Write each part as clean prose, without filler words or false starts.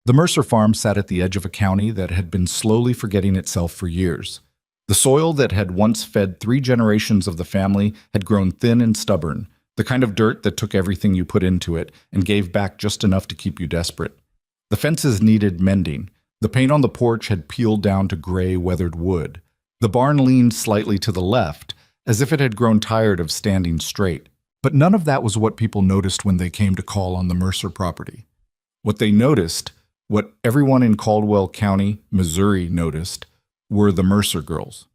The Mercer farm sat at the edge of a county that had been slowly forgetting itself for years. The soil that had once fed 3 generations of the family had grown thin and stubborn, the kind of dirt that took everything you put into it and gave back just enough to keep you desperate. The fences needed mending. The paint on the porch had peeled down to gray, weathered wood. The barn leaned slightly to the left, as if it had grown tired of standing straight. But none of that was what people noticed when they came to call on the Mercer property. What they noticed, what everyone in Caldwell County, Missouri noticed, were the Mercer girls.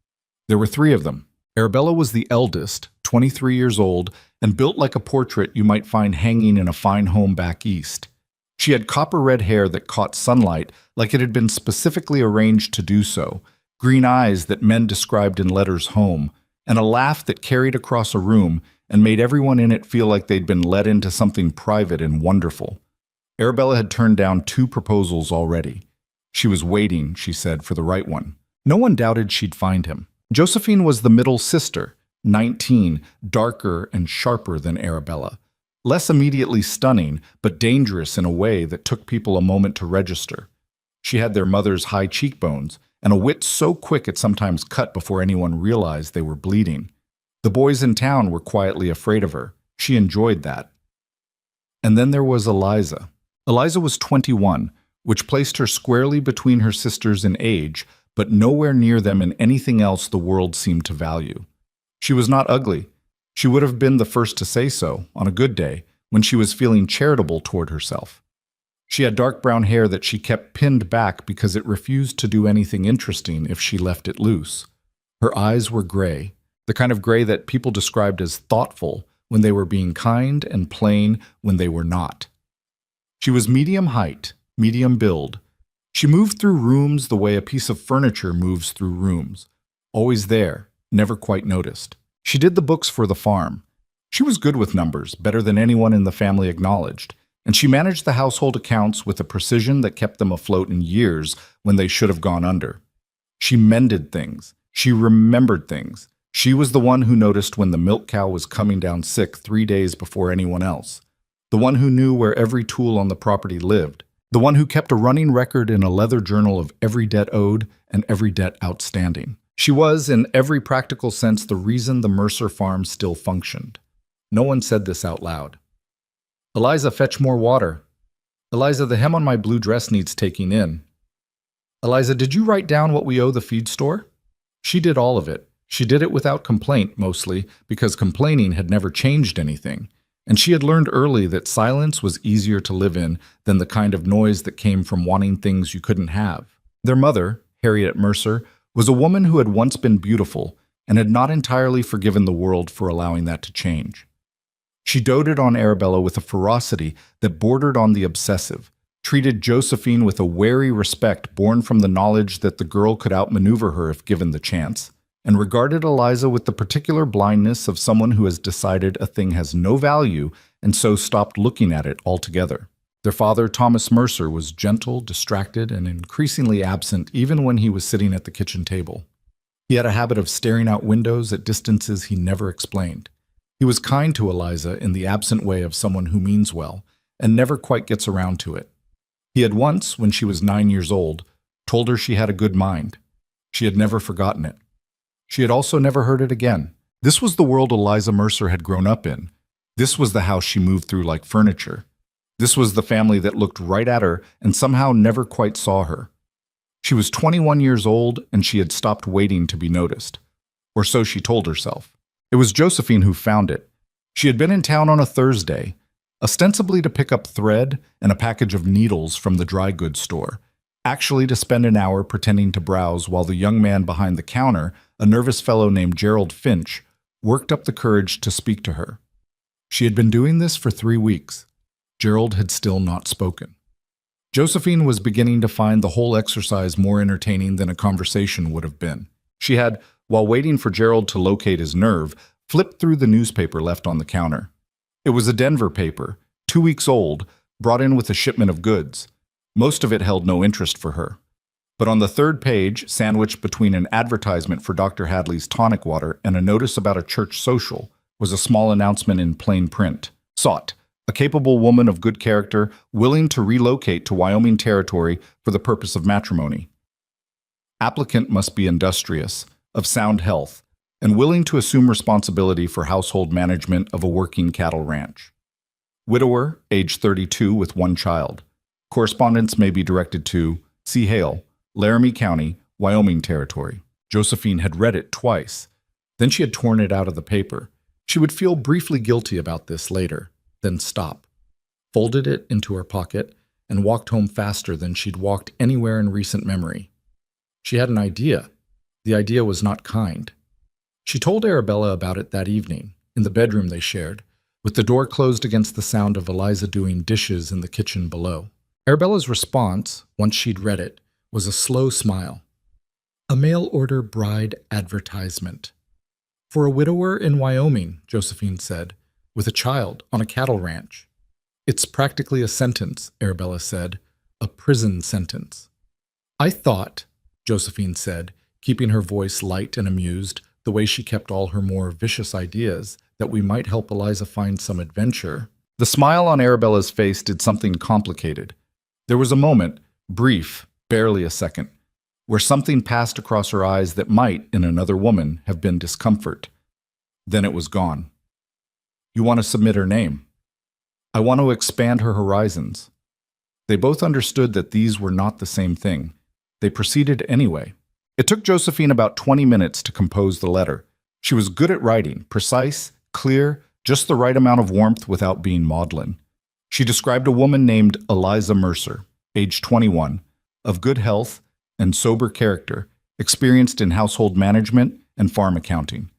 There were 3 of them. Arabella was the eldest, 23 years old, and built like a portrait you might find hanging in a fine home back east. She had copper-red hair that caught sunlight like it had been specifically arranged to do so, green eyes that men described in letters home, and a laugh that carried across a room and made everyone in it feel like they'd been let into something private and wonderful. Arabella had turned down 2 proposals already. She was waiting, she said, for the right one. No one doubted she'd find him. Josephine was the middle sister, 19, darker and sharper than Arabella. Less immediately stunning, but dangerous in a way that took people a moment to register. She had their mother's high cheekbones, and a wit so quick it sometimes cut before anyone realized they were bleeding. The boys in town were quietly afraid of her. She enjoyed that. And then there was Eliza. Eliza was 21, which placed her squarely between her sisters in age, but nowhere near them in anything else the world seemed to value. She was not ugly. She would have been the first to say so, on a good day, when she was feeling charitable toward herself. She had dark brown hair that she kept pinned back because it refused to do anything interesting if she left it loose. Her eyes were gray, the kind of gray that people described as thoughtful when they were being kind and plain when they were not. She was medium height, medium build. She moved through rooms the way a piece of furniture moves through rooms. Always there, never quite noticed. She did the books for the farm. She was good with numbers, better than anyone in the family acknowledged, and she managed the household accounts with a precision that kept them afloat in years when they should have gone under. She mended things. She remembered things. She was the one who noticed when the milk cow was coming down sick 3 days before anyone else. The one who knew where every tool on the property lived. The one who kept a running record in a leather journal of every debt owed and every debt outstanding. She was, in every practical sense, the reason the Mercer farm still functioned. No one said this out loud. "Eliza, fetch more water. Eliza, the hem on my blue dress needs taking in. Eliza, did you write down what we owe the feed store?" She did all of it. She did it without complaint, mostly, because complaining had never changed anything. And she had learned early that silence was easier to live in than the kind of noise that came from wanting things you couldn't have. Their mother, Harriet Mercer, was a woman who had once been beautiful and had not entirely forgiven the world for allowing that to change. She doted on Arabella with a ferocity that bordered on the obsessive, treated Josephine with a wary respect born from the knowledge that the girl could outmaneuver her if given the chance, and regarded Eliza with the particular blindness of someone who has decided a thing has no value and so stopped looking at it altogether. Their father, Thomas Mercer, was gentle, distracted, and increasingly absent even when he was sitting at the kitchen table. He had a habit of staring out windows at distances he never explained. He was kind to Eliza in the absent way of someone who means well, and never quite gets around to it. He had once, when she was 9 years old, told her she had a good mind. She had never forgotten it. She had also never heard it again. This was the world Eliza Mercer had grown up in. This was the house she moved through like furniture. This was the family that looked right at her and somehow never quite saw her. She was 21 years old and she had stopped waiting to be noticed. Or so she told herself. It was Josephine who found it. She had been in town on a Thursday, ostensibly to pick up thread and a package of needles from the dry goods store, actually to spend an hour pretending to browse while the young man behind the counter, a nervous fellow named Gerald Finch, worked up the courage to speak to her. She had been doing this for 3 weeks. Gerald had still not spoken. Josephine was beginning to find the whole exercise more entertaining than a conversation would have been. She had, while waiting for Gerald to locate his nerve, flipped through the newspaper left on the counter. It was a Denver paper, 2 weeks old, brought in with a shipment of goods. Most of it held no interest for her. But on the 3rd page, sandwiched between an advertisement for Dr. Hadley's tonic water and a notice about a church social, was a small announcement in plain print. Sought, A capable woman of good character, willing to relocate to Wyoming territory for the purpose of matrimony. Applicant must be industrious, of sound health, and willing to assume responsibility for household management of a working cattle ranch. Widower, age 32 with one child. Correspondence may be directed to C. Hale, Laramie County, Wyoming Territory. Josephine had read it twice. Then she had torn it out of the paper. She would feel briefly guilty about this later, then stop. Folded it into her pocket and walked home faster than she'd walked anywhere in recent memory. She had an idea. The idea was not kind. She told Arabella about it that evening, in the bedroom they shared, with the door closed against the sound of Eliza doing dishes in the kitchen below. Arabella's response, once she'd read it, was a slow smile. A mail-order bride advertisement. For a widower in Wyoming, Josephine said, with a child on a cattle ranch. It's practically a sentence, Arabella said, a prison sentence. I thought, Josephine said, keeping her voice light and amused, the way she kept all her more vicious ideas, that we might help Eliza find some adventure. The smile on Arabella's face did something complicated. There was a moment, brief, barely a second, where something passed across her eyes that might, in another woman, have been discomfort. Then it was gone. You want to submit her name. I want to expand her horizons. They both understood that these were not the same thing. They proceeded anyway. It took Josephine about 20 minutes to compose the letter. She was good at writing, precise, clear, just the right amount of warmth without being maudlin. She described a woman named Eliza Mercer, age 21, of good health and sober character, experienced in household management and farm accounting.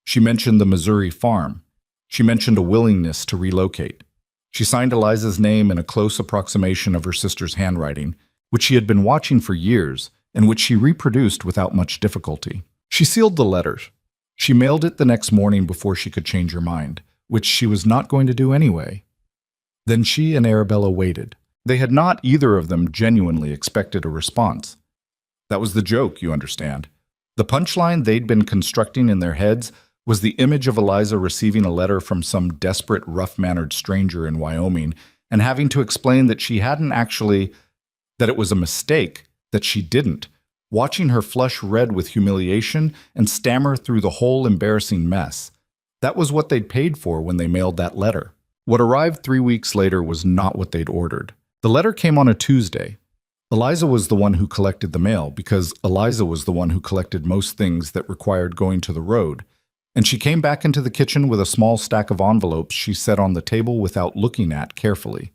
She mentioned the Missouri farm. She mentioned a willingness to relocate. She signed Eliza's name in a close approximation of her sister's handwriting, which she had been watching for years and which she reproduced without much difficulty. She sealed the letters. She mailed it the next morning before she could change her mind, which she was not going to do anyway. Then she and Arabella waited. They had not either of them genuinely expected a response. That was the joke, you understand. The punchline they'd been constructing in their heads was the image of Eliza receiving a letter from some desperate, rough-mannered stranger in Wyoming and having to explain that she hadn't actually, that it was a mistake, that she didn't, watching her flush red with humiliation and stammer through the whole embarrassing mess. That was what they'd paid for when they mailed that letter. What arrived 3 weeks later was not what they'd ordered. The letter came on a Tuesday. Eliza was the one who collected the mail because Eliza was the one who collected most things that required going to the road, and she came back into the kitchen with a small stack of envelopes she set on the table without looking at carefully.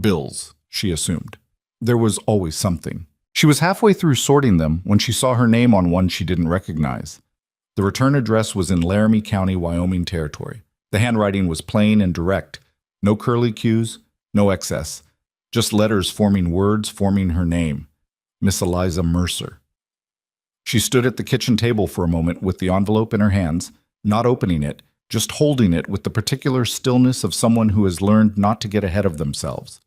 Bills, she assumed. There was always something. She was halfway through sorting them when she saw her name on one she didn't recognize. The return address was in Laramie County, Wyoming Territory. The handwriting was plain and direct. No curly cues, no excess. Just letters forming words forming her name. Miss Eliza Mercer. She stood at the kitchen table for a moment with the envelope in her hands, not opening it, just holding it with the particular stillness of someone who has learned not to get ahead of themselves.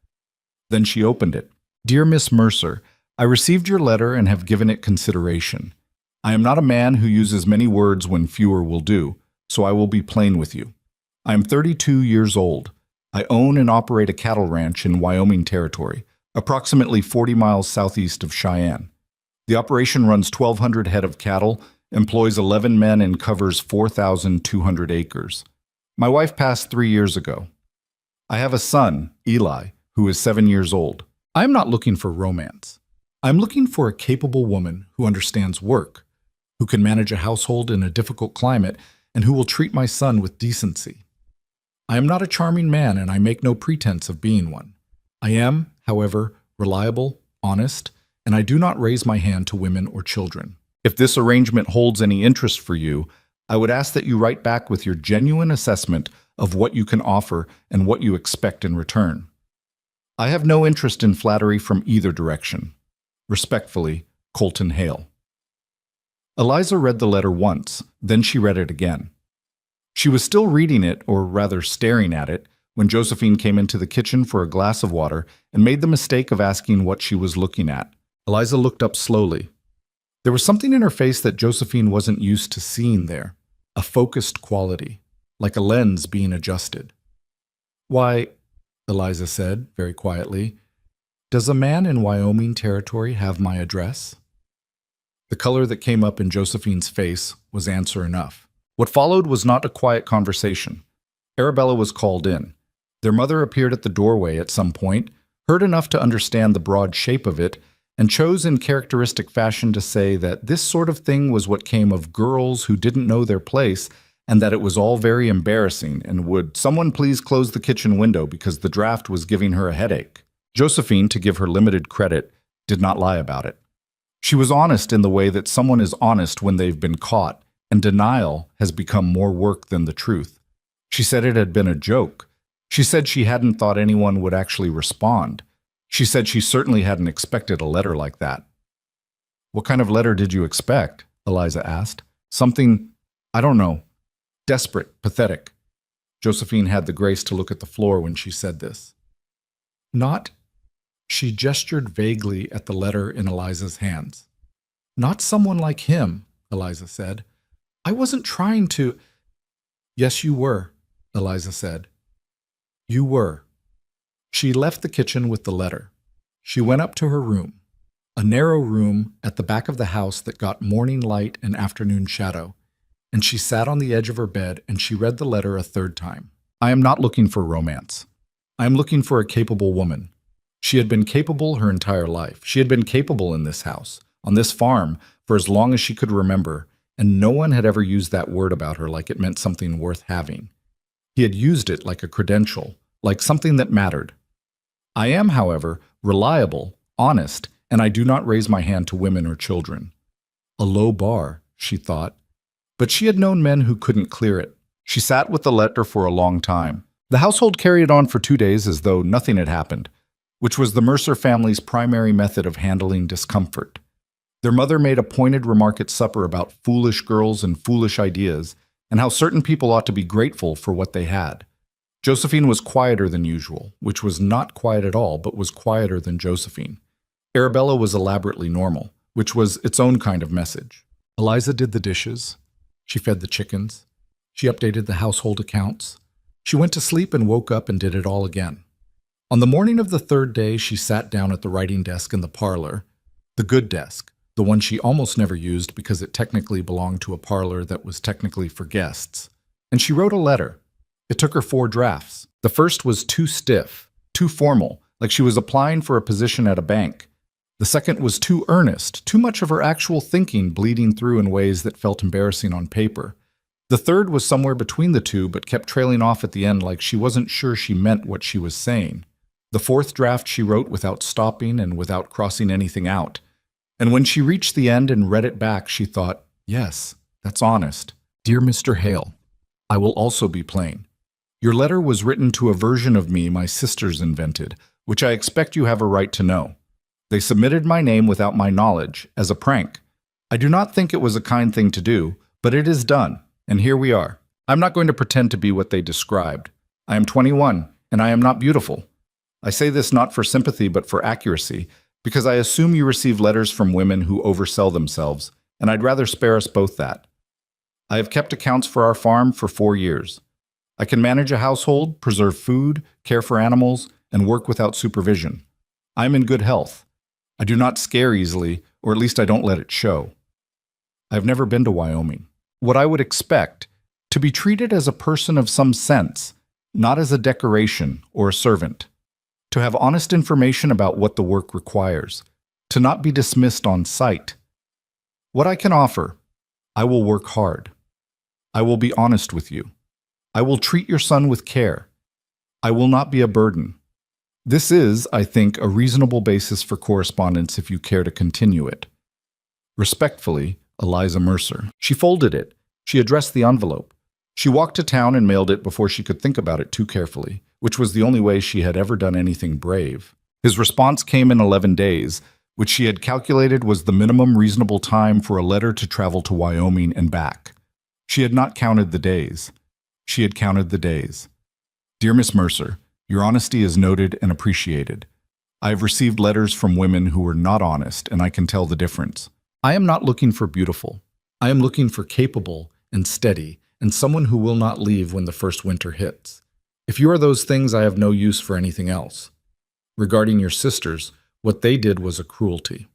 Then she opened it. Dear Miss Mercer, I received your letter and have given it consideration. I am not a man who uses many words when fewer will do, so I will be plain with you. I am 32 years old. I own and operate a cattle ranch in Wyoming Territory, approximately 40 miles southeast of Cheyenne. The operation runs 1,200 head of cattle, employs 11 men, and covers 4,200 acres. My wife passed 3 years ago. I have a son, Eli, who is 7 years old. I am not looking for romance. I am looking for a capable woman who understands work, who can manage a household in a difficult climate, and who will treat my son with decency. I am not a charming man, and I make no pretense of being one. I am, however, reliable, honest, and I do not raise my hand to women or children. If this arrangement holds any interest for you, I would ask that you write back with your genuine assessment of what you can offer and what you expect in return. I have no interest in flattery from either direction. Respectfully, Colton Hale. Eliza read the letter once, then she read it again. She was still reading it, or rather staring at it, when Josephine came into the kitchen for a glass of water and made the mistake of asking what she was looking at. Eliza looked up slowly. There was something in her face that Josephine wasn't used to seeing there, a focused quality, like a lens being adjusted. Why, Eliza said, very quietly. Does a man in Wyoming territory have my address? The color that came up in Josephine's face was answer enough. What followed was not a quiet conversation. Arabella was called in. Their mother appeared at the doorway at some point, heard enough to understand the broad shape of it, and chose in characteristic fashion to say that this sort of thing was what came of girls who didn't know their place, and that it was all very embarrassing, and would someone please close the kitchen window because the draft was giving her a headache. Josephine, to give her limited credit, did not lie about it. She was honest in the way that someone is honest when they've been caught, and denial has become more work than the truth. She said it had been a joke. She said she hadn't thought anyone would actually respond. She said she certainly hadn't expected a letter like that. What kind of letter did you expect? Eliza asked. Something, I don't know, desperate, pathetic. Josephine had the grace to look at the floor when she said this. Not, she gestured vaguely at the letter in Eliza's hands. Not someone like him, Eliza said. I wasn't trying to. Yes, you were, Eliza said. You were. She left the kitchen with the letter. She went up to her room, a narrow room at the back of the house that got morning light and afternoon shadow, and she sat on the edge of her bed and she read the letter a third time. I am not looking for romance. I am looking for a capable woman. She had been capable her entire life. She had been capable in this house, on this farm, for as long as she could remember, and no one had ever used that word about her like it meant something worth having. He had used it like a credential, like something that mattered. I am, however, reliable, honest, and I do not raise my hand to women or children. A low bar, she thought. But she had known men who couldn't clear it. She sat with the letter for a long time. The household carried on for 2 days as though nothing had happened, which was the Mercer family's primary method of handling discomfort. Their mother made a pointed remark at supper about foolish girls and foolish ideas, and how certain people ought to be grateful for what they had. Josephine was quieter than usual, which was not quiet at all, but was quieter than Josephine. Arabella was elaborately normal, which was its own kind of message. Eliza did the dishes. She fed the chickens. She updated the household accounts. She went to sleep and woke up and did it all again. On the morning of the third day, she sat down at the writing desk in the parlor, the good desk, the one she almost never used because it technically belonged to a parlor that was technically for guests, and she wrote a letter. It took her 4 drafts. The first was too stiff, too formal, like she was applying for a position at a bank. The second was too earnest, too much of her actual thinking bleeding through in ways that felt embarrassing on paper. The third was somewhere between the two but kept trailing off at the end like she wasn't sure she meant what she was saying. The 4th draft she wrote without stopping and without crossing anything out. And when she reached the end and read it back, she thought, yes, that's honest. Dear Mr. Hale, I will also be plain. Your letter was written to a version of me my sisters invented, which I expect you have a right to know. They submitted my name without my knowledge, as a prank. I do not think it was a kind thing to do, but it is done, and here we are. I'm not going to pretend to be what they described. I am 21, and I am not beautiful. I say this not for sympathy but for accuracy, because I assume you receive letters from women who oversell themselves, and I'd rather spare us both that. I have kept accounts for our farm for 4 years. I can manage a household, preserve food, care for animals, and work without supervision. I am in good health. I do not scare easily, or at least I don't let it show. I have never been to Wyoming. What I would expect, to be treated as a person of some sense, not as a decoration or a servant. To have honest information about what the work requires. To not be dismissed on sight. What I can offer, I will work hard. I will be honest with you. I will treat your son with care. I will not be a burden. This is, I think, a reasonable basis for correspondence if you care to continue it. Respectfully, Eliza Mercer. She folded it. She addressed the envelope. She walked to town and mailed it before she could think about it too carefully, which was the only way she had ever done anything brave. His response came in 11 days, which she had calculated was the minimum reasonable time for a letter to travel to Wyoming and back. She had not counted the days. She had counted the days. Dear Miss Mercer, your honesty is noted and appreciated. I have received letters from women who were not honest, and I can tell the difference. I am not looking for beautiful. I am looking for capable and steady, and someone who will not leave when the first winter hits. If you are those things, I have no use for anything else. Regarding your sisters, what they did was a cruelty.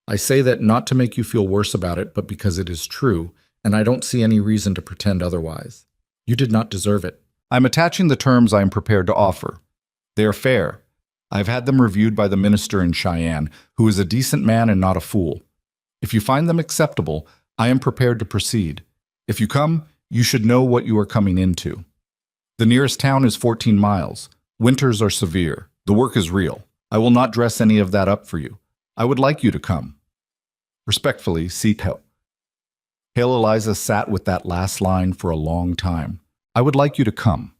I say that not to make you feel worse about it, but because it is true, and I don't see any reason to pretend otherwise. You did not deserve it. I'm attaching the terms I am prepared to offer. They are fair. I've had them reviewed by the minister in Cheyenne, who is a decent man and not a fool. If you find them acceptable, I am prepared to proceed. If you come, you should know what you are coming into. The nearest town is 14 miles. Winters are severe. The work is real. I will not dress any of that up for you. I would like you to come. Respectfully, Hale. Hale Eliza sat with that last line for a long time. I would like you to come.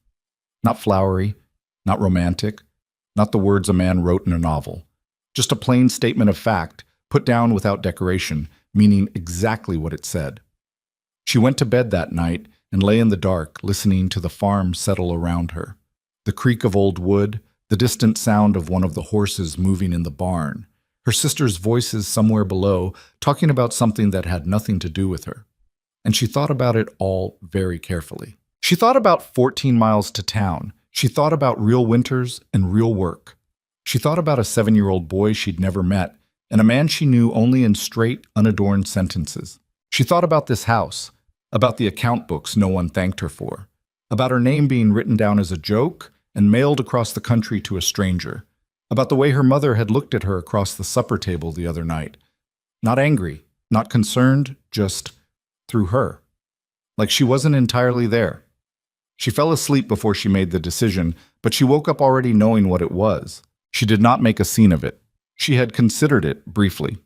Not flowery, not romantic, not the words a man wrote in a novel. Just a plain statement of fact, put down without decoration, meaning exactly what it said. She went to bed that night and lay in the dark, listening to the farm settle around her. The creak of old wood, the distant sound of one of the horses moving in the barn, her sister's voices somewhere below, talking about something that had nothing to do with her. And she thought about it all very carefully. She thought about 14 miles to town. She thought about real winters and real work. She thought about a 7-year-old boy she'd never met and a man she knew only in straight, unadorned sentences. She thought about this house, about the account books no one thanked her for, about her name being written down as a joke and mailed across the country to a stranger, about the way her mother had looked at her across the supper table the other night. Not angry, not concerned, just through her. Like she wasn't entirely there. She fell asleep before she made the decision, but she woke up already knowing what it was. She did not make a scene of it. She had considered it briefly.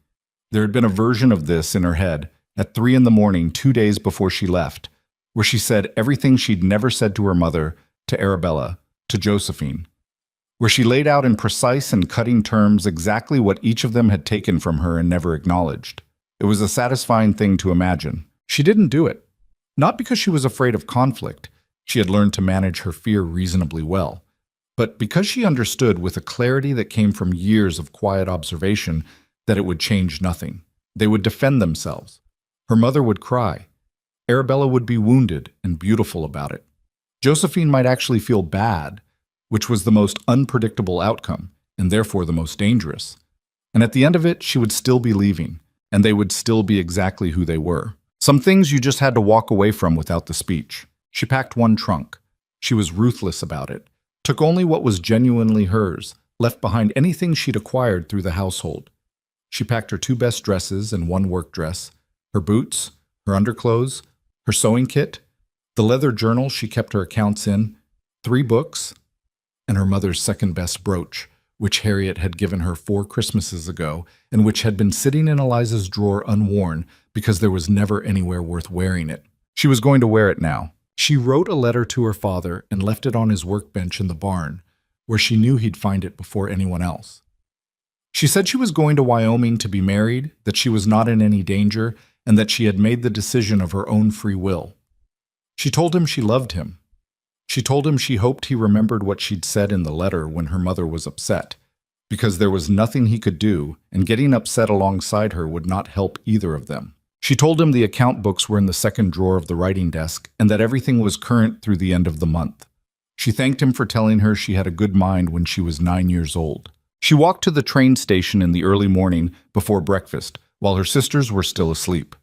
There had been a version of this in her head at 3 a.m, 2 days before she left, where she said everything she'd never said to her mother, to Arabella, to Josephine, where she laid out in precise and cutting terms exactly what each of them had taken from her and never acknowledged. It was a satisfying thing to imagine. She didn't do it. Not because she was afraid of conflict. She had learned to manage her fear reasonably well. But because she understood with a clarity that came from years of quiet observation that it would change nothing. They would defend themselves. Her mother would cry. Arabella would be wounded and beautiful about it. Josephine might actually feel bad, which was the most unpredictable outcome, and therefore the most dangerous. And at the end of it, she would still be leaving, and they would still be exactly who they were. Some things you just had to walk away from without the speech. She packed one trunk. She was ruthless about it. Took only what was genuinely hers, left behind anything she'd acquired through the household. She packed her 2 best dresses and 1 work dress, her boots, her underclothes, her sewing kit, the leather journal she kept her accounts in, 3 books, and her mother's second-best brooch, which Harriet had given her 4 Christmases ago and which had been sitting in Eliza's drawer unworn because there was never anywhere worth wearing it. She was going to wear it now. She wrote a letter to her father and left it on his workbench in the barn, where she knew he'd find it before anyone else. She said she was going to Wyoming to be married, that she was not in any danger, and that she had made the decision of her own free will. She told him she loved him. She told him she hoped he remembered what she'd said in the letter when her mother was upset, because there was nothing he could do, and getting upset alongside her would not help either of them. She told him the account books were in the second drawer of the writing desk and that everything was current through the end of the month. She thanked him for telling her she had a good mind when she was 9 years old. She walked to the train station in the early morning before breakfast, while her sisters were still asleep.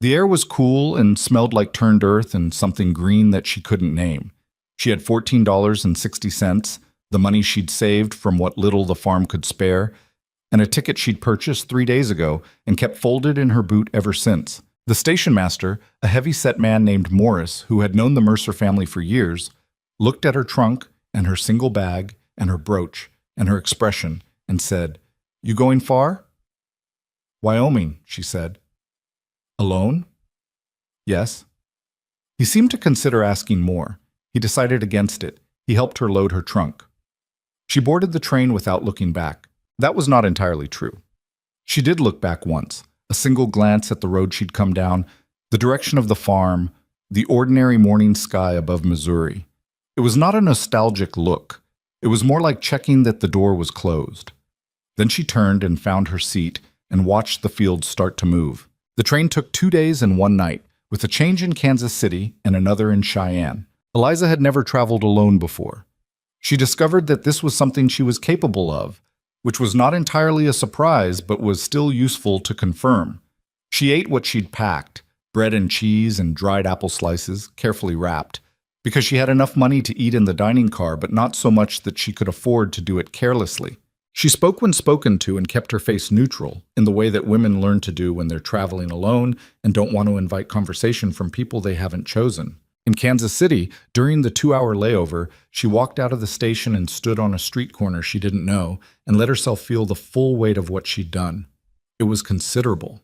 The air was cool and smelled like turned earth and something green that she couldn't name. She had $14.60, the money she'd saved from what little the farm could spare, and a ticket she'd purchased 3 days ago and kept folded in her boot ever since. The station master, a heavy-set man named Morris, who had known the Mercer family for years, looked at her trunk and her single bag and her brooch and her expression and said, "You going far?" "Wyoming," she said. "Alone?" "Yes." He seemed to consider asking more. He decided against it. He helped her load her trunk. She boarded the train without looking back. That was not entirely true. She did look back once, a single glance at the road she'd come down, the direction of the farm, the ordinary morning sky above Missouri. It was not a nostalgic look. It was more like checking that the door was closed. Then she turned and found her seat and watched the fields start to move. The train took 2 days and 1 night, with a change in Kansas City and another in Cheyenne. Eliza had never traveled alone before. She discovered that this was something she was capable of, which was not entirely a surprise but was still useful to confirm. She ate what she'd packed, bread and cheese and dried apple slices, carefully wrapped, because she had enough money to eat in the dining car but not so much that she could afford to do it carelessly. She spoke when spoken to and kept her face neutral, in the way that women learn to do when they're traveling alone and don't want to invite conversation from people they haven't chosen. In Kansas City, during the 2-hour layover, she walked out of the station and stood on a street corner she didn't know and let herself feel the full weight of what she'd done. It was considerable.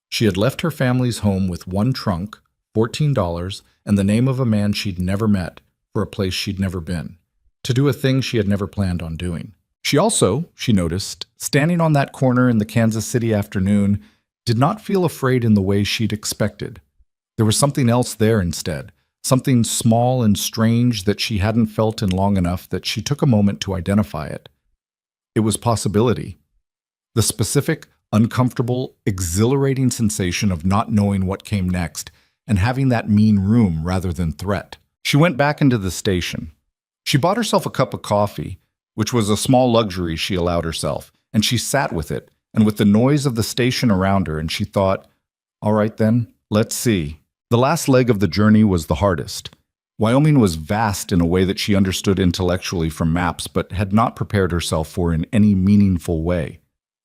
She had left her family's home with one trunk, $14, and the name of a man she'd never met for a place she'd never been, to do a thing she had never planned on doing. She also, she noticed, standing on that corner in the Kansas City afternoon, did not feel afraid in the way she'd expected. There was something else there instead, something small and strange that she hadn't felt in long enough that she took a moment to identify it. It was possibility. The specific, uncomfortable, exhilarating sensation of not knowing what came next and having that mean room rather than threat. She went back into the station. She bought herself a cup of coffee, which was a small luxury she allowed herself, and she sat with it and with the noise of the station around her, and she thought, all right then, let's see. The last leg of the journey was the hardest. Wyoming was vast in a way that she understood intellectually from maps but had not prepared herself for in any meaningful way.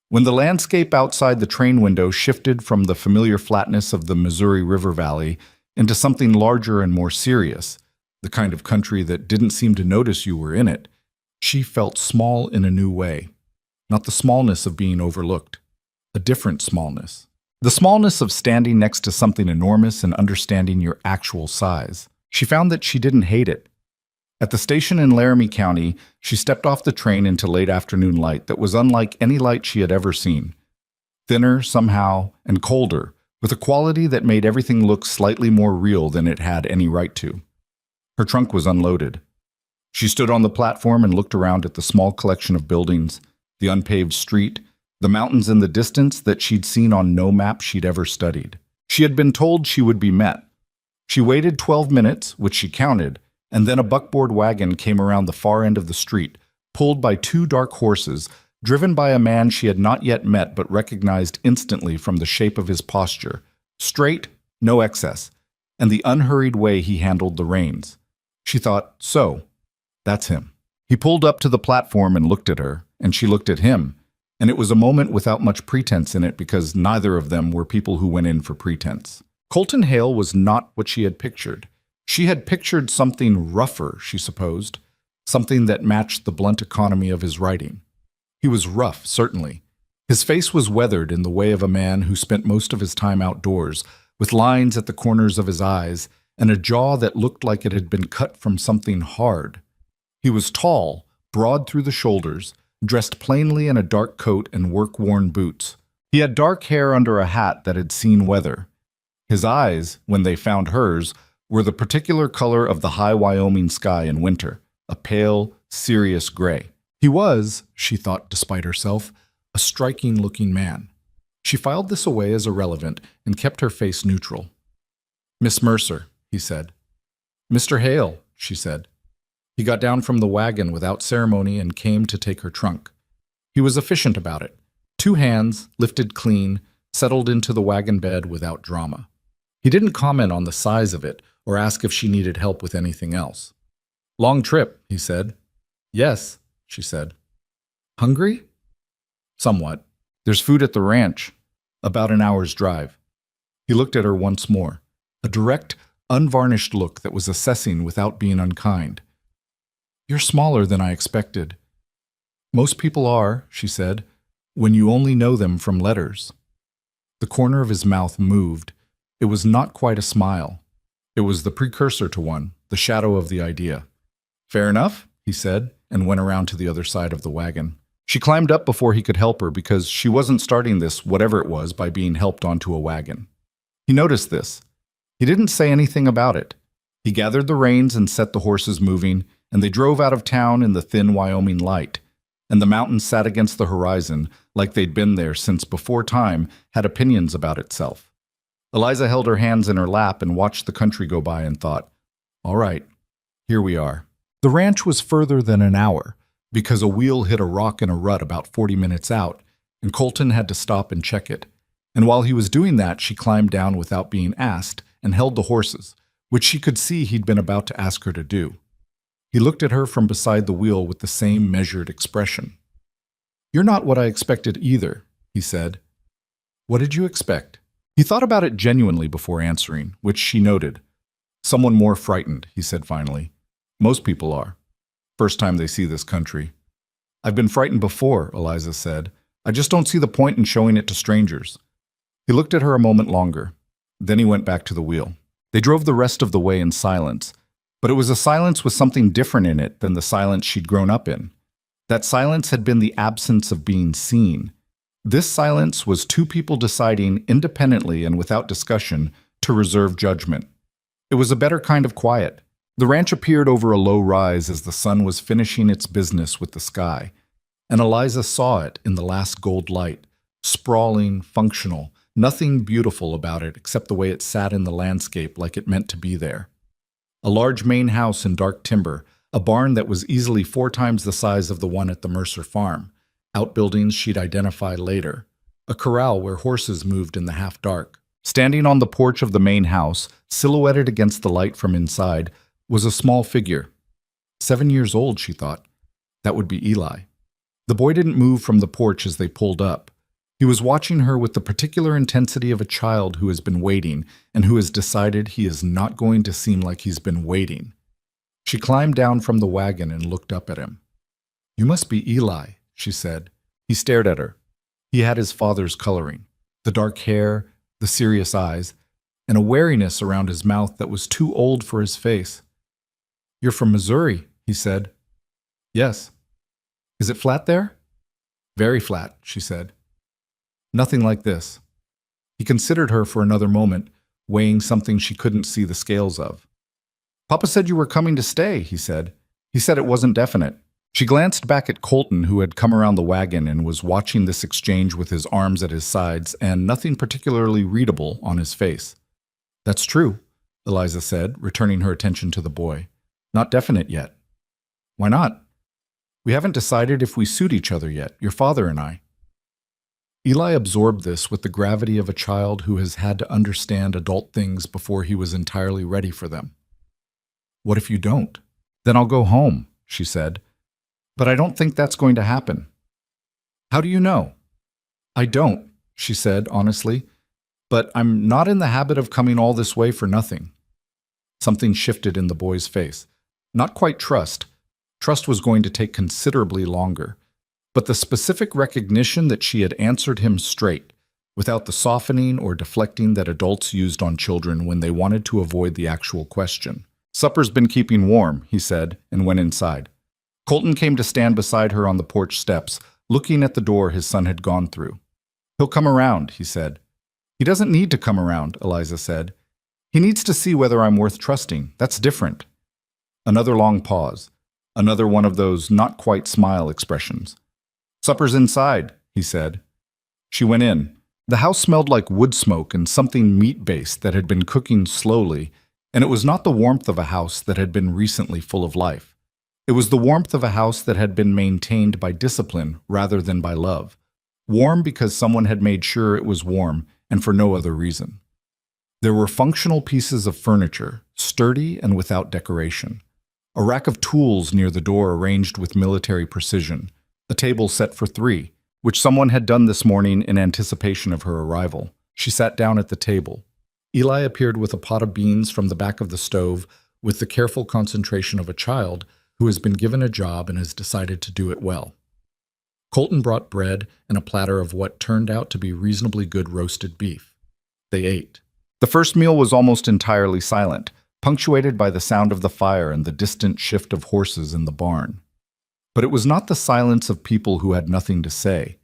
When the landscape outside the train window shifted from the familiar flatness of the Missouri River Valley into something larger and more serious, the kind of country that didn't seem to notice you were in it, she felt small in a new way. Not the smallness of being overlooked, a different smallness. The smallness of standing next to something enormous and understanding your actual size. She found that she didn't hate it. At the station in Laramie County, she stepped off the train into late afternoon light that was unlike any light she had ever seen. Thinner, somehow, and colder, with a quality that made everything look slightly more real than it had any right to. Her trunk was unloaded. She stood on the platform and looked around at the small collection of buildings, the unpaved street, the mountains in the distance that she'd seen on no map she'd ever studied. She had been told she would be met. She waited 12 minutes, which she counted, and then a buckboard wagon came around the far end of the street, pulled by 2 dark horses, driven by a man she had not yet met but recognized instantly from the shape of his posture, straight, no excess, and the unhurried way he handled the reins. She thought, so, that's him. He pulled up to the platform and looked at her, and she looked at him, and it was a moment without much pretense in it because neither of them were people who went in for pretense. Colton Hale was not what she had pictured. She had pictured something rougher, she supposed, something that matched the blunt economy of his writing. He was rough, certainly. His face was weathered in the way of a man who spent most of his time outdoors, with lines at the corners of his eyes and a jaw that looked like it had been cut from something hard. He was tall, broad through the shoulders, dressed plainly in a dark coat and work-worn boots. He had dark hair under a hat that had seen weather. His eyes, when they found hers, were the particular color of the high Wyoming sky in winter, a pale, serious gray. He was, she thought despite herself, a striking-looking man. She filed this away as irrelevant and kept her face neutral. "Miss Mercer," he said. "Mr. Hale," she said. He got down from the wagon without ceremony and came to take her trunk. He was efficient about it. 2 hands, lifted clean, settled into the wagon bed without drama. He didn't comment on the size of it or ask if she needed help with anything else. "Long trip," he said. "Yes," she said. "Hungry?" "Somewhat. There's food at the ranch. About an hour's drive." He looked at her once more, a direct, unvarnished look that was assessing without being unkind. "You're smaller than I expected." "Most people are," she said, "when you only know them from letters." The corner of his mouth moved. It was not quite a smile. It was the precursor to one, the shadow of the idea. "Fair enough," he said, and went around to the other side of the wagon. She climbed up before he could help her because she wasn't starting this, whatever it was, by being helped onto a wagon. He noticed this. He didn't say anything about it. He gathered the reins and set the horses moving, and they drove out of town in the thin Wyoming light, and the mountain sat against the horizon like they'd been there since before time had opinions about itself. Eliza held her hands in her lap and watched the country go by and thought, all right, Here we are. The ranch was further than an hour, because a wheel hit a rock in a rut about 40 minutes out, and Colton had to stop and check it. And while he was doing that, she climbed down without being asked and held the horses, which she could see he'd been about to ask her to do. He looked at her from beside the wheel with the same measured expression. "You're not what I expected either," he said. "What did you expect?" He thought about it genuinely before answering, which she noted. "Someone more frightened," he said finally. "Most people are. First time they see this country." "I've been frightened before," Eliza said. "I just don't see the point in showing it to strangers." He looked at her a moment longer. Then he went back to the wheel. They drove the rest of the way in silence, but it was a silence with something different in it than the silence she'd grown up in. That silence had been the absence of being seen. This silence was two people deciding independently and without discussion to reserve judgment. It was a better kind of quiet. The ranch appeared over a low rise as the sun was finishing its business with the sky, and Eliza saw it in the last gold light, sprawling, functional, nothing beautiful about it except the way it sat in the landscape like it meant to be there. A large main house in dark timber, a barn that was easily 4 times the size of the one at the Mercer farm, outbuildings she'd identify later, a corral where horses moved in the half-dark. Standing on the porch of the main house, silhouetted against the light from inside, was a small figure. 7 years old, she thought. That would be Eli. The boy didn't move from the porch as they pulled up. He was watching her with the particular intensity of a child who has been waiting and who has decided he is not going to seem like he's been waiting. She climbed down from the wagon and looked up at him. "You must be Eli," she said. He stared at her. He had his father's coloring, the dark hair, the serious eyes, and a wariness around his mouth that was too old for his face. "You're from Missouri," he said. "Yes." "Is it flat there?" "Very flat," she said. "Nothing like this." He considered her for another moment, weighing something she couldn't see the scales of. "Papa said you were coming to stay," he said. "He said it wasn't definite." She glanced back at Colton, who had come around the wagon and was watching this exchange with his arms at his sides and nothing particularly readable on his face. "That's true," Eliza said, returning her attention to the boy. "Not definite yet." "Why not?" "We haven't decided if we suit each other yet, your father and I." Eli absorbed this with the gravity of a child who has had to understand adult things before he was entirely ready for them. "What if you don't?" "Then I'll go home," she said. "But I don't think that's going to happen." "How do you know?" "I don't," she said honestly, "but I'm not in the habit of coming all this way for nothing." Something shifted in the boy's face. Not quite trust. Trust was going to take considerably longer, but the specific recognition that she had answered him straight, without the softening or deflecting that adults used on children when they wanted to avoid the actual question. "Supper's been keeping warm," he said, and went inside. Colton came to stand beside her on the porch steps, looking at the door his son had gone through. "He'll come around," he said. "He doesn't need to come around," Eliza said. "He needs to see whether I'm worth trusting. That's different." Another long pause. Another one of those not-quite-smile expressions. "Supper's inside," he said. She went in. The house smelled like wood smoke and something meat-based that had been cooking slowly, and it was not the warmth of a house that had been recently full of life. It was the warmth of a house that had been maintained by discipline rather than by love. Warm because someone had made sure it was warm, and for no other reason. There were functional pieces of furniture, sturdy and without decoration. A rack of tools near the door arranged with military precision. A table set for 3, which someone had done this morning in anticipation of her arrival. She sat down at the table. Eli appeared with a pot of beans from the back of the stove, with the careful concentration of a child who has been given a job and has decided to do it well. Colton brought bread and a platter of what turned out to be reasonably good roasted beef. They ate. The first meal was almost entirely silent, punctuated by the sound of the fire and the distant shift of horses in the barn. But it was not the silence of people who had nothing to say.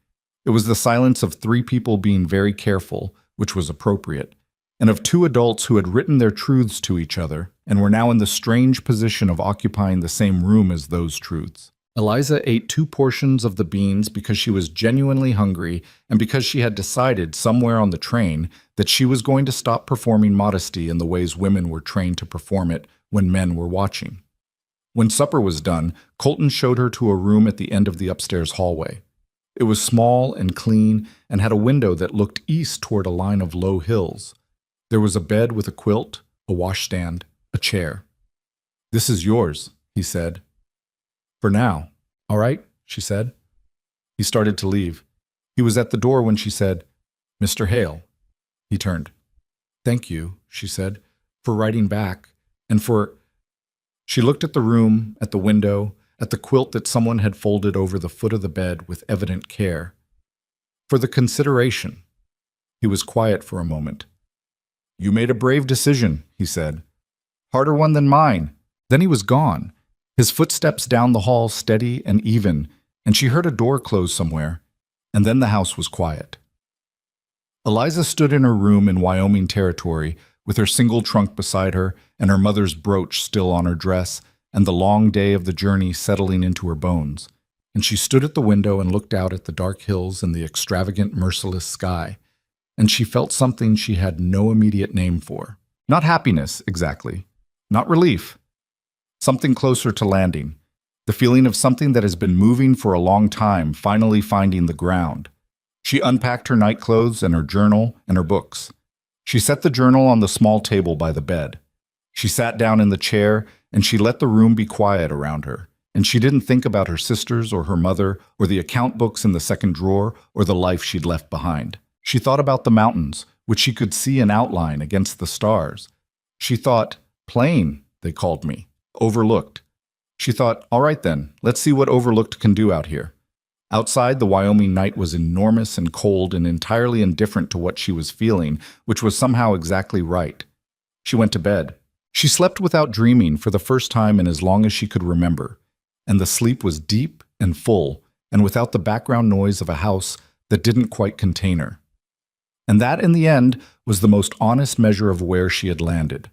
It was the silence of 3 people being very careful, which was appropriate, and of 2 adults who had written their truths to each other and were now in the strange position of occupying the same room as those truths. Eliza ate 2 portions of the beans because she was genuinely hungry and because she had decided somewhere on the train that she was going to stop performing modesty in the ways women were trained to perform it when men were watching. When supper was done, Colton showed her to a room at the end of the upstairs hallway. It was small and clean and had a window that looked east toward a line of low hills. There was a bed with a quilt, a washstand, a chair. "This is yours," he said. "For now." "All right," she said. He started to leave. He was at the door when she said, "Mr. Hale." He turned. "Thank you," she said, "for writing back, and for—" She looked at the room, at the window, at the quilt that someone had folded over the foot of the bed with evident care. "For the consideration." He was quiet for a moment. "You made a brave decision," he said. "Harder one than mine." Then he was gone, his footsteps down the hall steady and even, and she heard a door close somewhere, and then the house was quiet. Eliza stood in her room in Wyoming territory with her single trunk beside her and her mother's brooch still on her dress and the long day of the journey settling into her bones. And she stood at the window and looked out at the dark hills and the extravagant, merciless sky. And she felt something she had no immediate name for. Not happiness, exactly. Not relief. Something closer to landing. The feeling of something that has been moving for a long time, finally finding the ground. She unpacked her nightclothes and her journal and her books. She set the journal on the small table by the bed. She sat down in the chair and she let the room be quiet around her. And she didn't think about her sisters or her mother or the account books in the second drawer or the life she'd left behind. She thought about the mountains, which she could see in outline against the stars. She thought, "Plain," they called me. Overlooked. She thought, "All right then, let's see what overlooked can do out here." Outside, the Wyoming night was enormous and cold and entirely indifferent to what she was feeling, which was somehow exactly right. She went to bed. She slept without dreaming for the first time in as long as she could remember, and the sleep was deep and full and without the background noise of a house that didn't quite contain her. And that, in the end, was the most honest measure of where she had landed.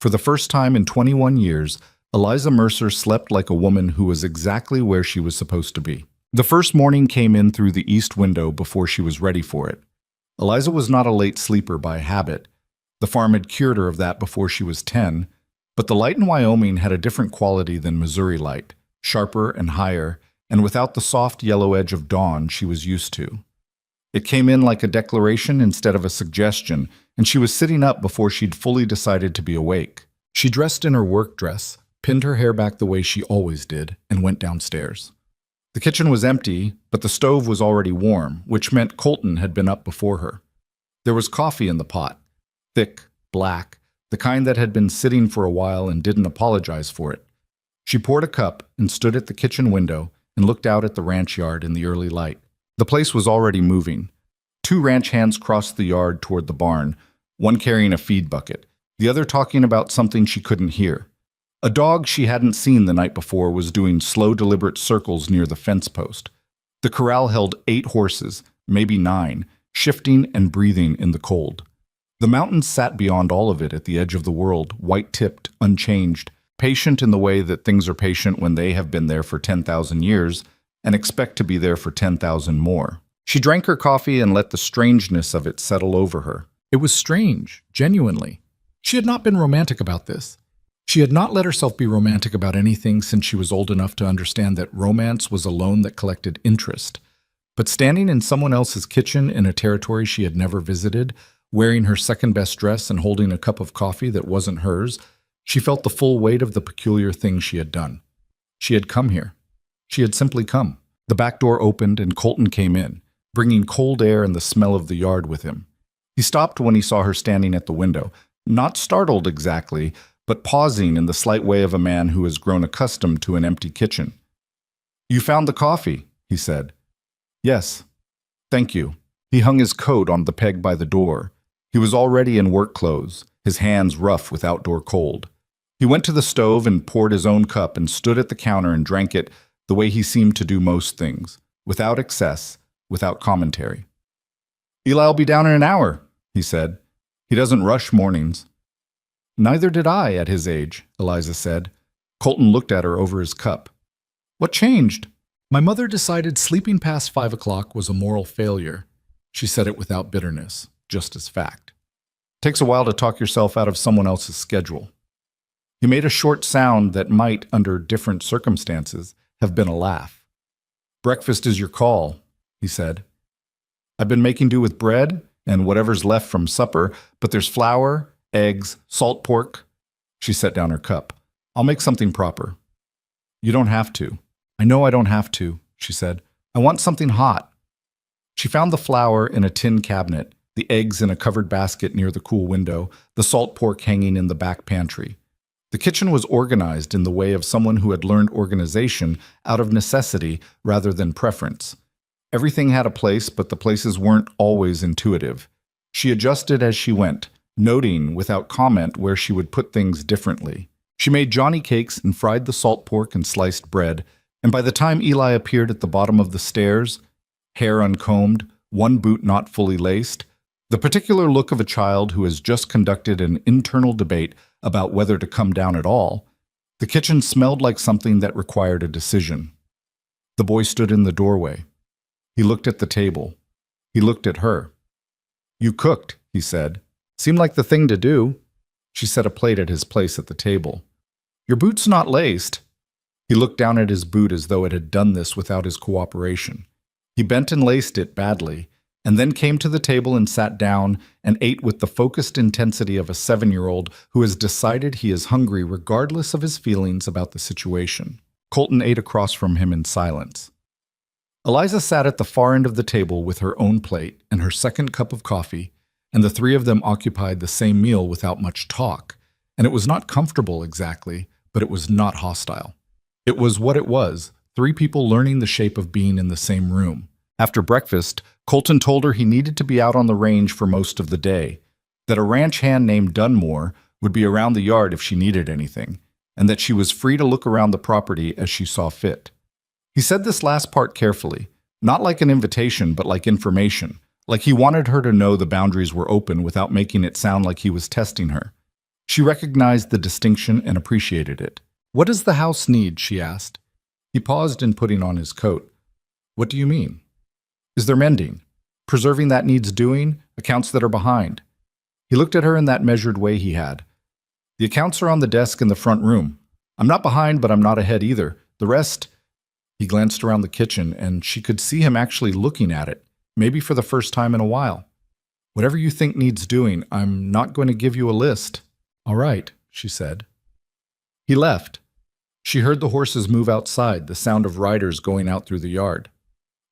For the first time in 21 years, Eliza Mercer slept like a woman who was exactly where she was supposed to be. The first morning came in through the east window before she was ready for it. Eliza was not a late sleeper by habit. The farm had cured her of that before she was 10, but the light in Wyoming had a different quality than Missouri light, sharper and higher, and without the soft yellow edge of dawn she was used to. It came in like a declaration instead of a suggestion, and she was sitting up before she'd fully decided to be awake. She dressed in her work dress, pinned her hair back the way she always did, and went downstairs. The kitchen was empty, but the stove was already warm, which meant Colton had been up before her. There was coffee in the pot, thick, black, the kind that had been sitting for a while and didn't apologize for it. She poured a cup and stood at the kitchen window and looked out at the ranch yard in the early light. The place was already moving. 2 ranch hands crossed the yard toward the barn, one carrying a feed bucket, the other talking about something she couldn't hear. A dog she hadn't seen the night before was doing slow, deliberate circles near the fence post. The corral held 8 horses, maybe 9, shifting and breathing in the cold. The mountains sat beyond all of it at the edge of the world, white-tipped, unchanged, patient in the way that things are patient when they have been there for 10,000 years and expect to be there for 10,000 more. She drank her coffee and let the strangeness of it settle over her. It was strange, genuinely. She had not been romantic about this. She had not let herself be romantic about anything since she was old enough to understand that romance was a loan that collected interest. But standing in someone else's kitchen in a territory she had never visited, wearing her second-best dress and holding a cup of coffee that wasn't hers, she felt the full weight of the peculiar thing she had done. She had come here. She had simply come. The back door opened and Colton came in, bringing cold air and the smell of the yard with him. He stopped when he saw her standing at the window, not startled exactly, but pausing in the slight way of a man who has grown accustomed to an empty kitchen. "You found the coffee," he said. "Yes. Thank you." He hung his coat on the peg by the door. He was already in work clothes, his hands rough with outdoor cold. He went to the stove and poured his own cup and stood at the counter and drank it the way he seemed to do most things, without excess, without commentary. "Eli'll be down in an hour," he said. "He doesn't rush mornings." "Neither did I at his age," Eliza said. Colton looked at her over his cup. "What changed?" "My mother decided sleeping past 5 o'clock was a moral failure." She said it without bitterness, just as fact. "Takes a while to talk yourself out of someone else's schedule." He made a short sound that might, under different circumstances, have been a laugh. "Breakfast is your call," he said. "I've been making do with bread and whatever's left from supper, but there's flour, eggs, salt pork." She set down her cup. "I'll make something proper." "You don't have to." "I know I don't have to," she said. "I want something hot." She found the flour in a tin cabinet, the eggs in a covered basket near the cool window, the salt pork hanging in the back pantry. The kitchen was organized in the way of someone who had learned organization out of necessity rather than preference. Everything had a place, but the places weren't always intuitive. She adjusted as she went, noting without comment where she would put things differently. She made Johnny cakes and fried the salt pork and sliced bread, and by the time Eli appeared at the bottom of the stairs, hair uncombed, one boot not fully laced, the particular look of a child who has just conducted an internal debate about whether to come down at all, the kitchen smelled like something that required a decision. The boy stood in the doorway. He looked at the table. He looked at her. "You cooked," he said. "Seemed like the thing to do." She set a plate at his place at the table. "Your boot's not laced." He looked down at his boot as though it had done this without his cooperation. He bent and laced it badly, and then came to the table and sat down and ate with the focused intensity of a 7-year-old who has decided he is hungry regardless of his feelings about the situation. Colton ate across from him in silence. Eliza sat at the far end of the table with her own plate and her second cup of coffee, and the three of them occupied the same meal without much talk, and it was not comfortable exactly, but it was not hostile. It was what it was, 3 people learning the shape of being in the same room. After breakfast, Colton told her he needed to be out on the range for most of the day, that a ranch hand named Dunmore would be around the yard if she needed anything, and that she was free to look around the property as she saw fit. He said this last part carefully, not like an invitation but like information, like he wanted her to know the boundaries were open without making it sound like he was testing her. She recognized the distinction and appreciated it. "What does the house need?" she asked. He paused in putting on his coat. "What do you mean?" "Is there mending? Preserving that needs doing? Accounts that are behind?" He looked at her in that measured way he had. "The accounts are on the desk in the front room. I'm not behind, but I'm not ahead either. The rest—" He glanced around the kitchen, and she could see him actually looking at it, maybe for the first time in a while. "Whatever you think needs doing, I'm not going to give you a list." "All right," she said. He left. She heard the horses move outside, the sound of riders going out through the yard.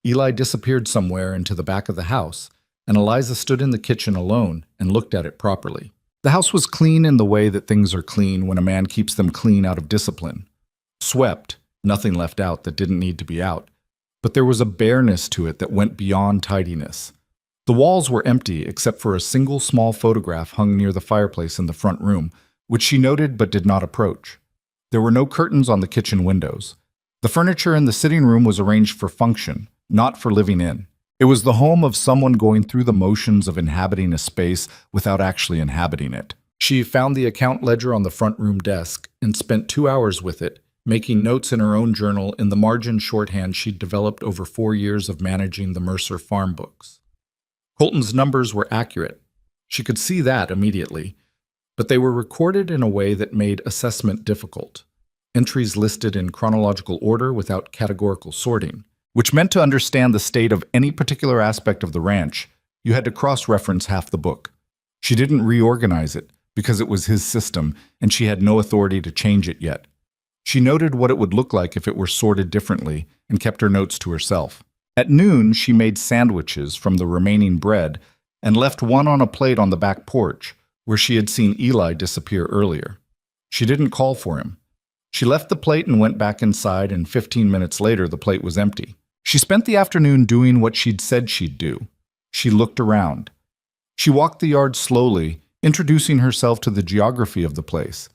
Eli disappeared somewhere into the back of the house, and Eliza stood in the kitchen alone and looked at it properly. The house was clean in the way that things are clean when a man keeps them clean out of discipline. Swept, nothing left out that didn't need to be out, but there was a bareness to it that went beyond tidiness. The walls were empty except for a single small photograph hung near the fireplace in the front room, which she noted but did not approach. There were no curtains on the kitchen windows. The furniture in the sitting room was arranged for function, not for living in. It was the home of someone going through the motions of inhabiting a space without actually inhabiting it. She found the account ledger on the front room desk and spent 2 hours with it, making notes in her own journal in the margin shorthand she'd developed over 4 years of managing the Mercer farm books. Colton's numbers were accurate. She could see that immediately, but they were recorded in a way that made assessment difficult. Entries listed in chronological order without categorical sorting, which meant to understand the state of any particular aspect of the ranch, you had to cross-reference half the book. She didn't reorganize it because it was his system and she had no authority to change it yet. She noted what it would look like if it were sorted differently and kept her notes to herself. At noon, she made sandwiches from the remaining bread and left one on a plate on the back porch, where she had seen Eli disappear earlier. She didn't call for him. She left the plate and went back inside, and 15 minutes later the plate was empty. She spent the afternoon doing what she'd said she'd do. She looked around. She walked the yard slowly, introducing herself to the geography of the place.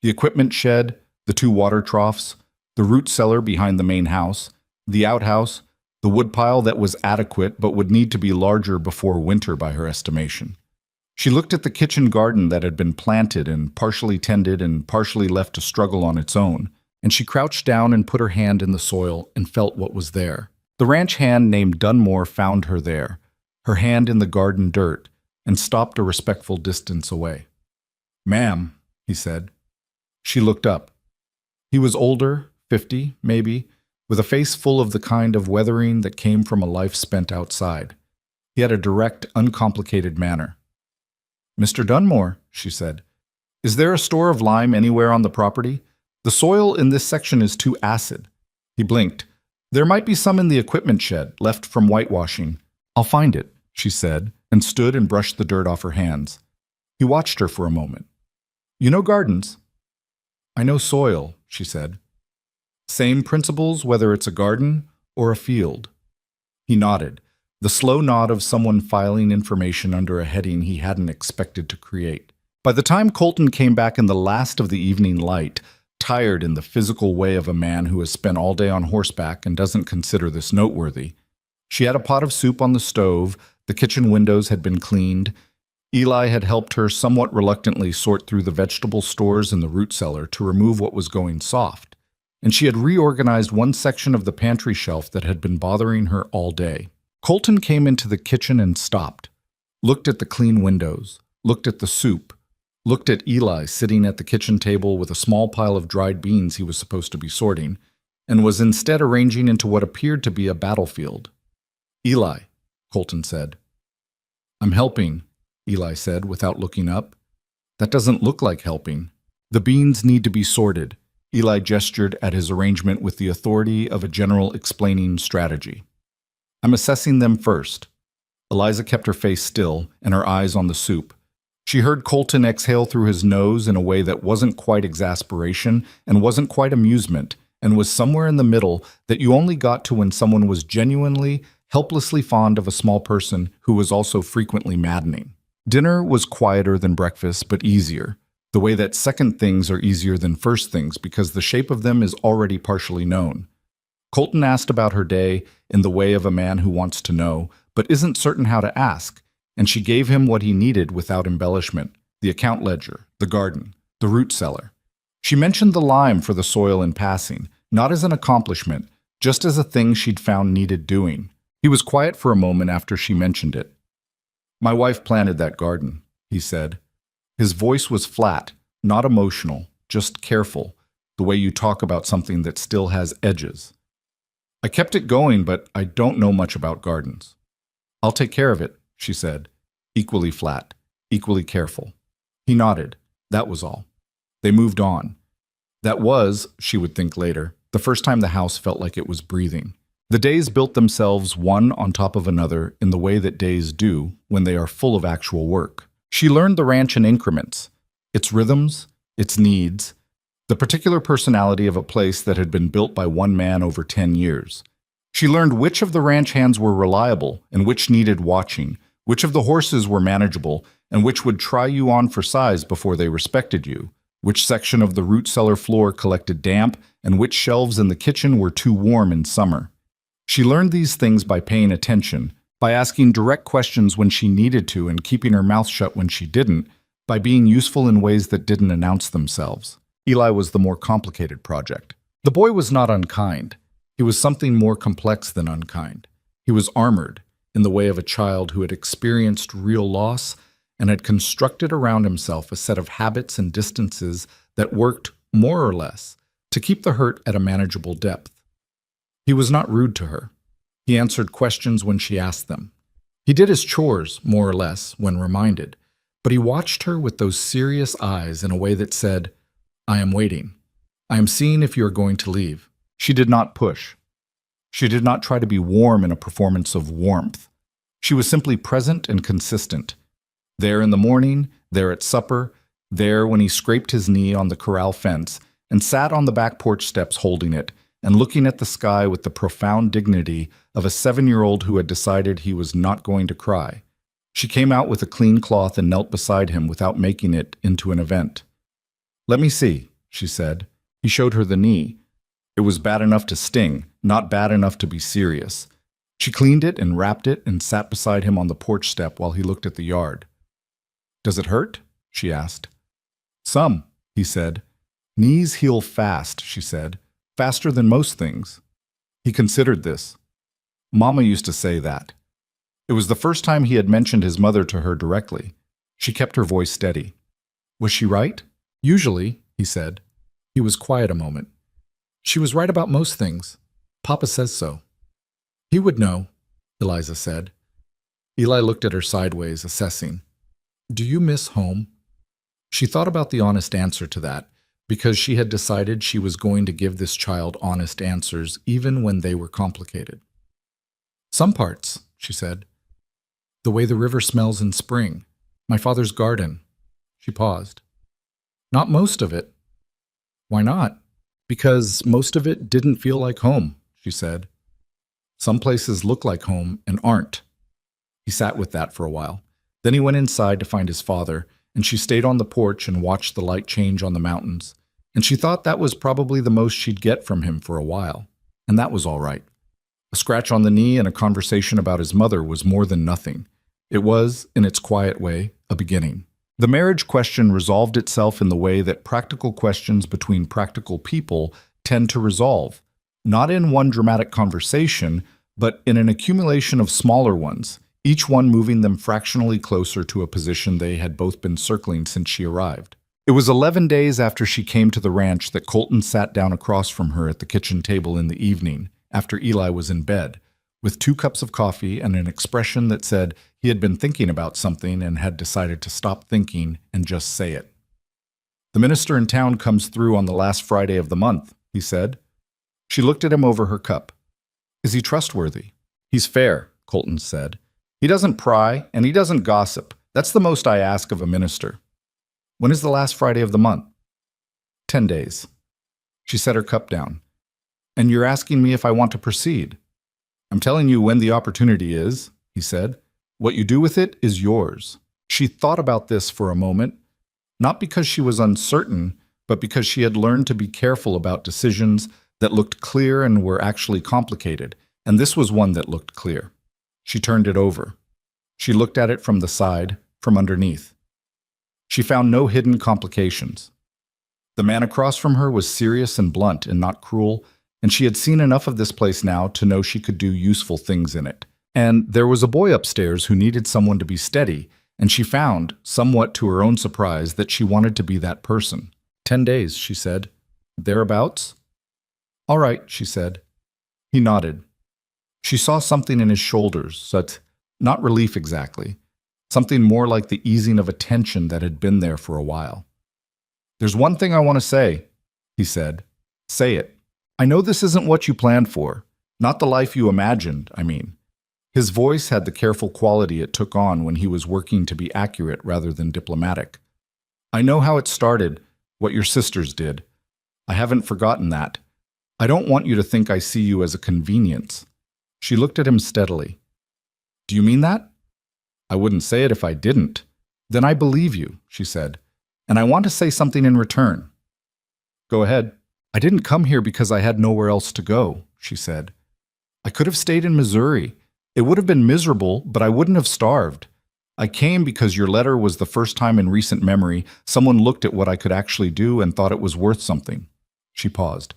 The equipment shed, the 2 water troughs, the root cellar behind the main house, the outhouse, the woodpile that was adequate but would need to be larger before winter by her estimation. She looked at the kitchen garden that had been planted and partially tended and partially left to struggle on its own, and she crouched down and put her hand in the soil and felt what was there. The ranch hand named Dunmore found her there, her hand in the garden dirt, and stopped a respectful distance away. "Ma'am," he said. She looked up. He was older, 50, maybe, with a face full of the kind of weathering that came from a life spent outside. He had a direct, uncomplicated manner. "Mr. Dunmore," she said, "is there a store of lime anywhere on the property? The soil in this section is too acid." He blinked. "There might be some in the equipment shed, left from whitewashing." "I'll find it," she said, and stood and brushed the dirt off her hands. He watched her for a moment. "You know gardens?" "I know soil," she said. "Same principles whether it's a garden or a field." He nodded, the slow nod of someone filing information under a heading he hadn't expected to create. By the time Colton came back in the last of the evening light, tired in the physical way of a man who has spent all day on horseback and doesn't consider this noteworthy, she had a pot of soup on the stove, the kitchen windows had been cleaned. Eli had helped her somewhat reluctantly sort through the vegetable stores in the root cellar to remove what was going soft, and she had reorganized one section of the pantry shelf that had been bothering her all day. Colton came into the kitchen and stopped, looked at the clean windows, looked at the soup, looked at Eli sitting at the kitchen table with a small pile of dried beans he was supposed to be sorting, and was instead arranging into what appeared to be a battlefield. "Eli," Colton said. "I'm helping," Eli said without looking up. "That doesn't look like helping. The beans need to be sorted." Eli gestured at his arrangement with the authority of a general explaining strategy. "I'm assessing them first." Eliza kept her face still and her eyes on the soup. She heard Colton exhale through his nose in a way that wasn't quite exasperation and wasn't quite amusement, and was somewhere in the middle that you only got to when someone was genuinely, helplessly fond of a small person who was also frequently maddening. Dinner was quieter than breakfast, but easier, the way that second things are easier than first things because the shape of them is already partially known. Colton asked about her day in the way of a man who wants to know, but isn't certain how to ask, and she gave him what he needed without embellishment: the account ledger, the garden, the root cellar. She mentioned the lime for the soil in passing, not as an accomplishment, just as a thing she'd found needed doing. He was quiet for a moment after she mentioned it. "My wife planted that garden," he said. His voice was flat, not emotional, just careful, the way you talk about something that still has edges. "I kept it going, but I don't know much about gardens." "I'll take care of it," she said, equally flat, equally careful. He nodded. That was all. They moved on. That was, she would think later, the first time the house felt like it was breathing. The days built themselves one on top of another in the way that days do when they are full of actual work. She learned the ranch in increments, its rhythms, its needs, the particular personality of a place that had been built by one man over 10 years. She learned which of the ranch hands were reliable and which needed watching, which of the horses were manageable and which would try you on for size before they respected you, which section of the root cellar floor collected damp and which shelves in the kitchen were too warm in summer. She learned these things by paying attention, by asking direct questions when she needed to and keeping her mouth shut when she didn't, by being useful in ways that didn't announce themselves. Eli was the more complicated project. The boy was not unkind. He was something more complex than unkind. He was armored, in the way of a child who had experienced real loss and had constructed around himself a set of habits and distances that worked, more or less, to keep the hurt at a manageable depth. He was not rude to her. He answered questions when she asked them. He did his chores, more or less, when reminded, but he watched her with those serious eyes in a way that said, "I am waiting. I am seeing if you are going to leave." She did not push. She did not try to be warm in a performance of warmth. She was simply present and consistent. There in the morning, there at supper, there when he scraped his knee on the corral fence and sat on the back porch steps holding it and looking at the sky with the profound dignity of a 7-year-old who had decided he was not going to cry. She came out with a clean cloth and knelt beside him without making it into an event. "Let me see," she said. He showed her the knee. It was bad enough to sting, not bad enough to be serious. She cleaned it and wrapped it and sat beside him on the porch step while he looked at the yard. "Does it hurt?" she asked. "Some," he said. "Knees heal fast," she said. "Faster than most things." He considered this. Mama used to say that. It was the first time he had mentioned his mother to her directly. She kept her voice steady. "Was she right?" "Usually," he said. He was quiet a moment. She was right about most things. Papa says so. He would know, Eliza said. Eli looked at her sideways, assessing. Do you miss home? She thought about the honest answer to that, because she had decided she was going to give this child honest answers even when they were complicated. Some parts, she said. The way the river smells in spring. My father's garden. She paused. Not most of it. Why not? Because most of it didn't feel like home, she said. Some places look like home and aren't. He sat with that for a while. Then he went inside to find his father, and she stayed on the porch and watched the light change on the mountains. And she thought that was probably the most she'd get from him for a while. And that was all right. A scratch on the knee and a conversation about his mother was more than nothing. It was, in its quiet way, a beginning. The marriage question resolved itself in the way that practical questions between practical people tend to resolve, not in one dramatic conversation, but in an accumulation of smaller ones, each one moving them fractionally closer to a position they had both been circling since she arrived. It was 11 days after she came to the ranch that Colton sat down across from her at the kitchen table in the evening, after Eli was in bed, with 2 cups of coffee and an expression that said he had been thinking about something and had decided to stop thinking and just say it. The minister in town comes through on the last Friday of the month, he said. She looked at him over her cup. Is he trustworthy? He's fair, Colton said. He doesn't pry, and he doesn't gossip. That's the most I ask of a minister. When is the last Friday of the month? 10 days. She set her cup down. And you're asking me if I want to proceed. I'm telling you when the opportunity is, he said. What you do with it is yours. She thought about this for a moment, not because she was uncertain, but because she had learned to be careful about decisions that looked clear and were actually complicated, and this was one that looked clear. She turned it over. She looked at it from the side, from underneath. She found no hidden complications. The man across from her was serious and blunt and not cruel, and she had seen enough of this place now to know she could do useful things in it. And there was a boy upstairs who needed someone to be steady, and she found, somewhat to her own surprise, that she wanted to be that person. 10 days, she said. Thereabouts? All right, she said. He nodded. She saw something in his shoulders, such, not relief exactly, something more like the easing of a tension that had been there for a while. There's one thing I want to say, he said. Say it. I know this isn't what you planned for, not the life you imagined, I mean. His voice had the careful quality it took on when he was working to be accurate rather than diplomatic. I know how it started, what your sisters did. I haven't forgotten that. I don't want you to think I see you as a convenience. She looked at him steadily. Do you mean that? I wouldn't say it if I didn't. Then I believe you, she said. And I want to say something in return. Go ahead. I didn't come here because I had nowhere else to go, she said. I could have stayed in Missouri. It would have been miserable, but I wouldn't have starved. I came because your letter was the first time in recent memory someone looked at what I could actually do and thought it was worth something. She paused.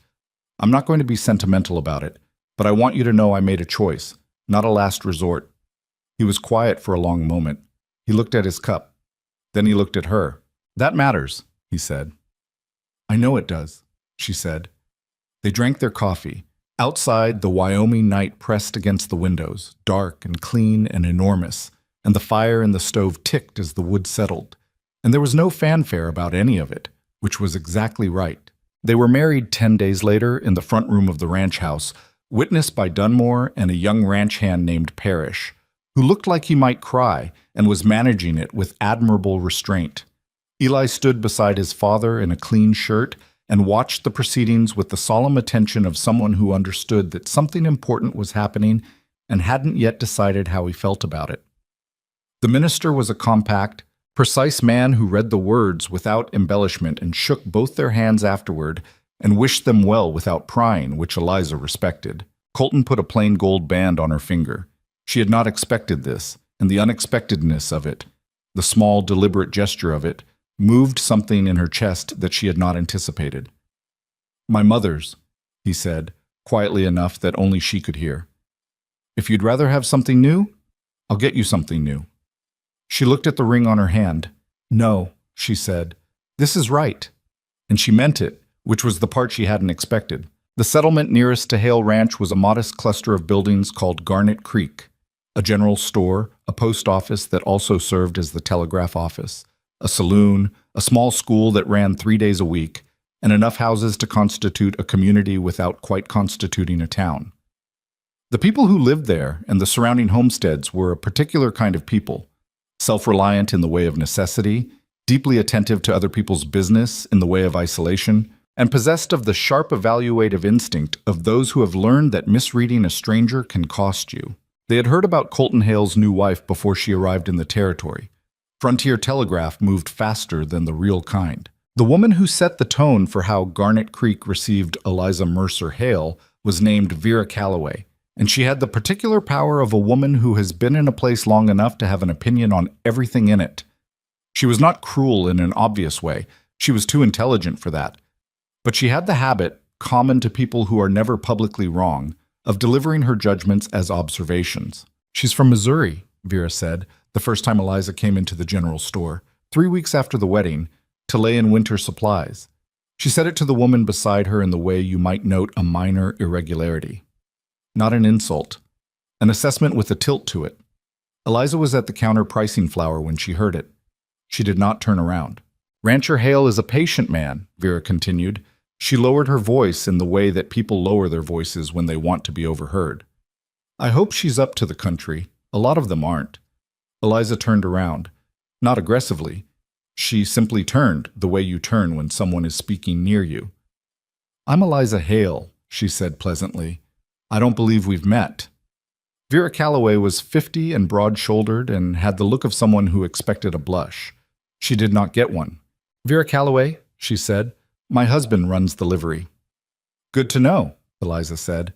I'm not going to be sentimental about it, but I want you to know I made a choice, not a last resort. He was quiet for a long moment. He looked at his cup. Then he looked at her. That matters, he said. I know it does, she said. They drank their coffee. Outside, the Wyoming night pressed against the windows, dark and clean and enormous, and the fire in the stove ticked as the wood settled. And there was no fanfare about any of it, which was exactly right. They were married 10 days later in the front room of the ranch house, witnessed by Dunmore and a young ranch hand named Parrish, who looked like he might cry and was managing it with admirable restraint. Eli stood beside his father in a clean shirt and watched the proceedings with the solemn attention of someone who understood that something important was happening and hadn't yet decided how he felt about it. The minister was a compact, precise man who read the words without embellishment and shook both their hands afterward and wished them well without prying, which Eliza respected. Colton put a plain gold band on her finger. She had not expected this, and the unexpectedness of it, the small, deliberate gesture of it, moved something in her chest that she had not anticipated. My mother's, he said, quietly enough that only she could hear. If you'd rather have something new, I'll get you something new. She looked at the ring on her hand. No, she said, this is right. And she meant it, which was the part she hadn't expected. The settlement nearest to Hale Ranch was a modest cluster of buildings called Garnet Creek, a general store, a post office that also served as the telegraph office, a saloon, a small school that ran 3 days a week, and enough houses to constitute a community without quite constituting a town. The people who lived there and the surrounding homesteads were a particular kind of people, self-reliant in the way of necessity, deeply attentive to other people's business in the way of isolation, and possessed of the sharp evaluative instinct of those who have learned that misreading a stranger can cost you. They had heard about Colton Hale's new wife before she arrived in the territory. Frontier telegraph moved faster than the real kind. The woman who set the tone for how Garnet Creek received Eliza Mercer Hale was named Vera Calloway, and she had the particular power of a woman who has been in a place long enough to have an opinion on everything in it. She was not cruel in an obvious way. She was too intelligent for that. But she had the habit, common to people who are never publicly wrong, of delivering her judgments as observations. "She's from Missouri," Vera said, the first time Eliza came into the general store, 3 weeks after the wedding, to lay in winter supplies. She said it to the woman beside her in the way you might note a minor irregularity. Not an insult. An assessment with a tilt to it. Eliza was at the counter pricing flour when she heard it. She did not turn around. "Rancher Hale is a patient man," Vera continued. She lowered her voice in the way that people lower their voices when they want to be overheard. "I hope she's up to the country. A lot of them aren't." Eliza turned around. Not aggressively. She simply turned the way you turn when someone is speaking near you. "I'm Eliza Hale," she said pleasantly. "I don't believe we've met." Vera Calloway was 50 and broad-shouldered and had the look of someone who expected a blush. She did not get one. "Vera Calloway," she said, "my husband runs the livery." "Good to know," Eliza said.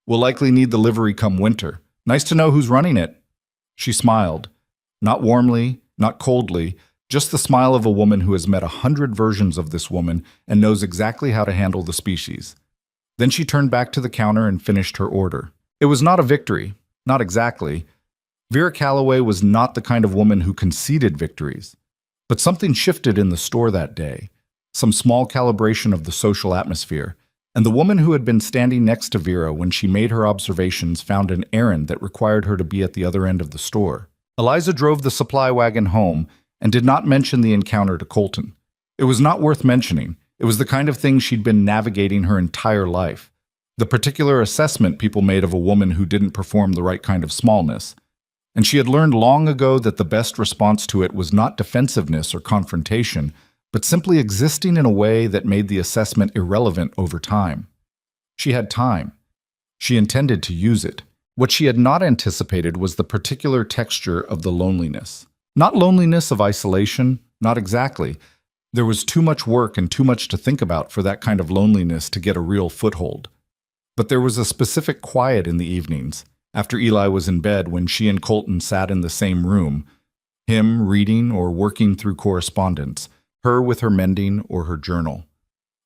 "We'll likely need the livery come winter. Nice to know who's running it." She smiled. Not warmly, not coldly, just the smile of a woman who has met 100 versions of this woman and knows exactly how to handle the species. Then she turned back to the counter and finished her order. It was not a victory. Not exactly. Vera Calloway was not the kind of woman who conceded victories. But something shifted in the store that day. Some small calibration of the social atmosphere, and the woman who had been standing next to Vera when she made her observations found an errand that required her to be at the other end of the store. Eliza drove the supply wagon home and did not mention the encounter to Colton. It was not worth mentioning. It was the kind of thing she'd been navigating her entire life. The particular assessment people made of a woman who didn't perform the right kind of smallness. And she had learned long ago that the best response to it was not defensiveness or confrontation, but simply existing in a way that made the assessment irrelevant over time. She had time. She intended to use it. What she had not anticipated was the particular texture of the loneliness. Not loneliness of isolation, not exactly. There was too much work and too much to think about for that kind of loneliness to get a real foothold. But there was a specific quiet in the evenings, after Eli was in bed when she and Colton sat in the same room, him reading or working through correspondence, her with her mending or her journal.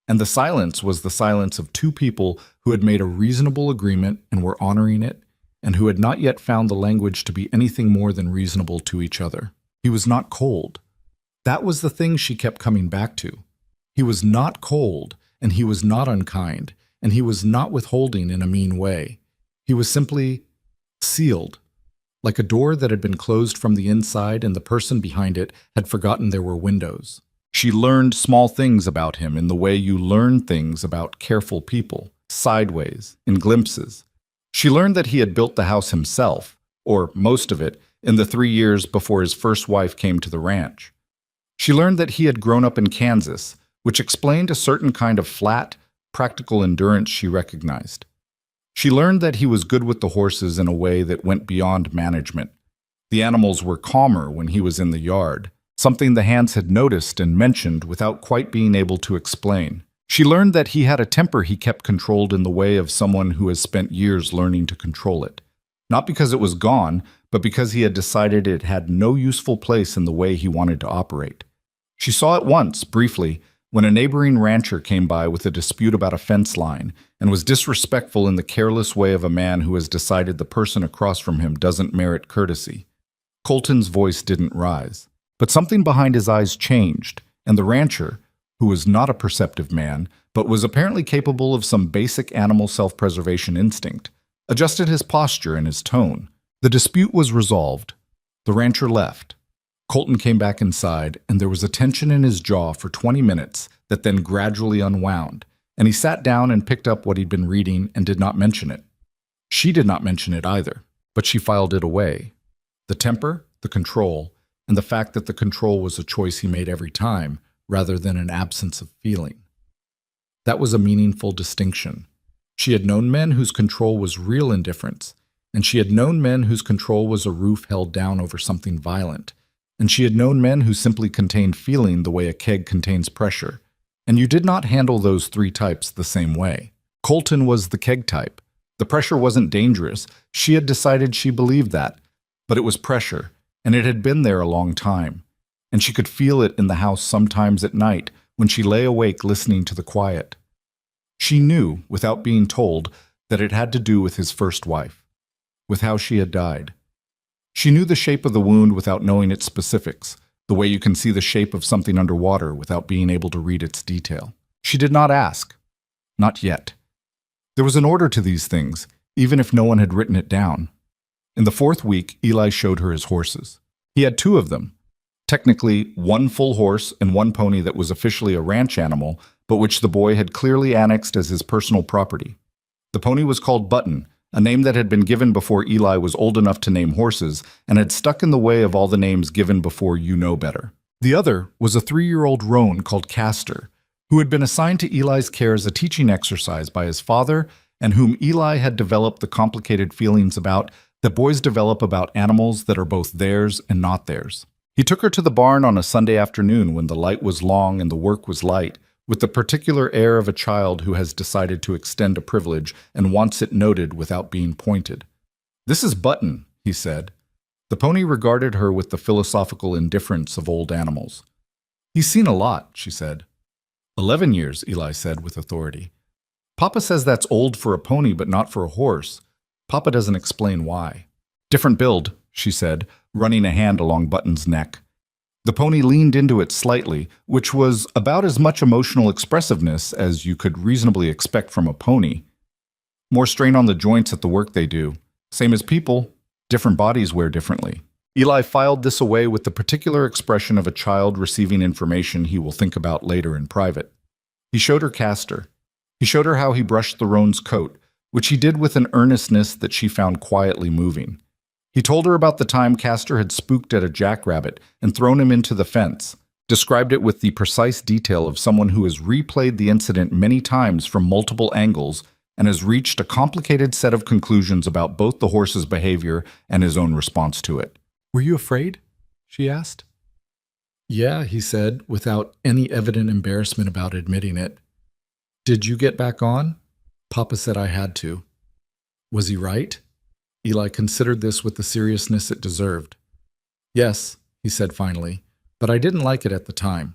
And the silence was the silence of two people who had made a reasonable agreement and were honoring it, and who had not yet found the language to be anything more than reasonable to each other. He was not cold. That was the thing she kept coming back to. He was not cold, and he was not unkind, and he was not withholding in a mean way. He was simply sealed, like a door that had been closed from the inside and the person behind it had forgotten there were windows. She learned small things about him in the way you learn things about careful people, sideways, in glimpses. She learned that he had built the house himself, or most of it, in the 3 years before his first wife came to the ranch. She learned that he had grown up in Kansas, which explained a certain kind of flat, practical endurance she recognized. She learned that he was good with the horses in a way that went beyond management. The animals were calmer when he was in the yard, something the hands had noticed and mentioned without quite being able to explain. She learned that he had a temper he kept controlled in the way of someone who has spent years learning to control it. Not because it was gone, but because he had decided it had no useful place in the way he wanted to operate. She saw it once, briefly, when a neighboring rancher came by with a dispute about a fence line and was disrespectful in the careless way of a man who has decided the person across from him doesn't merit courtesy. Colton's voice didn't rise, but something behind his eyes changed, and the rancher, who was not a perceptive man, but was apparently capable of some basic animal self-preservation instinct, adjusted his posture and his tone. The dispute was resolved. The rancher left. Colton came back inside, and there was a tension in his jaw for 20 minutes that then gradually unwound, and he sat down and picked up what he'd been reading and did not mention it. She did not mention it either, but she filed it away. The temper, the control, and the fact that the control was a choice he made every time, rather than an absence of feeling. That was a meaningful distinction. She had known men whose control was real indifference, and she had known men whose control was a roof held down over something violent, and she had known men who simply contained feeling the way a keg contains pressure, and you did not handle those three types the same way. Colton was the keg type. The pressure wasn't dangerous. She had decided she believed that, but it was pressure, and it had been there a long time, and she could feel it in the house sometimes at night when she lay awake listening to the quiet. She knew, without being told, that it had to do with his first wife, with how she had died. She knew the shape of the wound without knowing its specifics, the way you can see the shape of something underwater without being able to read its detail. She did not ask. Not yet. There was an order to these things, even if no one had written it down. In the 4th week, Eli showed her his horses. He had 2 of them. Technically, 1 full horse and 1 pony that was officially a ranch animal, but which the boy had clearly annexed as his personal property. The pony was called Button, a name that had been given before Eli was old enough to name horses and had stuck in the way of all the names given before You Know Better. The other was a 3-year-old roan called Castor, who had been assigned to Eli's care as a teaching exercise by his father and whom Eli had developed the complicated feelings about that boys develop about animals that are both theirs and not theirs. He took her to the barn on a Sunday afternoon when the light was long and the work was light, with the particular air of a child who has decided to extend a privilege and wants it noted without being pointed. "This is Button," he said. The pony regarded her with the philosophical indifference of old animals. "He's seen a lot," she said. 11 years, Eli said with authority. "Papa says that's old for a pony but not for a horse. Papa doesn't explain why." "Different build," she said, running a hand along Button's neck. The pony leaned into it slightly, which was about as much emotional expressiveness as you could reasonably expect from a pony. More strain on the joints at the work they do. Same as people, different bodies wear differently. Eli filed this away with the particular expression of a child receiving information he will think about later in private. He showed her Castor. He showed her how he brushed the roan's coat, which he did with an earnestness that she found quietly moving. He told her about the time Castor had spooked at a jackrabbit and thrown him into the fence, described it with the precise detail of someone who has replayed the incident many times from multiple angles and has reached a complicated set of conclusions about both the horse's behavior and his own response to it. "Were you afraid?" she asked. "Yeah," he said, without any evident embarrassment about admitting it. "Did you get back on?" "Papa said I had to." "Was he right?" Eli considered this with the seriousness it deserved. "Yes," he said finally, "but I didn't like it at the time."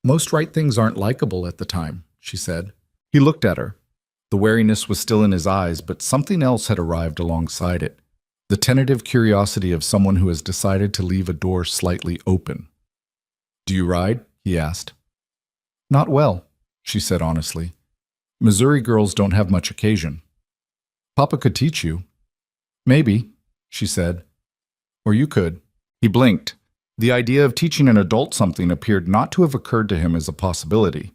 "Most right things aren't likable at the time," she said. He looked at her. The wariness was still in his eyes, but something else had arrived alongside it. The tentative curiosity of someone who has decided to leave a door slightly open. "Do you ride?" he asked. "Not well," she said honestly. "Missouri girls don't have much occasion." "Papa could teach you." "Maybe," she said. "Or you could." He blinked. The idea of teaching an adult something appeared not to have occurred to him as a possibility.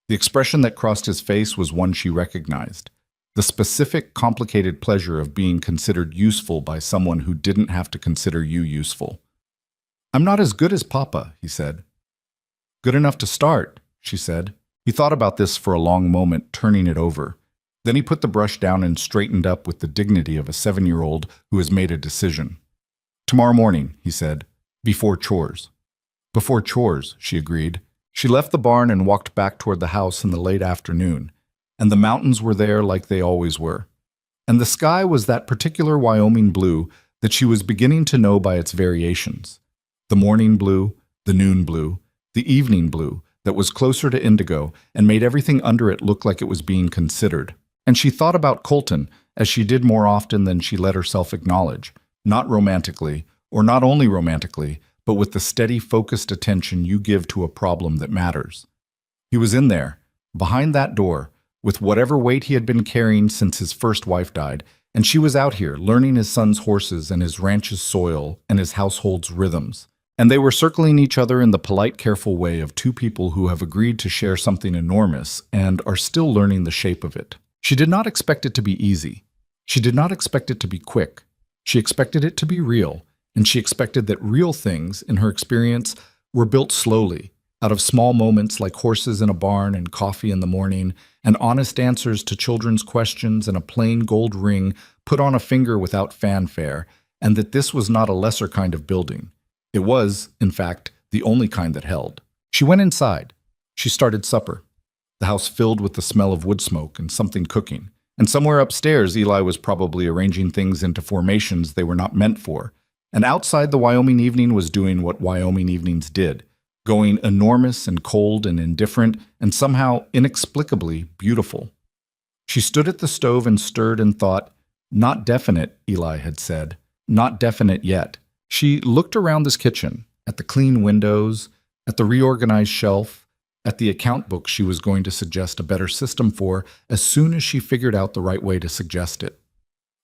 The expression that crossed his face was one she recognized. The specific, complicated pleasure of being considered useful by someone who didn't have to consider you useful. "I'm not as good as Papa," he said. "Good enough to start," she said. He thought about this for a long moment, turning it over. Then he put the brush down and straightened up with the dignity of a 7-year-old who has made a decision. "Tomorrow morning," he said, "before chores." "Before chores," she agreed. She left the barn and walked back toward the house in the late afternoon, and the mountains were there like they always were. And the sky was that particular Wyoming blue that she was beginning to know by its variations. The morning blue, the noon blue, the evening blue that was closer to indigo and made everything under it look like it was being considered. And she thought about Colton, as she did more often than she let herself acknowledge, not romantically, or not only romantically, but with the steady, focused attention you give to a problem that matters. He was in there, behind that door, with whatever weight he had been carrying since his first wife died, and she was out here learning his son's horses and his ranch's soil and his household's rhythms. And they were circling each other in the polite, careful way of two people who have agreed to share something enormous and are still learning the shape of it. She did not expect it to be easy. She did not expect it to be quick. She expected it to be real, and she expected that real things, in her experience, were built slowly, out of small moments like horses in a barn and coffee in the morning, and honest answers to children's questions and a plain gold ring put on a finger without fanfare, and that this was not a lesser kind of building. It was, in fact, the only kind that held. She went inside. She started supper. The house filled with the smell of wood smoke and something cooking. And somewhere upstairs, Eli was probably arranging things into formations they were not meant for. And outside, the Wyoming evening was doing what Wyoming evenings did, going enormous and cold and indifferent and somehow inexplicably beautiful. She stood at the stove and stirred and thought, "Not definite," Eli had said. "Not definite yet." She looked around this kitchen, at the clean windows, at the reorganized shelf, at the account book she was going to suggest a better system for as soon as she figured out the right way to suggest it.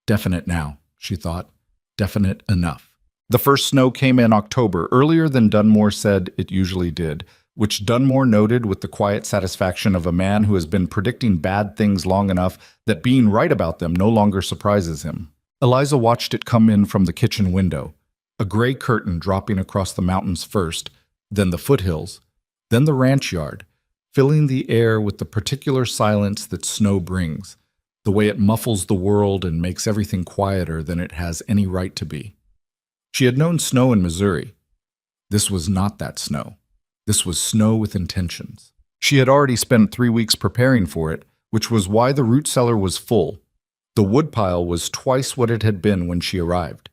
Definite now, she thought. Definite enough. The first snow came in October, earlier than Dunmore said it usually did, which Dunmore noted with the quiet satisfaction of a man who has been predicting bad things long enough that being right about them no longer surprises him. Eliza watched it come in from the kitchen window, a gray curtain dropping across the mountains first, then the foothills, then the ranch yard, filling the air with the particular silence that snow brings, the way it muffles the world and makes everything quieter than it has any right to be. She had known snow in Missouri. This was not that snow. This was snow with intentions. She had already spent 3 weeks preparing for it, which was why the root cellar was full. The woodpile was twice what it had been when she arrived.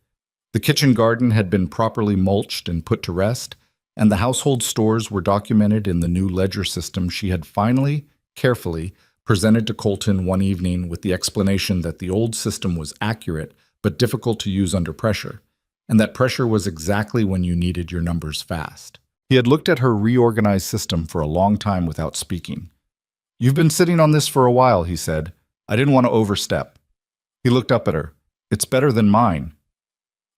The kitchen garden had been properly mulched and put to rest, and the household stores were documented in the new ledger system she had finally, carefully, presented to Colton one evening with the explanation that the old system was accurate but difficult to use under pressure, and that pressure was exactly when you needed your numbers fast. He had looked at her reorganized system for a long time without speaking. "You've been sitting on this for a while," he said. "I didn't want to overstep." He looked up at her. "It's better than mine."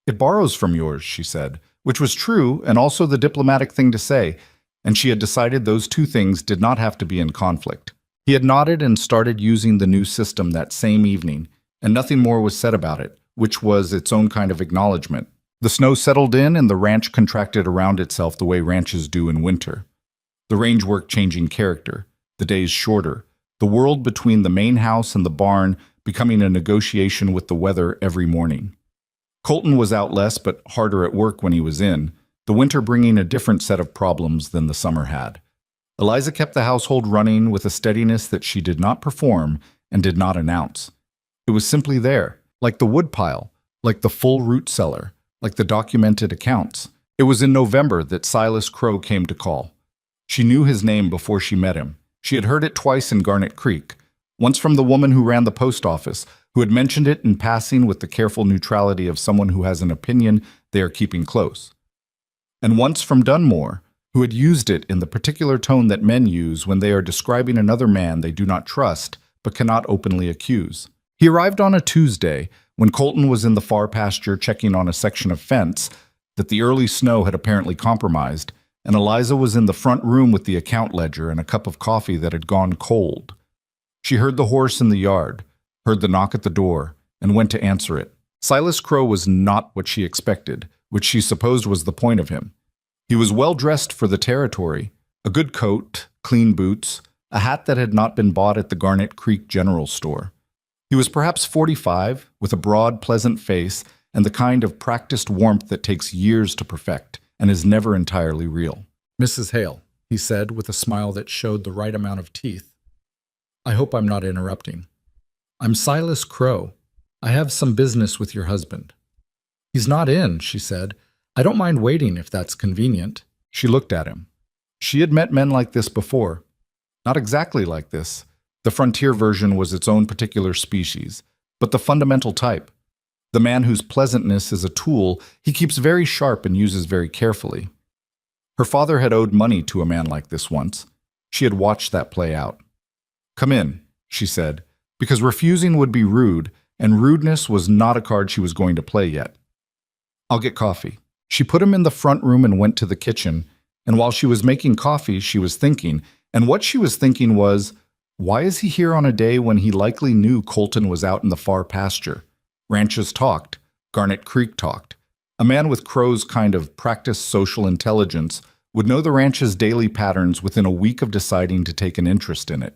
"It borrows from yours," she said, which was true and also the diplomatic thing to say, and she had decided those two things did not have to be in conflict. He had nodded and started using the new system that same evening, and nothing more was said about it, which was its own kind of acknowledgement. The snow settled in and the ranch contracted around itself the way ranches do in winter. The range work changing character, the days shorter, the world between the main house and the barn becoming a negotiation with the weather every morning. Colton was out less but harder at work when he was in, the winter bringing a different set of problems than the summer had. Eliza kept the household running with a steadiness that she did not perform and did not announce. It was simply there, like the woodpile, like the full root cellar, like the documented accounts. It was in November that Silas Crow came to call. She knew his name before she met him. She had heard it twice in Garnet Creek, once from the woman who ran the post office, who had mentioned it in passing with the careful neutrality of someone who has an opinion they are keeping close, and once from Dunmore, who had used it in the particular tone that men use when they are describing another man they do not trust but cannot openly accuse. He arrived on a Tuesday, when Colton was in the far pasture checking on a section of fence that the early snow had apparently compromised, and Eliza was in the front room with the account ledger and a cup of coffee that had gone cold. She heard the horse in the yard, heard the knock at the door, and went to answer it. Silas Crow was not what she expected, which she supposed was the point of him. He was well dressed for the territory, a good coat, clean boots, a hat that had not been bought at the Garnet Creek General Store. He was perhaps 45, with a broad, pleasant face and the kind of practiced warmth that takes years to perfect and is never entirely real. "Mrs. Hale," he said with a smile that showed the right amount of teeth. "I hope I'm not interrupting. I'm Silas Crow. I have some business with your husband." "He's not in," she said. "I don't mind waiting if that's convenient." She looked at him. She had met men like this before. Not exactly like this. The frontier version was its own particular species, but the fundamental type. The man whose pleasantness is a tool he keeps very sharp and uses very carefully. Her father had owed money to a man like this once. She had watched that play out. "Come in," she said, because refusing would be rude, and rudeness was not a card she was going to play yet. "I'll get coffee." She put him in the front room and went to the kitchen, and while she was making coffee, she was thinking, and what she was thinking was, why is he here on a day when he likely knew Colton was out in the far pasture? Ranches talked. Garnet Creek talked. A man with Crow's kind of practiced social intelligence would know the ranch's daily patterns within a week of deciding to take an interest in it.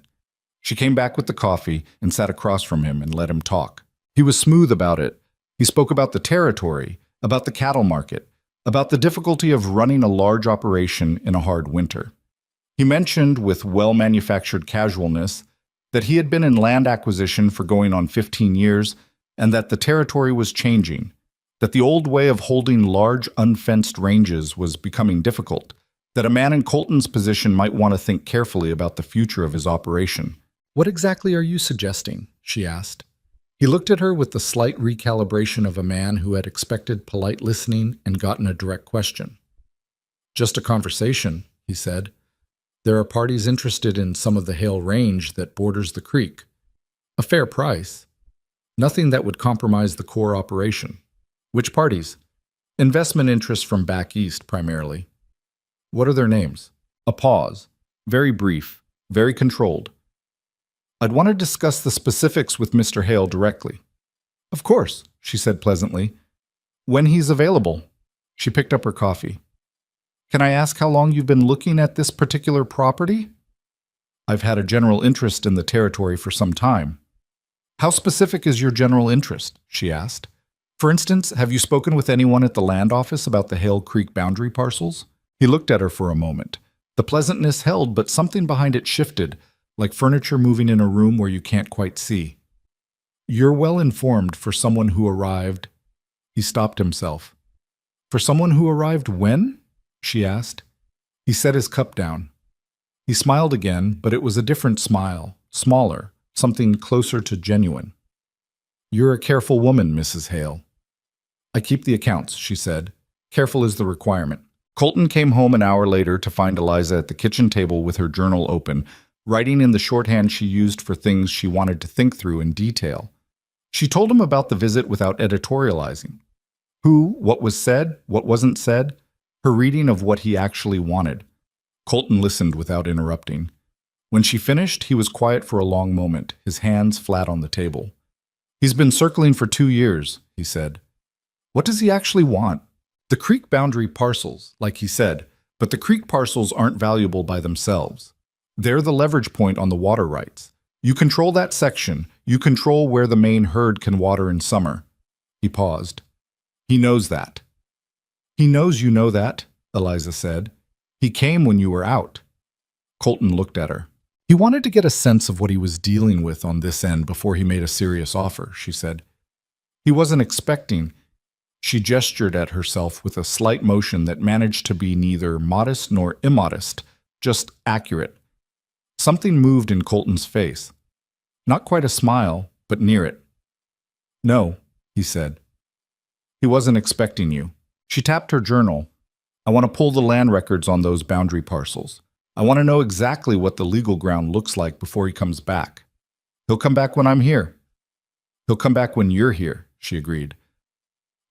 She came back with the coffee and sat across from him and let him talk. He was smooth about it. He spoke about the territory, about the cattle market, about the difficulty of running a large operation in a hard winter. He mentioned, with well-manufactured casualness, that he had been in land acquisition for going on 15 years and that the territory was changing, that the old way of holding large unfenced ranges was becoming difficult, that a man in Colton's position might want to think carefully about the future of his operation. "What exactly are you suggesting?" she asked. He looked at her with the slight recalibration of a man who had expected polite listening and gotten a direct question. "Just a conversation," he said. "There are parties interested in some of the Hale Range that borders the creek. A fair price. Nothing that would compromise the core operation." "Which parties?" "Investment interests from back east, primarily." "What are their names?" A pause. Very brief. Very controlled. "I'd want to discuss the specifics with Mr. Hale directly." "Of course," she said pleasantly. "When he's available." She picked up her coffee. "Can I ask how long you've been looking at this particular property?" "I've had a general interest in the territory for some time." "How specific is your general interest?" she asked. "For instance, have you spoken with anyone at the land office about the Hale Creek boundary parcels?" He looked at her for a moment. The pleasantness held, but something behind it shifted, like furniture moving in a room where you can't quite see. "You're well informed for someone who arrived." He stopped himself. "For someone who arrived when?" she asked. He set his cup down. He smiled again, but it was a different smile, smaller, something closer to genuine. "You're a careful woman, Mrs. Hale." "I keep the accounts," she said. "Careful is the requirement." Colton came home an hour later to find Eliza at the kitchen table with her journal open, writing in the shorthand she used for things she wanted to think through in detail. She told him about the visit without editorializing. Who, what was said, what wasn't said, her reading of what he actually wanted. Colton listened without interrupting. When she finished, he was quiet for a long moment, his hands flat on the table. "He's been circling for 2 years, he said. "What does he actually want?" "The creek boundary parcels, like he said, but the creek parcels aren't valuable by themselves. They're the leverage point on the water rights. You control that section, you control where the main herd can water in summer." He paused. "He knows that." "He knows you know that," Eliza said. "He came when you were out." Colton looked at her. He wanted to get a sense of what he was dealing with on this end before he made a serious offer, she said. He wasn't expecting. She gestured at herself with a slight motion that managed to be neither modest nor immodest, just accurate. Something moved in Colton's face. Not quite a smile, but near it. "No," he said. "He wasn't expecting you." She tapped her journal. "I want to pull the land records on those boundary parcels. I want to know exactly what the legal ground looks like before he comes back." "He'll come back when I'm here." "He'll come back when you're here," she agreed.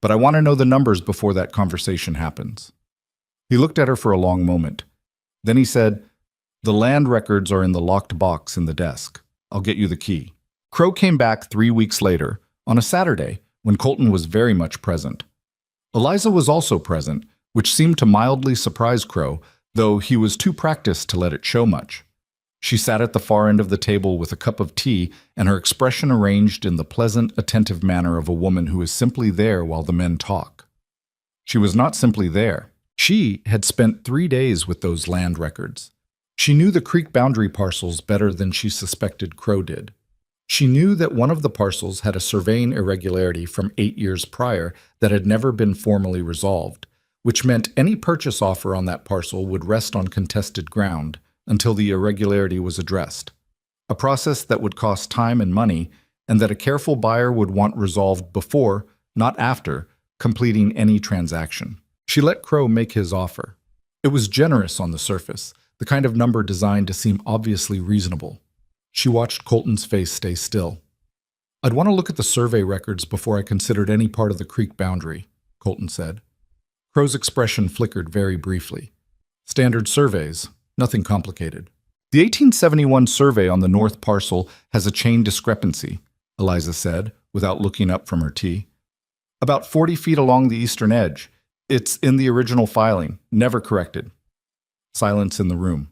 "But I want to know the numbers before that conversation happens." He looked at her for a long moment. Then he said, "The land records are in the locked box in the desk. I'll get you the key." Crow came back 3 weeks later, on a Saturday, when Colton was very much present. Eliza was also present, which seemed to mildly surprise Crow, though he was too practiced to let it show much. She sat at the far end of the table with a cup of tea and her expression arranged in the pleasant, attentive manner of a woman who is simply there while the men talk. She was not simply there. She had spent 3 days with those land records. She knew the creek boundary parcels better than she suspected Crow did. She knew that one of the parcels had a surveying irregularity from 8 years prior that had never been formally resolved, which meant any purchase offer on that parcel would rest on contested ground until the irregularity was addressed, a process that would cost time and money, and that a careful buyer would want resolved before, not after, completing any transaction. She let Crow make his offer. It was generous on the surface, the kind of number designed to seem obviously reasonable. She watched Colton's face stay still. "I'd want to look at the survey records before I considered any part of the creek boundary," Colton said. Crow's expression flickered very briefly. "Standard surveys, nothing complicated." "The 1871 survey on the north parcel has a chain discrepancy," Eliza said, without looking up from her tea. "About 40 feet along the eastern edge. It's in the original filing, never corrected." Silence in the room.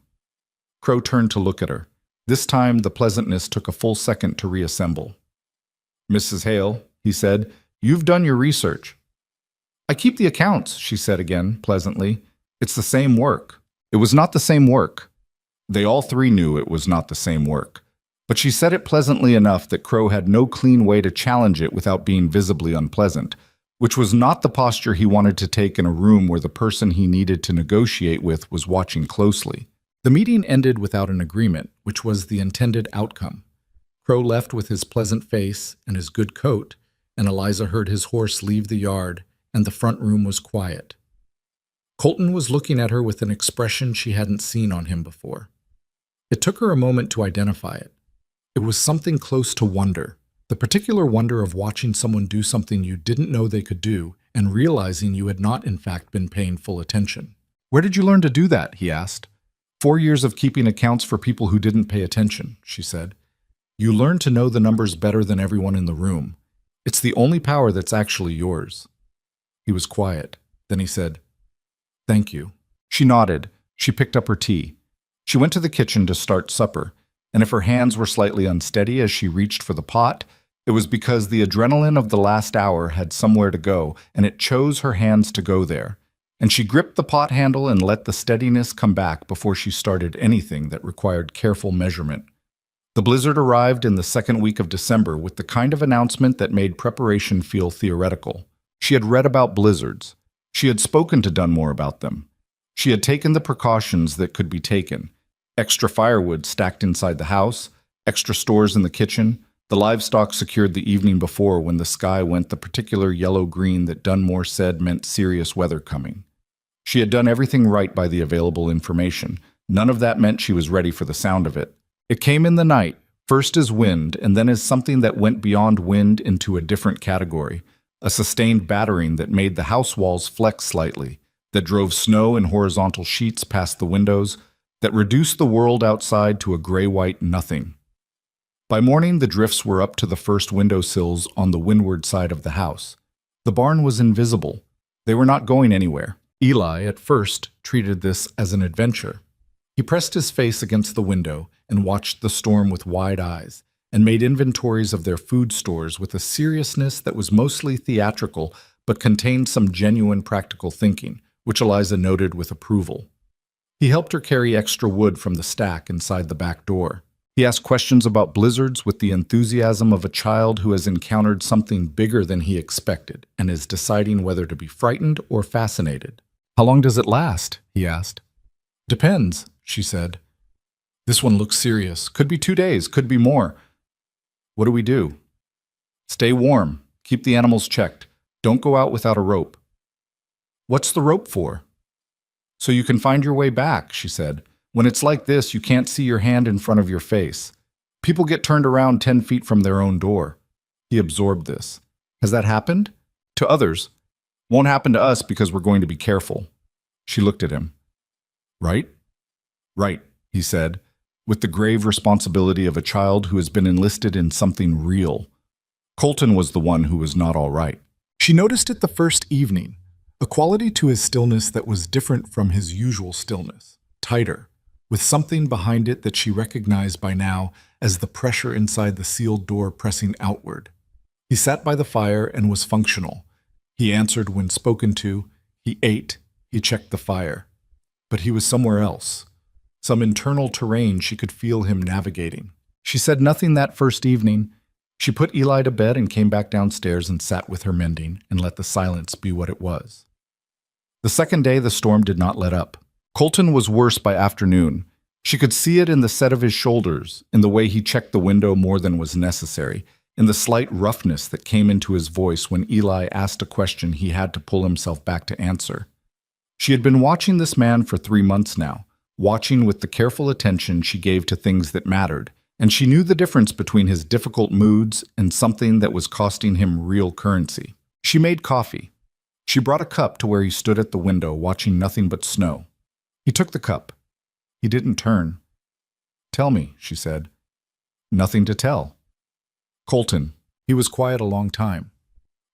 Crow turned to look at her. This time, the pleasantness took a full second to reassemble. "Mrs. Hale," he said, "you've done your research." "I keep the accounts," she said again, pleasantly. "It's the same work." It was not the same work. They all three knew it was not the same work. But she said it pleasantly enough that Crow had no clean way to challenge it without being visibly unpleasant, which was not the posture he wanted to take in a room where the person he needed to negotiate with was watching closely. The meeting ended without an agreement, which was the intended outcome. Crow left with his pleasant face and his good coat, and Eliza heard his horse leave the yard, and the front room was quiet. Colton was looking at her with an expression she hadn't seen on him before. It took her a moment to identify it. It was something close to wonder, the particular wonder of watching someone do something you didn't know they could do and realizing you had not in fact been paying full attention. "Where did you learn to do that?" he asked. 4 years of keeping accounts for people who didn't pay attention," she said. "You learn to know the numbers better than everyone in the room. It's the only power that's actually yours." He was quiet. Then he said, "Thank you." She nodded. She picked up her tea. She went to the kitchen to start supper, and if her hands were slightly unsteady as she reached for the pot, it was because the adrenaline of the last hour had somewhere to go, and it chose her hands to go there. And she gripped the pot handle and let the steadiness come back before she started anything that required careful measurement. The blizzard arrived in the second week of December with the kind of announcement that made preparation feel theoretical. She had read about blizzards. She had spoken to Dunmore about them. She had taken the precautions that could be taken. Extra firewood stacked inside the house, extra stores in the kitchen, the livestock secured the evening before when the sky went the particular yellow-green that Dunmore said meant serious weather coming. She had done everything right by the available information. None of that meant she was ready for the sound of it. It came in the night, first as wind and then as something that went beyond wind into a different category, a sustained battering that made the house walls flex slightly, that drove snow in horizontal sheets past the windows, that reduced the world outside to a gray-white nothing. By morning, the drifts were up to the first windowsills on the windward side of the house. The barn was invisible. They were not going anywhere. Eli, at first, treated this as an adventure. He pressed his face against the window and watched the storm with wide eyes, and made inventories of their food stores with a seriousness that was mostly theatrical but contained some genuine practical thinking, which Eliza noted with approval. He helped her carry extra wood from the stack inside the back door. He asked questions about blizzards with the enthusiasm of a child who has encountered something bigger than he expected and is deciding whether to be frightened or fascinated. "How long does it last?" he asked. "Depends," she said. "This one looks serious. Could be 2 days, could be more." "What do we do?" "Stay warm. Keep the animals checked. Don't go out without a rope." "What's the rope for?" "So you can find your way back," she said. "When it's like this, you can't see your hand in front of your face. People get turned around 10 feet from their own door." He absorbed this. "Has that happened?" "To others. Won't happen to us because we're going to be careful." She looked at him. "Right?" "Right," he said, with the grave responsibility of a child who has been enlisted in something real. Colton was the one who was not all right. She noticed it the first evening, a quality to his stillness that was different from his usual stillness, tighter, with something behind it that she recognized by now as the pressure inside the sealed door pressing outward. He sat by the fire and was functional. He answered when spoken to, he ate, he checked the fire. But he was somewhere else. Some internal terrain she could feel him navigating. She said nothing that first evening. She put Eli to bed and came back downstairs and sat with her mending and let the silence be what it was. The second day, the storm did not let up. Colton was worse by afternoon. She could see it in the set of his shoulders, in the way he checked the window more than was necessary, in the slight roughness that came into his voice when Eli asked a question he had to pull himself back to answer. She had been watching this man for 3 months now, watching with the careful attention she gave to things that mattered, and she knew the difference between his difficult moods and something that was costing him real currency. She made coffee. She brought a cup to where he stood at the window, watching nothing but snow. He took the cup. He didn't turn. "Tell me," she said. "Nothing to tell." "Colton." He was quiet a long time,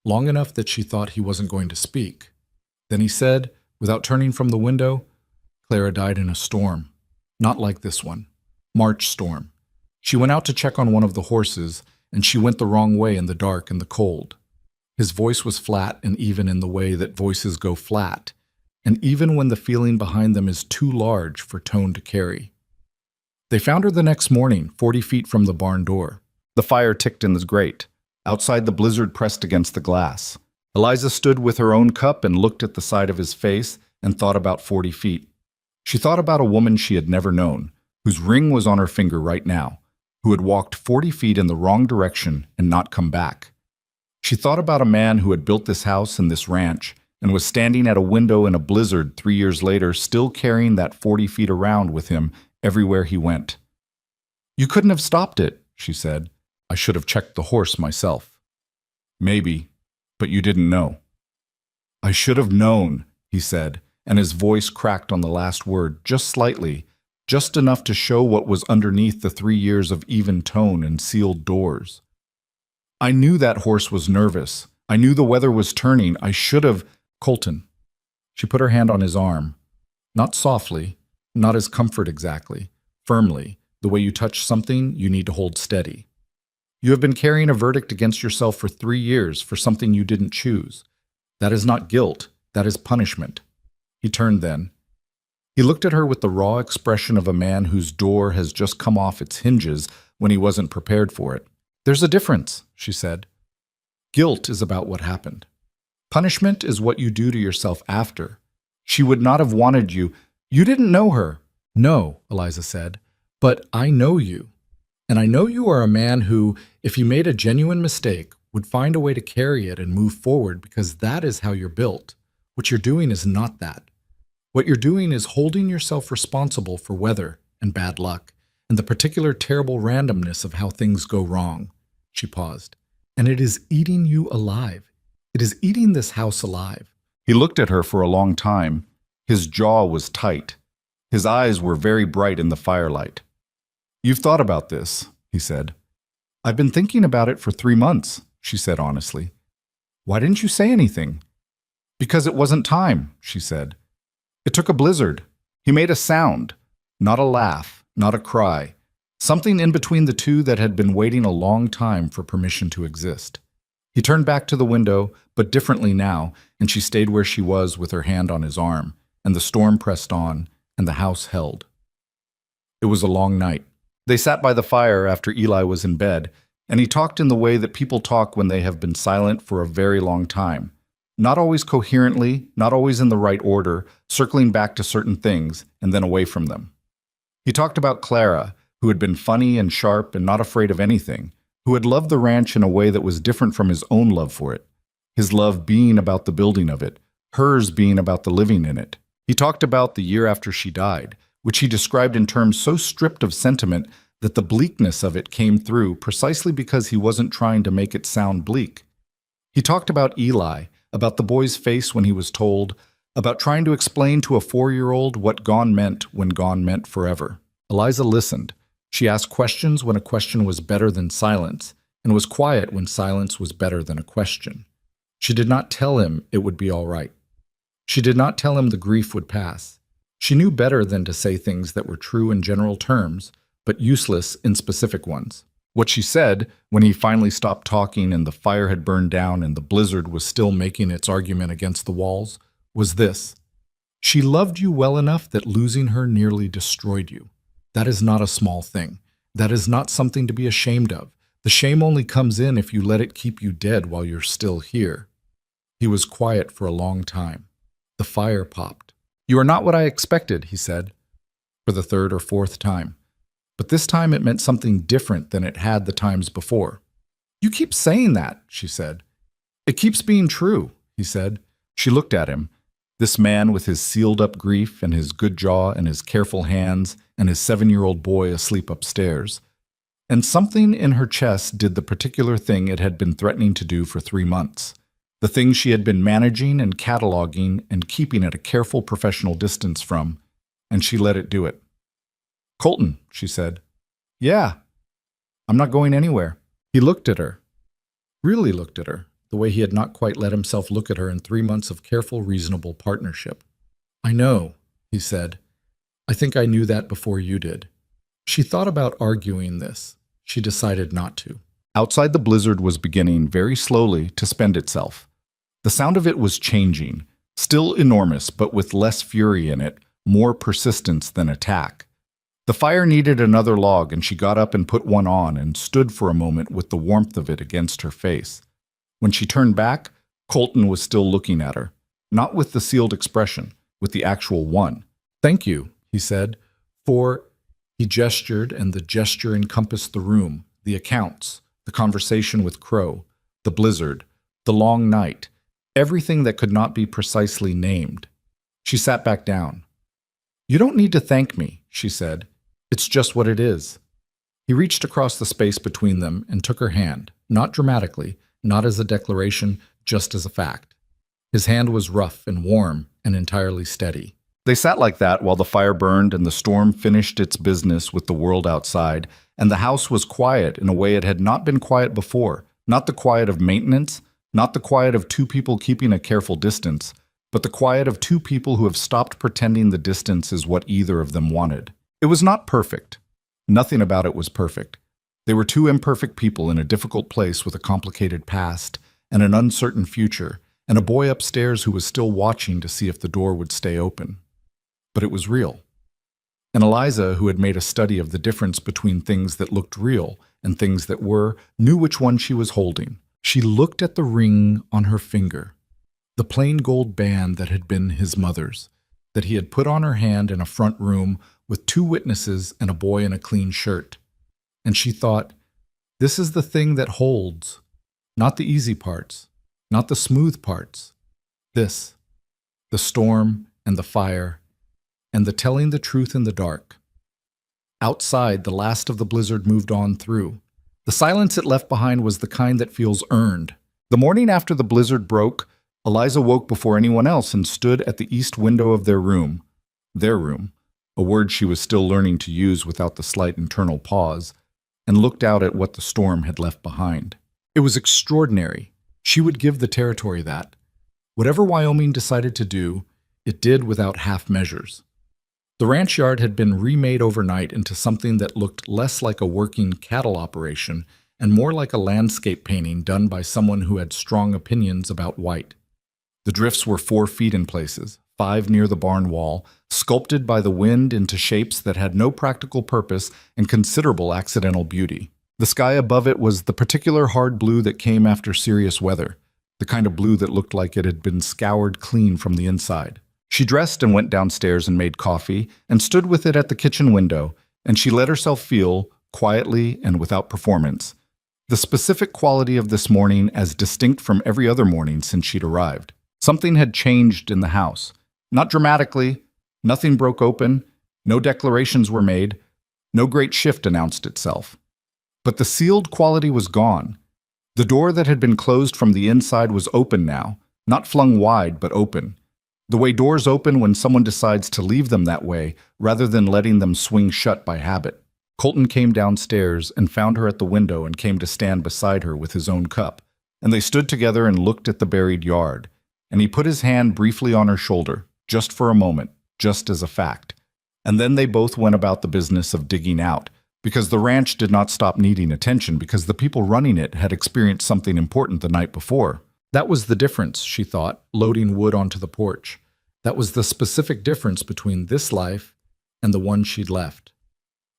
long enough that she thought he wasn't going to speak. Then he said, without turning from the window, "Clara died in a storm. Not like this one. March storm. She went out to check on one of the horses, and she went the wrong way in the dark and the cold." His voice was flat and even in the way that voices go flat, and even when the feeling behind them is too large for tone to carry. They found her the next morning, 40 feet from the barn door. The fire ticked in the grate. Outside, the blizzard pressed against the glass. Eliza stood with her own cup and looked at the side of his face and thought about 40 feet. She thought about a woman she had never known, whose ring was on her finger right now, who had walked 40 feet in the wrong direction and not come back. She thought about a man who had built this house and this ranch and was standing at a window in a blizzard 3 years later, still carrying that 40 feet around with him everywhere he went. "You couldn't have stopped it," she said. "I should have checked the horse myself." "Maybe, but you didn't know." "I should have known," he said, and his voice cracked on the last word, just slightly, just enough to show what was underneath the 3 years of even tone and sealed doors. "I knew that horse was nervous. I knew the weather was turning. I should have—" "Colton." She put her hand on his arm. Not softly, not as comfort exactly, firmly, the way you touch something you need to hold steady. "You have been carrying a verdict against yourself for 3 years for something you didn't choose. That is not guilt. That is punishment." He turned then. He looked at her with the raw expression of a man whose door has just come off its hinges when he wasn't prepared for it. "There's a difference," she said. "Guilt is about what happened. Punishment is what you do to yourself after. She would not have wanted you. You didn't know her." "No," Eliza said, "but I know you. And I know you are a man who, if you made a genuine mistake, would find a way to carry it and move forward because that is how you're built. What you're doing is not that. What you're doing is holding yourself responsible for weather and bad luck and the particular terrible randomness of how things go wrong." She paused. "And it is eating you alive. It is eating this house alive." He looked at her for a long time. His jaw was tight. His eyes were very bright in the firelight. "You've thought about this," he said. "I've been thinking about it for 3 months, she said honestly. "Why didn't you say anything?" "Because it wasn't time," she said. "It took a blizzard." He made a sound, not a laugh, not a cry, something in between the two that had been waiting a long time for permission to exist. He turned back to the window, but differently now, and she stayed where she was with her hand on his arm, and the storm pressed on, and the house held. It was a long night. They sat by the fire after Eli was in bed, and he talked in the way that people talk when they have been silent for a very long time. Not always coherently, not always in the right order, circling back to certain things and then away from them. He talked about Clara, who had been funny and sharp and not afraid of anything, who had loved the ranch in a way that was different from his own love for it, his love being about the building of it, hers being about the living in it. He talked about the year after she died, which he described in terms so stripped of sentiment that the bleakness of it came through precisely because he wasn't trying to make it sound bleak. He talked about Eli, about the boy's face when he was told, about trying to explain to a 4-year-old what gone meant when gone meant forever. Eliza listened. She asked questions when a question was better than silence, and was quiet when silence was better than a question. She did not tell him it would be all right. She did not tell him the grief would pass. She knew better than to say things that were true in general terms, but useless in specific ones. What she said, when he finally stopped talking and the fire had burned down and the blizzard was still making its argument against the walls, was this: "She loved you well enough that losing her nearly destroyed you. That is not a small thing. That is not something to be ashamed of. The shame only comes in if you let it keep you dead while you're still here." He was quiet for a long time. The fire popped. "You are not what I expected," he said, for the 3rd or 4th time. But this time it meant something different than it had the times before. "You keep saying that," she said. "It keeps being true," he said. She looked at him. This man with his sealed-up grief and his good jaw and his careful hands and his 7-year-old boy asleep upstairs. And something in her chest did the particular thing it had been threatening to do for 3 months. The thing she had been managing and cataloging and keeping at a careful professional distance from, and she let it do it. "Colton," she said. "Yeah, I'm not going anywhere." He looked at her, really looked at her, the way he had not quite let himself look at her in 3 months of careful, reasonable partnership. "I know," he said. "I think I knew that before you did." She thought about arguing this. She decided not to. Outside, the blizzard was beginning, very slowly, to spend itself. The sound of it was changing, still enormous, but with less fury in it, more persistence than attack. The fire needed another log, and she got up and put one on and stood for a moment with the warmth of it against her face. When she turned back, Colton was still looking at her, not with the sealed expression, with the actual one. "Thank you," he said, "for—" He gestured, and the gesture encompassed the room, the accounts, the conversation with Crow, the blizzard, the long night, everything that could not be precisely named. She sat back down. "You don't need to thank me," she said. "It's just what it is." He reached across the space between them and took her hand, not dramatically, not as a declaration, just as a fact. His hand was rough and warm and entirely steady. They sat like that while the fire burned and the storm finished its business with the world outside, and the house was quiet in a way it had not been quiet before, not the quiet of maintenance, not the quiet of two people keeping a careful distance, but the quiet of two people who have stopped pretending the distance is what either of them wanted. It was not perfect. Nothing about it was perfect. They were two imperfect people in a difficult place with a complicated past and an uncertain future, and a boy upstairs who was still watching to see if the door would stay open. But it was real. And Eliza, who had made a study of the difference between things that looked real and things that were, knew which one she was holding. She looked at the ring on her finger, the plain gold band that had been his mother's, that he had put on her hand in a front room with 2 witnesses and a boy in a clean shirt. And she thought, this is the thing that holds, not the easy parts, not the smooth parts. This, the storm and the fire, and the telling the truth in the dark. Outside, the last of the blizzard moved on through. The silence it left behind was the kind that feels earned. The morning after the blizzard broke, Eliza woke before anyone else and stood at the east window of their room, a word she was still learning to use without the slight internal pause, and looked out at what the storm had left behind. It was extraordinary. She would give the territory that. Whatever Wyoming decided to do, it did without half measures. The ranch yard had been remade overnight into something that looked less like a working cattle operation and more like a landscape painting done by someone who had strong opinions about white. The drifts were 4 feet in places, 5 near the barn wall, sculpted by the wind into shapes that had no practical purpose and considerable accidental beauty. The sky above it was the particular hard blue that came after serious weather, the kind of blue that looked like it had been scoured clean from the inside. She dressed and went downstairs and made coffee and stood with it at the kitchen window, and she let herself feel, quietly and without performance, the specific quality of this morning as distinct from every other morning since she'd arrived. Something had changed in the house. Not dramatically, nothing broke open, no declarations were made, no great shift announced itself. But the sealed quality was gone. The door that had been closed from the inside was open now, not flung wide, but open. The way doors open when someone decides to leave them that way, rather than letting them swing shut by habit. Colton came downstairs and found her at the window and came to stand beside her with his own cup, and they stood together and looked at the buried yard, and he put his hand briefly on her shoulder, just for a moment, just as a fact. And then they both went about the business of digging out, because the ranch did not stop needing attention because the people running it had experienced something important the night before. That was the difference, she thought, loading wood onto the porch. That was the specific difference between this life and the one she'd left.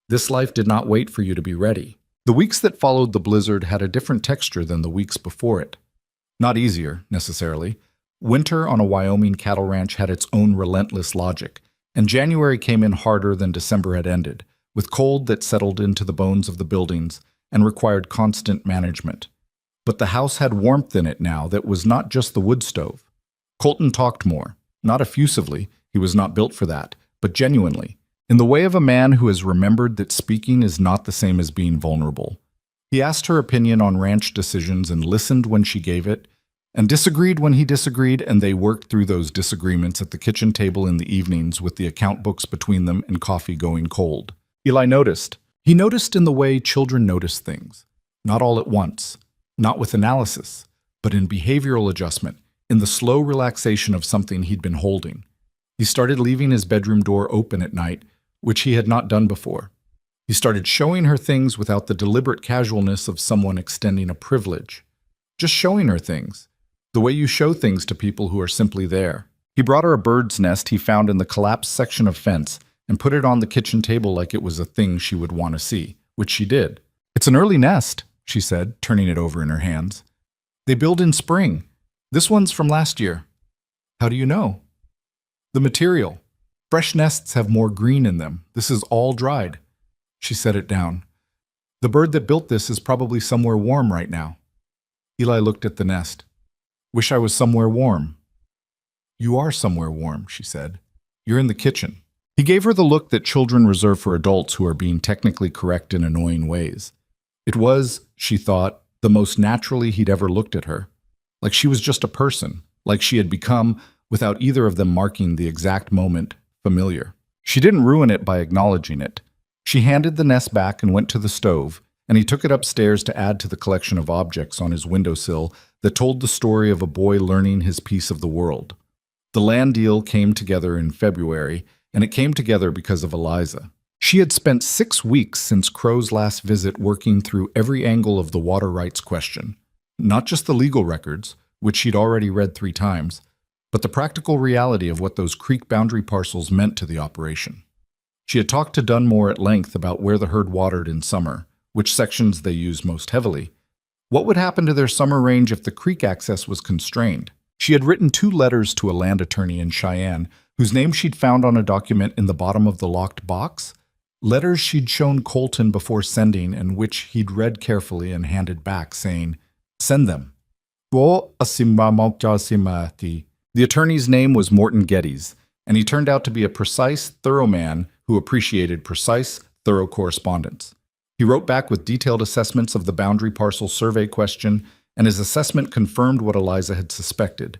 This life did not wait for you to be ready. The weeks that followed the blizzard had a different texture than the weeks before it. Not easier, necessarily. Winter on a Wyoming cattle ranch had its own relentless logic, and January came in harder than December had ended, with cold that settled into the bones of the buildings and required constant management. But the house had warmth in it now that was not just the wood stove. Colton talked more. Not effusively, he was not built for that, but genuinely, in the way of a man who has remembered that speaking is not the same as being vulnerable. He asked her opinion on ranch decisions and listened when she gave it, and disagreed when he disagreed, and they worked through those disagreements at the kitchen table in the evenings with the account books between them and coffee going cold. Eli noticed. He noticed in the way children notice things, not all at once, not with analysis, but in behavioral adjustment, in the slow relaxation of something he'd been holding. He started leaving his bedroom door open at night, which he had not done before. He started showing her things without the deliberate casualness of someone extending a privilege. Just showing her things, the way you show things to people who are simply there. He brought her a bird's nest he found in the collapsed section of fence and put it on the kitchen table like it was a thing she would want to see, which she did. "It's an early nest," she said, turning it over in her hands. "They build in spring. This one's from last year." "How do you know?" "The material. Fresh nests have more green in them. This is all dried." She set it down. "The bird that built this is probably somewhere warm right now." Eli looked at the nest. "Wish I was somewhere warm." "You are somewhere warm," she said. "You're in the kitchen." He gave her the look that children reserve for adults who are being technically correct in annoying ways. It was, she thought, the most naturally he'd ever looked at her. Like she was just a person, like she had become, without either of them marking the exact moment, familiar. She didn't ruin it by acknowledging it. She handed the nest back and went to the stove, and he took it upstairs to add to the collection of objects on his windowsill that told the story of a boy learning his piece of the world. The land deal came together in February, and it came together because of Eliza. She had spent 6 weeks since Crow's last visit working through every angle of the water rights question. Not just the legal records, which she'd already read 3 times, but the practical reality of what those creek boundary parcels meant to the operation. She had talked to Dunmore at length about where the herd watered in summer, which sections they used most heavily. What would happen to their summer range if the creek access was constrained? She had written 2 letters to a land attorney in Cheyenne, whose name she'd found on a document in the bottom of the locked box. Letters she'd shown Colton before sending and which he'd read carefully and handed back, saying, "Send them." The attorney's name was Morton Geddes, and he turned out to be a precise, thorough man who appreciated precise, thorough correspondence. He wrote back with detailed assessments of the boundary parcel survey question, and his assessment confirmed what Eliza had suspected.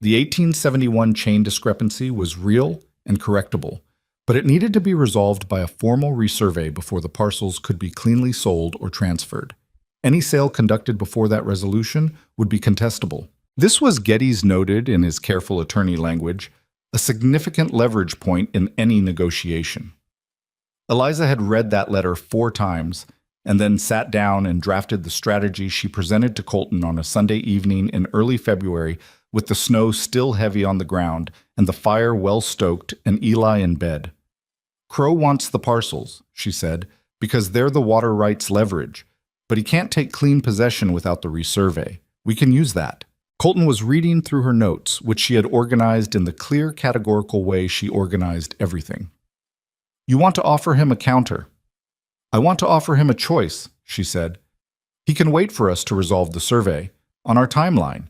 The 1871 chain discrepancy was real and correctable, but it needed to be resolved by a formal resurvey before the parcels could be cleanly sold or transferred. Any sale conducted before that resolution would be contestable. This was, Geddes noted in his careful attorney language, a significant leverage point in any negotiation. Eliza had read that letter 4 times and then sat down and drafted the strategy she presented to Colton on a Sunday evening in early February with the snow still heavy on the ground and the fire well stoked and Eli in bed. "Crow wants the parcels," she said, "because they're the water rights leverage, but he can't take clean possession without the resurvey. We can use that." Colton was reading through her notes, which she had organized in the clear, categorical way she organized everything. "You want to offer him a counter." "I want to offer him a choice," she said. "He can wait for us to resolve the survey, on our timeline,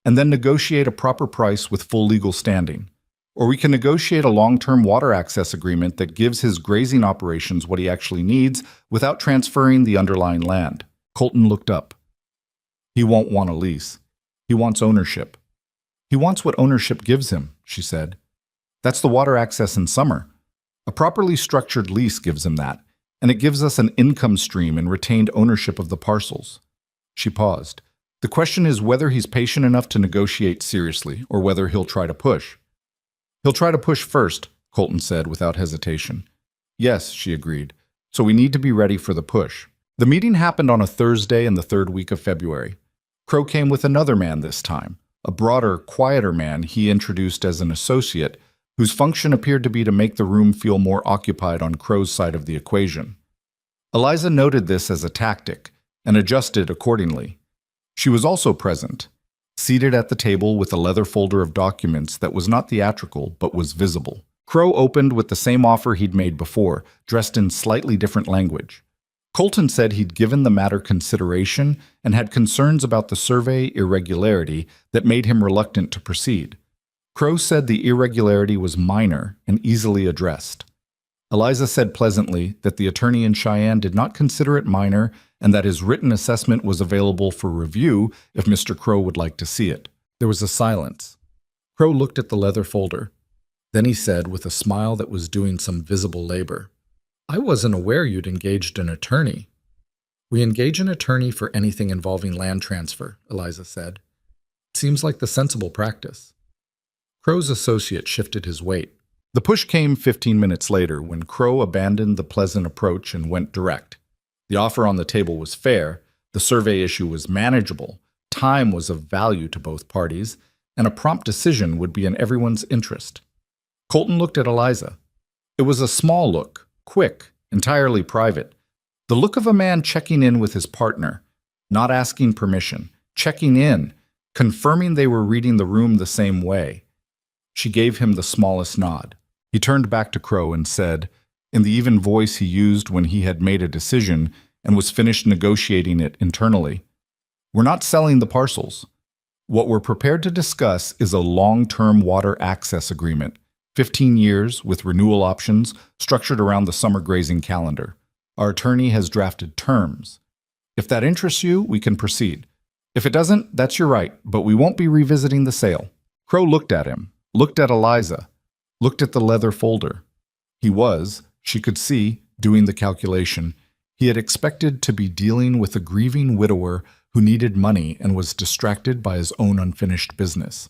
and then negotiate a proper price with full legal standing. Or we can negotiate a long-term water access agreement that gives his grazing operations what he actually needs without transferring the underlying land." Colton looked up. "He won't want a lease. He wants ownership." "He wants what ownership gives him," she said. "That's the water access in summer. A properly structured lease gives him that, and it gives us an income stream and retained ownership of the parcels." She paused. "The question is whether he's patient enough to negotiate seriously, or whether he'll try to push." "He'll try to push first," Colton said without hesitation. "Yes," she agreed. "So we need to be ready for the push." The meeting happened on a Thursday in the 3rd week of February. Crow came with another man this time, a broader, quieter man he introduced as an associate, whose function appeared to be to make the room feel more occupied on Crow's side of the equation. Eliza noted this as a tactic and adjusted accordingly. She was also present, seated at the table with a leather folder of documents that was not theatrical but was visible. Crow opened with the same offer he'd made before, dressed in slightly different language. Colton said he'd given the matter consideration and had concerns about the survey irregularity that made him reluctant to proceed. Crow said the irregularity was minor and easily addressed. Eliza said pleasantly that the attorney in Cheyenne did not consider it minor and that his written assessment was available for review if Mr. Crow would like to see it. There was a silence. Crow looked at the leather folder. Then he said, with a smile that was doing some visible labor, "I wasn't aware you'd engaged an attorney." "We engage an attorney for anything involving land transfer," Eliza said. "It seems like the sensible practice." Crow's associate shifted his weight. The push came 15 minutes later when Crow abandoned the pleasant approach and went direct. The offer on the table was fair, the survey issue was manageable, time was of value to both parties, and a prompt decision would be in everyone's interest. Colton looked at Eliza. It was a small look, quick, entirely private. The look of a man checking in with his partner, not asking permission, checking in, confirming they were reading the room the same way. She gave him the smallest nod. He turned back to Crow and said, in the even voice he used when he had made a decision and was finished negotiating it internally, "We're not selling the parcels. What we're prepared to discuss is a long-term water access agreement, 15 years with renewal options structured around the summer grazing calendar. Our attorney has drafted terms. If that interests you, we can proceed. If it doesn't, that's your right, but we won't be revisiting the sale." Crow looked at him, looked at Eliza, looked at the leather folder. He was, she could see, doing the calculation. He had expected to be dealing with a grieving widower who needed money and was distracted by his own unfinished business.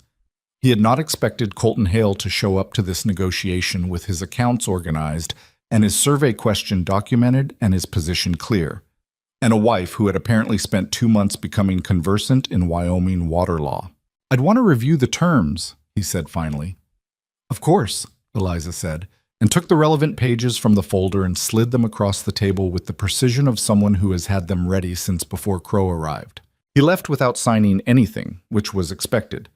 He had not expected Colton Hale to show up to this negotiation with his accounts organized and his survey question documented and his position clear, and a wife who had apparently spent 2 months becoming conversant in Wyoming water law. "I'd want to review the terms," he said finally. "Of course," Eliza said, and took the relevant pages from the folder and slid them across the table with the precision of someone who has had them ready since before Crow arrived. He left without signing anything, which was expected.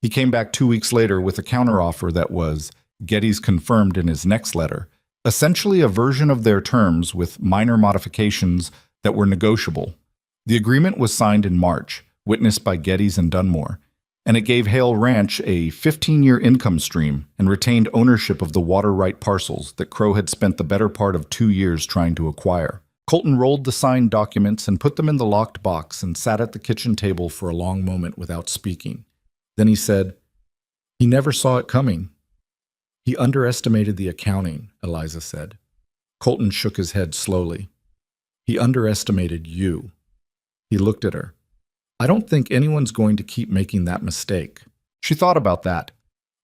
He came back 2 weeks later with a counteroffer that was, Getty's confirmed in his next letter, essentially a version of their terms with minor modifications that were negotiable. The agreement was signed in March, witnessed by Getty's and Dunmore, and it gave Hale Ranch a 15-year income stream and retained ownership of the water right parcels that Crow had spent the better part of 2 years trying to acquire. Colton rolled the signed documents and put them in the locked box and sat at the kitchen table for a long moment without speaking. Then he said, "He never saw it coming." "He underestimated the accounting," Eliza said. Colton shook his head slowly. "He underestimated you." He looked at her. "I don't think anyone's going to keep making that mistake." She thought about that,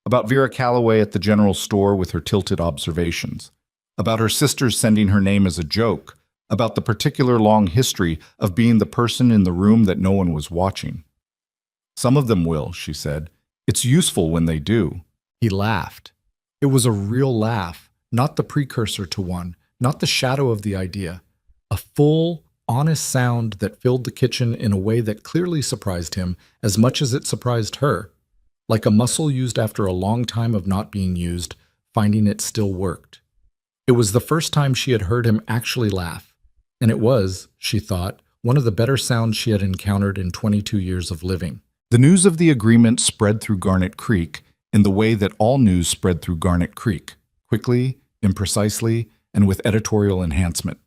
about Vera Calloway at the general store with her tilted observations, about her sisters sending her name as a joke, about the particular long history of being the person in the room that no one was watching. "Some of them will," she said. "It's useful when they do." He laughed. It was a real laugh, not the precursor to one, not the shadow of the idea. A full, honest sound that filled the kitchen in a way that clearly surprised him as much as it surprised her, like a muscle used after a long time of not being used, finding it still worked. It was the first time she had heard him actually laugh, and it was, she thought, one of the better sounds she had encountered in 22 years of living. The news of the agreement spread through Garnet Creek in the way that all news spread through Garnet Creek, quickly, imprecisely, and with editorial enhancement.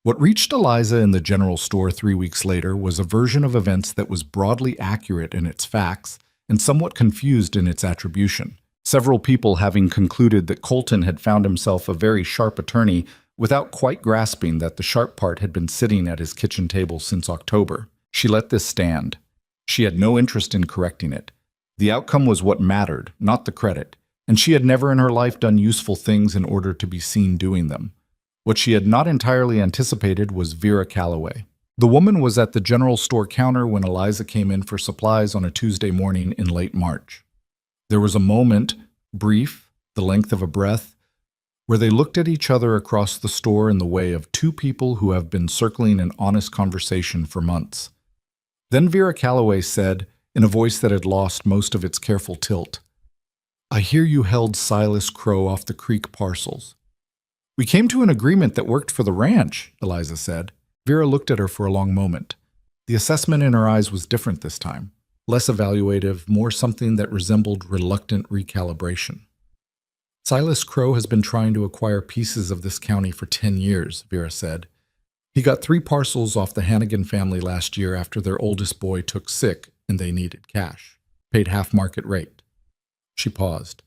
What reached Eliza in the general store 3 weeks later was a version of events that was broadly accurate in its facts and somewhat confused in its attribution. Several people having concluded that Colton had found himself a very sharp attorney without quite grasping that the sharp part had been sitting at his kitchen table since October. She let this stand. She had no interest in correcting it. The outcome was what mattered, not the credit, and she had never in her life done useful things in order to be seen doing them. What she had not entirely anticipated was Vera Calloway. The woman was at the general store counter when Eliza came in for supplies on a Tuesday morning in late March. There was a moment, brief, the length of a breath, where they looked at each other across the store in the way of two people who have been circling an honest conversation for months. Then Vera Calloway said, in a voice that had lost most of its careful tilt, "I hear you held Silas Crow off the creek parcels." "We came to an agreement that worked for the ranch," Eliza said. Vera looked at her for a long moment. The assessment in her eyes was different this time. Less evaluative, more something that resembled reluctant recalibration. Silas Crow has been trying to acquire pieces of this county for 10 years, Vera said. He got 3 parcels off the Hannigan family last year after their oldest boy took sick and they needed cash. Paid half market rate. She paused.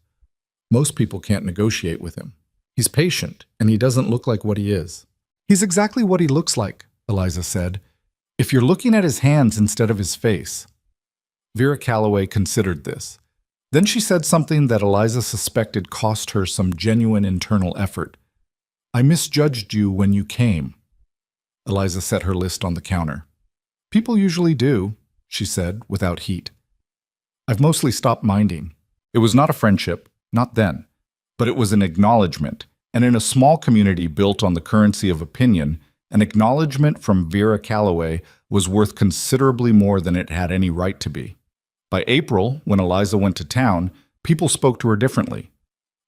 Most people can't negotiate with him. He's patient, and he doesn't look like what he is. He's exactly what he looks like, Eliza said. If you're looking at his hands instead of his face. Vera Calloway considered this. Then she said something that Eliza suspected cost her some genuine internal effort. I misjudged you when you came. Eliza set her list on the counter. People usually do, she said, without heat. I've mostly stopped minding. It was not a friendship, not then, but it was an acknowledgement, and in a small community built on the currency of opinion, an acknowledgement from Vera Calloway was worth considerably more than it had any right to be. By April, when Eliza went to town, people spoke to her differently.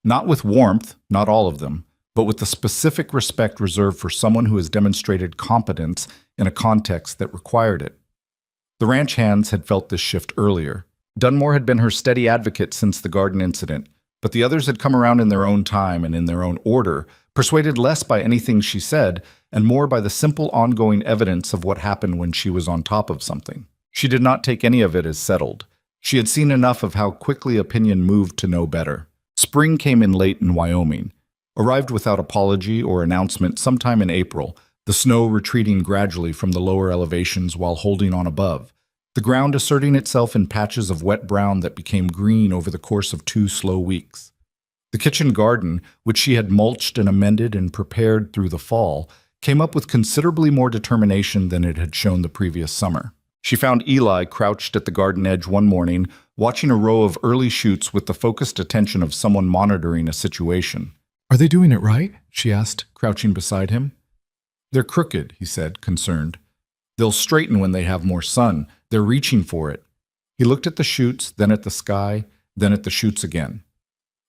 Not with warmth, not all of them, but with the specific respect reserved for someone who has demonstrated competence in a context that required it. The ranch hands had felt this shift earlier. Dunmore had been her steady advocate since the garden incident, but the others had come around in their own time and in their own order, persuaded less by anything she said and more by the simple ongoing evidence of what happened when she was on top of something. She did not take any of it as settled. She had seen enough of how quickly opinion moved to know better. Spring came in late in Wyoming. Arrived without apology or announcement sometime in April, the snow retreating gradually from the lower elevations while holding on above, the ground asserting itself in patches of wet brown that became green over the course of 2 slow weeks. The kitchen garden, which she had mulched and amended and prepared through the fall, came up with considerably more determination than it had shown the previous summer. She found Eli crouched at the garden edge one morning, watching a row of early shoots with the focused attention of someone monitoring a situation. Are they doing it right? She asked, crouching beside him. They're crooked, he said, concerned. They'll straighten when they have more sun. They're reaching for it. He looked at the shoots, then at the sky, then at the shoots again.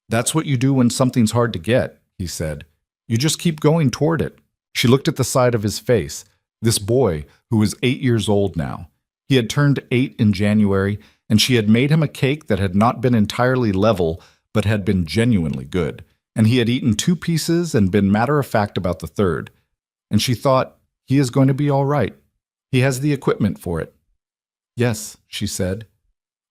That's what you do when something's hard to get, he said. You just keep going toward it. She looked at the side of his face, this boy who was 8 years old now. He had turned 8 in January, and she had made him a cake that had not been entirely level, but had been genuinely good. And he had eaten 2 pieces and been matter-of-fact about the third. And she thought, he is going to be all right. He has the equipment for it. Yes, she said.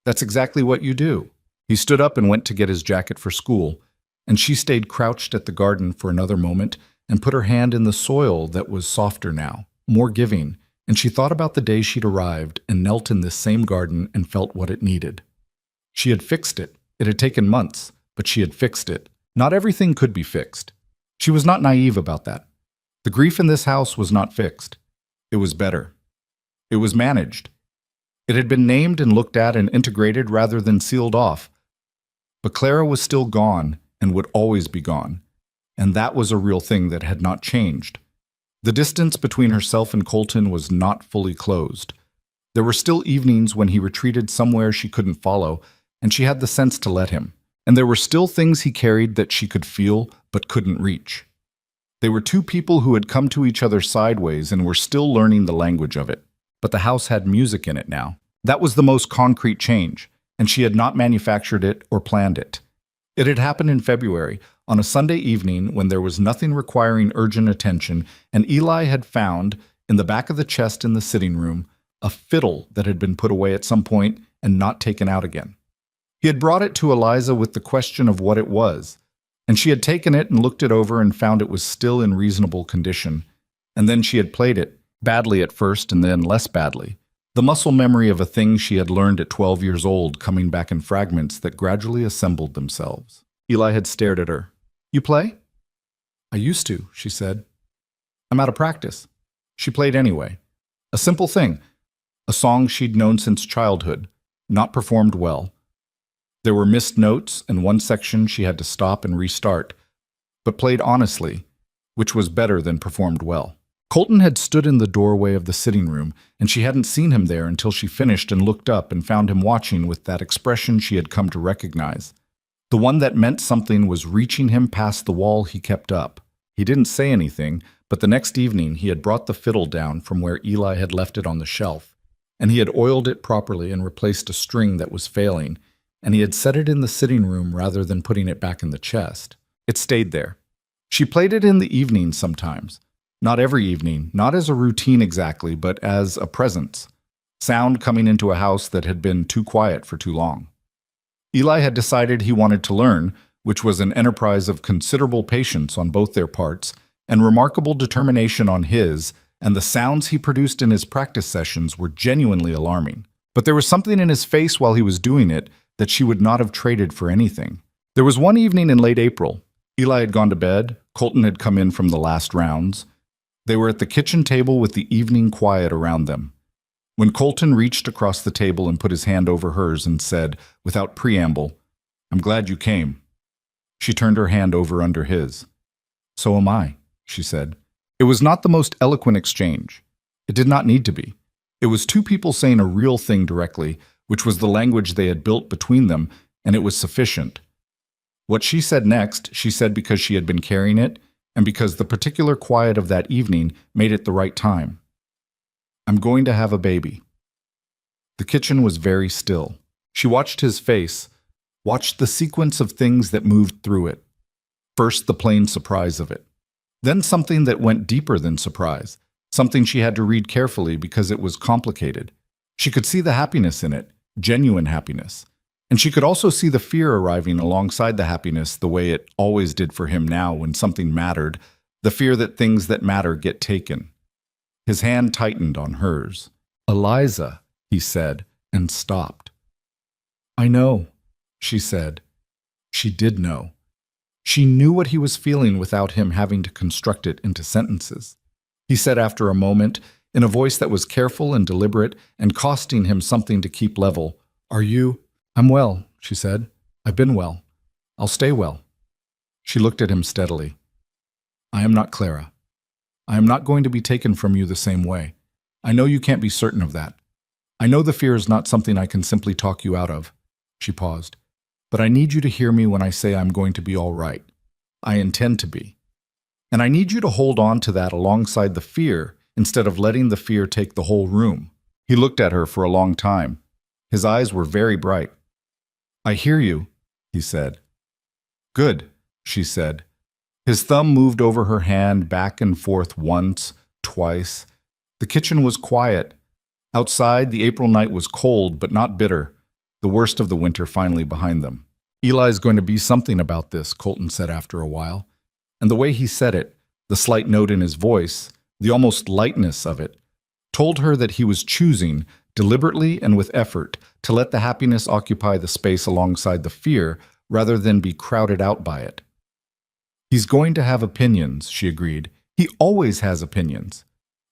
That's exactly what you do. He stood up and went to get his jacket for school, and she stayed crouched at the garden for another moment and put her hand in the soil that was softer now, more giving, and she thought about the day she'd arrived and knelt in this same garden and felt what it needed. She had fixed it. It had taken months, but she had fixed it. Not everything could be fixed. She was not naive about that. The grief in this house was not fixed. It was better. It was managed. It had been named and looked at and integrated rather than sealed off. But Clara was still gone and would always be gone, and that was a real thing that had not changed. The distance between herself and Colton was not fully closed. There were still evenings when he retreated somewhere she couldn't follow, and she had the sense to let him. And there were still things he carried that she could feel but couldn't reach. They were 2 people who had come to each other sideways and were still learning the language of it. But the house had music in it now. That was the most concrete change, and she had not manufactured it or planned it. It had happened in February, on a Sunday evening when there was nothing requiring urgent attention, and Eli had found, in the back of the chest in the sitting room, a fiddle that had been put away at some point and not taken out again. He had brought it to Eliza with the question of what it was, and she had taken it and looked it over and found it was still in reasonable condition. And then she had played it, badly at first and then less badly. The muscle memory of a thing she had learned at 12 years old coming back in fragments that gradually assembled themselves. Eli had stared at her. You play? I used to, she said. I'm out of practice. She played anyway. A simple thing. A song she'd known since childhood, not performed well. There were missed notes, and one section she had to stop and restart, but played honestly, which was better than performed well. Colton had stood in the doorway of the sitting room, and she hadn't seen him there until she finished and looked up and found him watching with that expression she had come to recognize. The one that meant something was reaching him past the wall he kept up. He didn't say anything, but the next evening he had brought the fiddle down from where Eli had left it on the shelf. and he had oiled it properly and replaced a string that was failing, and he had set it in the sitting room rather than putting it back in the chest. It stayed there. She played it in the evening sometimes. Not every evening, not as a routine exactly, but as a presence. Sound coming into a house that had been too quiet for too long. Eli had decided he wanted to learn, which was an enterprise of considerable patience on both their parts, and remarkable determination on his, and the sounds he produced in his practice sessions were genuinely alarming. But there was something in his face while he was doing it that she would not have traded for anything. There was one evening in late April. Eli had gone to bed. Colton had come in from the last rounds. They were at the kitchen table with the evening quiet around them. When Colton reached across the table and put his hand over hers and said, without preamble, "I'm glad you came," she turned her hand over under his. "So am I," she said. It was not the most eloquent exchange. It did not need to be. It was two people saying a real thing directly, which was the language they had built between them, and it was sufficient. What she said next, she said because she had been carrying it, and because the particular quiet of that evening made it the right time. "I'm going to have a baby." The kitchen was very still. She watched his face, watched the sequence of things that moved through it. First, the plain surprise of it. Then something that went deeper than surprise, something she had to read carefully because it was complicated. She could see the happiness in it, genuine happiness. And she could also see the fear arriving alongside the happiness the way it always did for him now when something mattered, the fear that things that matter get taken. His hand tightened on hers. "Eliza," he said, and stopped. "I know," she said. She did know. She knew what he was feeling without him having to construct it into sentences. He said after a moment, in a voice that was careful and deliberate and costing him something to keep level, "Are you—" "I'm well," she said. "I've been well. I'll stay well." She looked at him steadily. "I am not Clara. I am not going to be taken from you the same way. I know you can't be certain of that. I know the fear is not something I can simply talk you out of." She paused. "But I need you to hear me when I say I'm going to be all right. I intend to be. And I need you to hold on to that alongside the fear instead of letting the fear take the whole room." He looked at her for a long time. His eyes were very bright. "I hear you," he said. "Good," she said. His thumb moved over her hand back and forth once, twice. The kitchen was quiet. Outside, the April night was cold but not bitter, the worst of the winter finally behind them. "Eli's going to be something about this," Colton said after a while. And the way he said it, the slight note in his voice, the almost lightness of it, told her that he was choosing, deliberately and with effort, to let the happiness occupy the space alongside the fear rather than be crowded out by it. "He's going to have opinions," she agreed. "He always has opinions.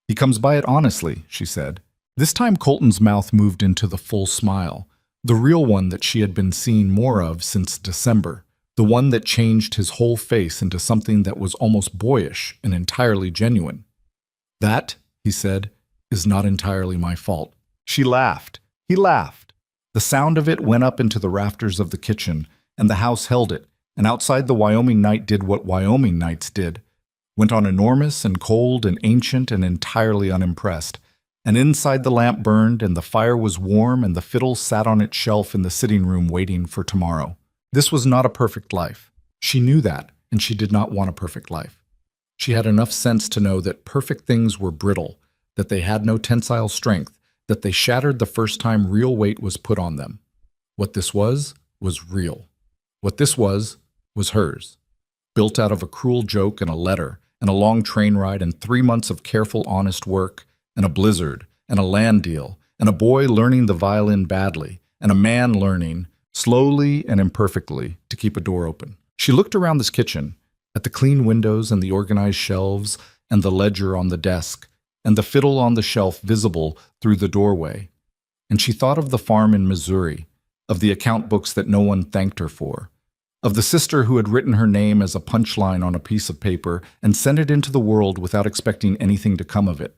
He comes by it honestly," she said. This time Colton's mouth moved into the full smile, the real one that she had been seeing more of since December, the one that changed his whole face into something that was almost boyish and entirely genuine. "That," he said, "is not entirely my fault." She laughed. He laughed. The sound of it went up into the rafters of the kitchen, and the house held it, and outside the Wyoming night did what Wyoming nights did, went on enormous and cold and ancient and entirely unimpressed. And inside the lamp burned, and the fire was warm, and the fiddle sat on its shelf in the sitting room waiting for tomorrow. This was not a perfect life. She knew that, and she did not want a perfect life. She had enough sense to know that perfect things were brittle, that they had no tensile strength, that they shattered the first time real weight was put on them. What this was real. What this was hers. Built out of a cruel joke and a letter, and a long train ride and 3 months of careful, honest work, and a blizzard, and a land deal, and a boy learning the violin badly, and a man learning, slowly and imperfectly, to keep a door open. She looked around this kitchen, at the clean windows and the organized shelves, and the ledger on the desk, and the fiddle on the shelf visible through the doorway. And she thought of the farm in Missouri, of the account books that no one thanked her for, of the sister who had written her name as a punchline on a piece of paper and sent it into the world without expecting anything to come of it.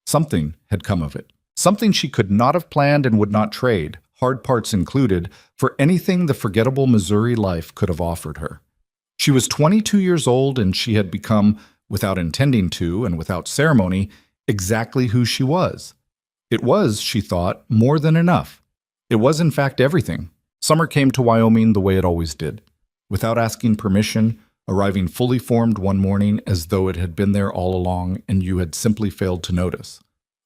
Something had come of it. Something she could not have planned and would not trade, hard parts included, for anything the forgettable Missouri life could have offered her. She was 22 years old, and she had become, without intending to and without ceremony, exactly who she was. It was, she thought, more than enough. It was, in fact, everything. Summer came to Wyoming the way it always did, without asking permission, arriving fully formed one morning as though it had been there all along and you had simply failed to notice.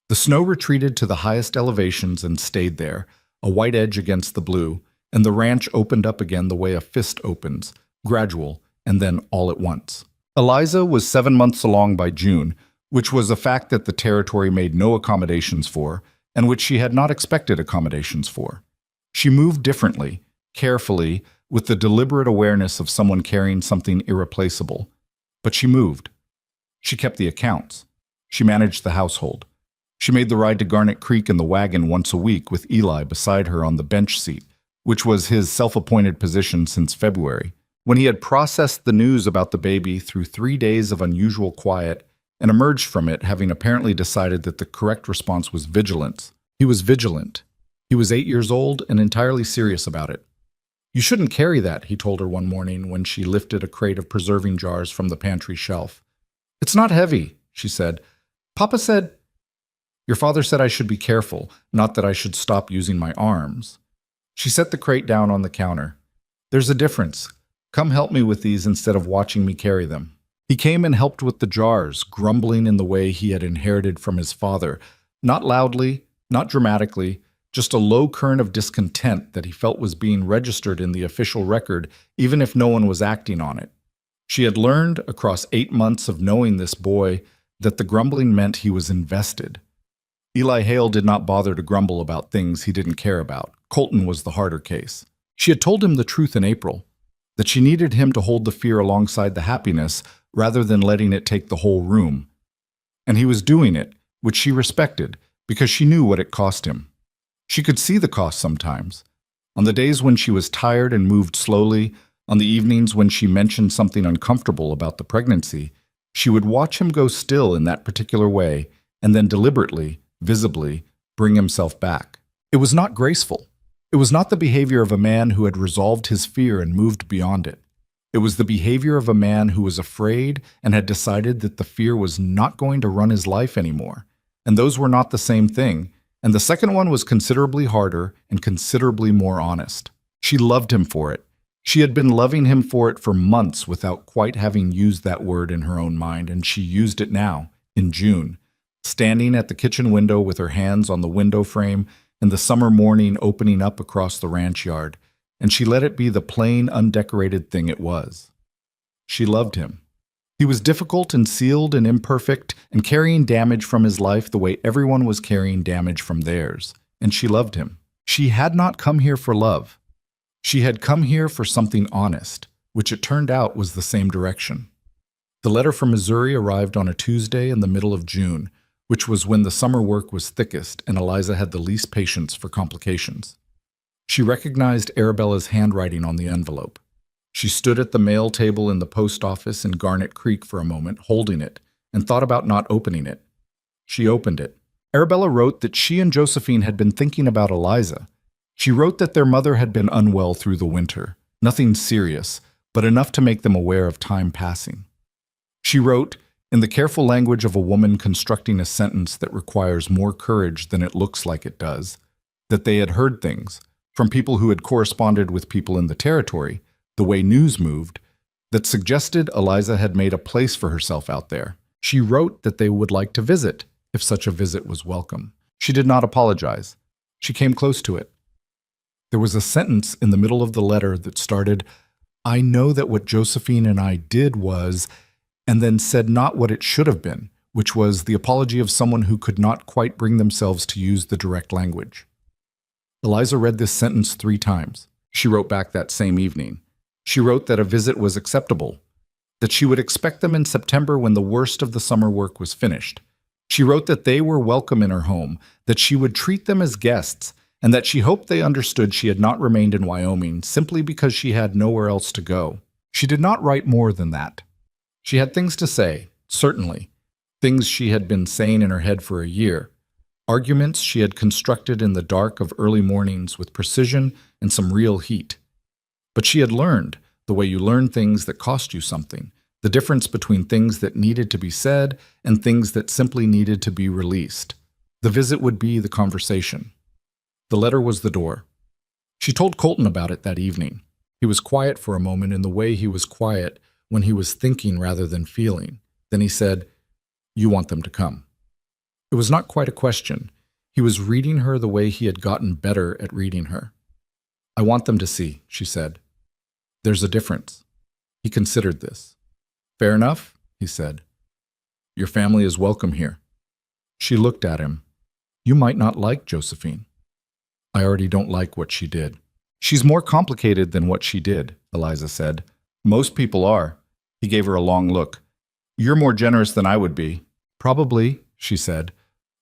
The snow retreated to the highest elevations and stayed there, a white edge against the blue, and the ranch opened up again the way a fist opens, gradual, and then all at once. Eliza was 7 months along by June, which was a fact that the territory made no accommodations for, and which she had not expected accommodations for. She moved differently, carefully, with the deliberate awareness of someone carrying something irreplaceable. But she moved. She kept the accounts. She managed the household. She made the ride to Garnet Creek in the wagon once a week with Eli beside her on the bench seat, which was his self-appointed position since February, when he had processed the news about the baby through 3 days of unusual quiet and emerged from it having apparently decided that the correct response was vigilance. He was vigilant. He was 8 years old and entirely serious about it. "You shouldn't carry that," he told her one morning when she lifted a crate of preserving jars from the pantry shelf. "It's not heavy," she said. "Papa said—" "Your father said I should be careful, not that I should stop using my arms." She set the crate down on the counter. "There's a difference. Come help me with these instead of watching me carry them." He came and helped with the jars, grumbling in the way he had inherited from his father, not loudly, not dramatically, just a low current of discontent that he felt was being registered in the official record, even if no one was acting on it. She had learned, across 8 months of knowing this boy, that the grumbling meant he was invested. Eli Hale did not bother to grumble about things he didn't care about. Colton was the harder case. She had told him the truth in April, that she needed him to hold the fear alongside the happiness rather than letting it take the whole room. And he was doing it, which she respected, because she knew what it cost him. She could see the cost sometimes. On the days when she was tired and moved slowly, on the evenings when she mentioned something uncomfortable about the pregnancy, she would watch him go still in that particular way and then deliberately, visibly, bring himself back. It was not graceful. It was not the behavior of a man who had resolved his fear and moved beyond it. It was the behavior of a man who was afraid and had decided that the fear was not going to run his life anymore. And those were not the same thing. And the second one was considerably harder and considerably more honest. She loved him for it. She had been loving him for it for months without quite having used that word in her own mind, and she used it now, in June, standing at the kitchen window with her hands on the window frame and the summer morning opening up across the ranch yard, and she let it be the plain, undecorated thing it was. She loved him. He was difficult and sealed and imperfect and carrying damage from his life the way everyone was carrying damage from theirs, and she loved him. She had not come here for love. She had come here for something honest, which it turned out was the same direction. The letter from Missouri arrived on a Tuesday in the middle of June, which was when the summer work was thickest and Eliza had the least patience for complications. She recognized Arabella's handwriting on the envelope. She stood at the mail table in the post office in Garnet Creek for a moment, holding it, and thought about not opening it. She opened it. Arabella wrote that she and Josephine had been thinking about Eliza. She wrote that their mother had been unwell through the winter. Nothing serious, but enough to make them aware of time passing. She wrote, in the careful language of a woman constructing a sentence that requires more courage than it looks like it does, that they had heard things, from people who had corresponded with people in the territory, the way news moved, that suggested Eliza had made a place for herself out there. She wrote that they would like to visit, if such a visit was welcome. She did not apologize. She came close to it. There was a sentence in the middle of the letter that started, "I know that what Josephine and I did was," and then said not what it should have been, which was the apology of someone who could not quite bring themselves to use the direct language. Eliza read this sentence 3 times. She wrote back that same evening. She wrote that a visit was acceptable, that she would expect them in September when the worst of the summer work was finished. She wrote that they were welcome in her home, that she would treat them as guests, and that she hoped they understood she had not remained in Wyoming simply because she had nowhere else to go. She did not write more than that. She had things to say, certainly, things she had been saying in her head for a year, arguments she had constructed in the dark of early mornings with precision and some real heat. But she had learned, the way you learn things that cost you something, the difference between things that needed to be said and things that simply needed to be released. The visit would be the conversation. The letter was the door. She told Colton about it that evening. He was quiet for a moment in the way he was quiet when he was thinking rather than feeling. Then he said, "You want them to come." It was not quite a question. He was reading her the way he had gotten better at reading her. "I want them to see," she said. "There's a difference." He considered this. "Fair enough," he said. "Your family is welcome here." She looked at him. "You might not like Josephine." "I already don't like what she did." "She's more complicated than what she did," Eliza said. "Most people are." He gave her a long look. "You're more generous than I would be." "Probably," she said.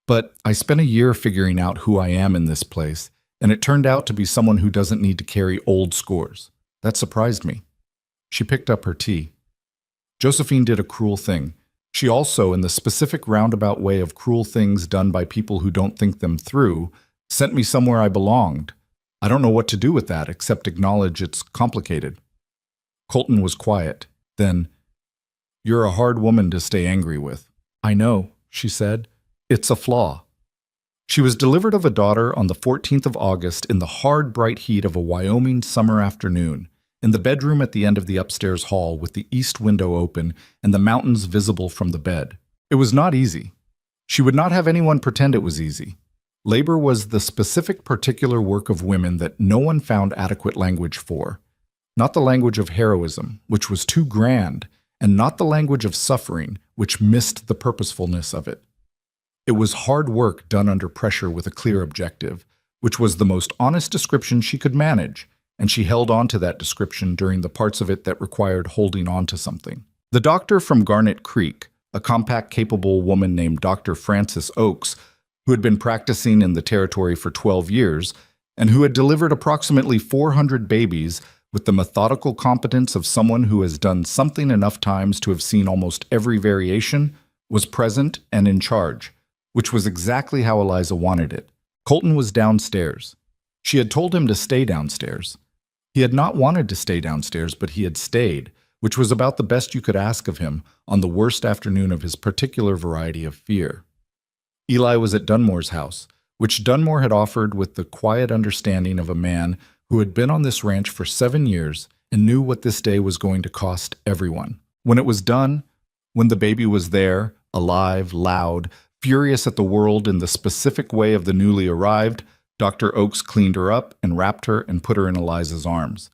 "But I spent a year figuring out who I am in this place, and it turned out to be someone who doesn't need to carry old scores. That surprised me." She picked up her tea. Josephine did a cruel thing. She also, in the specific roundabout way of cruel things done by people who don't think them through, sent me somewhere I belonged. I don't know what to do with that except acknowledge it's complicated. Colton was quiet. Then, "You're a hard woman to stay angry with." "I know," she said. "It's a flaw." She was delivered of a daughter on the 14th of August in the hard, bright heat of a Wyoming summer afternoon, in the bedroom at the end of the upstairs hall with the east window open and the mountains visible from the bed. It was not easy. She would not have anyone pretend it was easy. Labor was the specific particular work of women that no one found adequate language for. Not the language of heroism, which was too grand, and not the language of suffering, which missed the purposefulness of it. It was hard work done under pressure with a clear objective, which was the most honest description she could manage, and she held on to that description during the parts of it that required holding on to something. The doctor from Garnet Creek, a compact, capable woman named Dr. Frances Oakes, who had been practicing in the territory for 12 years, and who had delivered approximately 400 babies with the methodical competence of someone who has done something enough times to have seen almost every variation, was present and in charge, which was exactly how Eliza wanted it. Colton was downstairs. She had told him to stay downstairs. He had not wanted to stay downstairs, but he had stayed, which was about the best you could ask of him on the worst afternoon of his particular variety of fear. Eli was at Dunmore's house, which Dunmore had offered with the quiet understanding of a man who had been on this ranch for 7 years and knew what this day was going to cost everyone. When it was done, when the baby was there, alive, loud, furious at the world in the specific way of the newly arrived, Dr. Oakes cleaned her up and wrapped her and put her in Eliza's arms.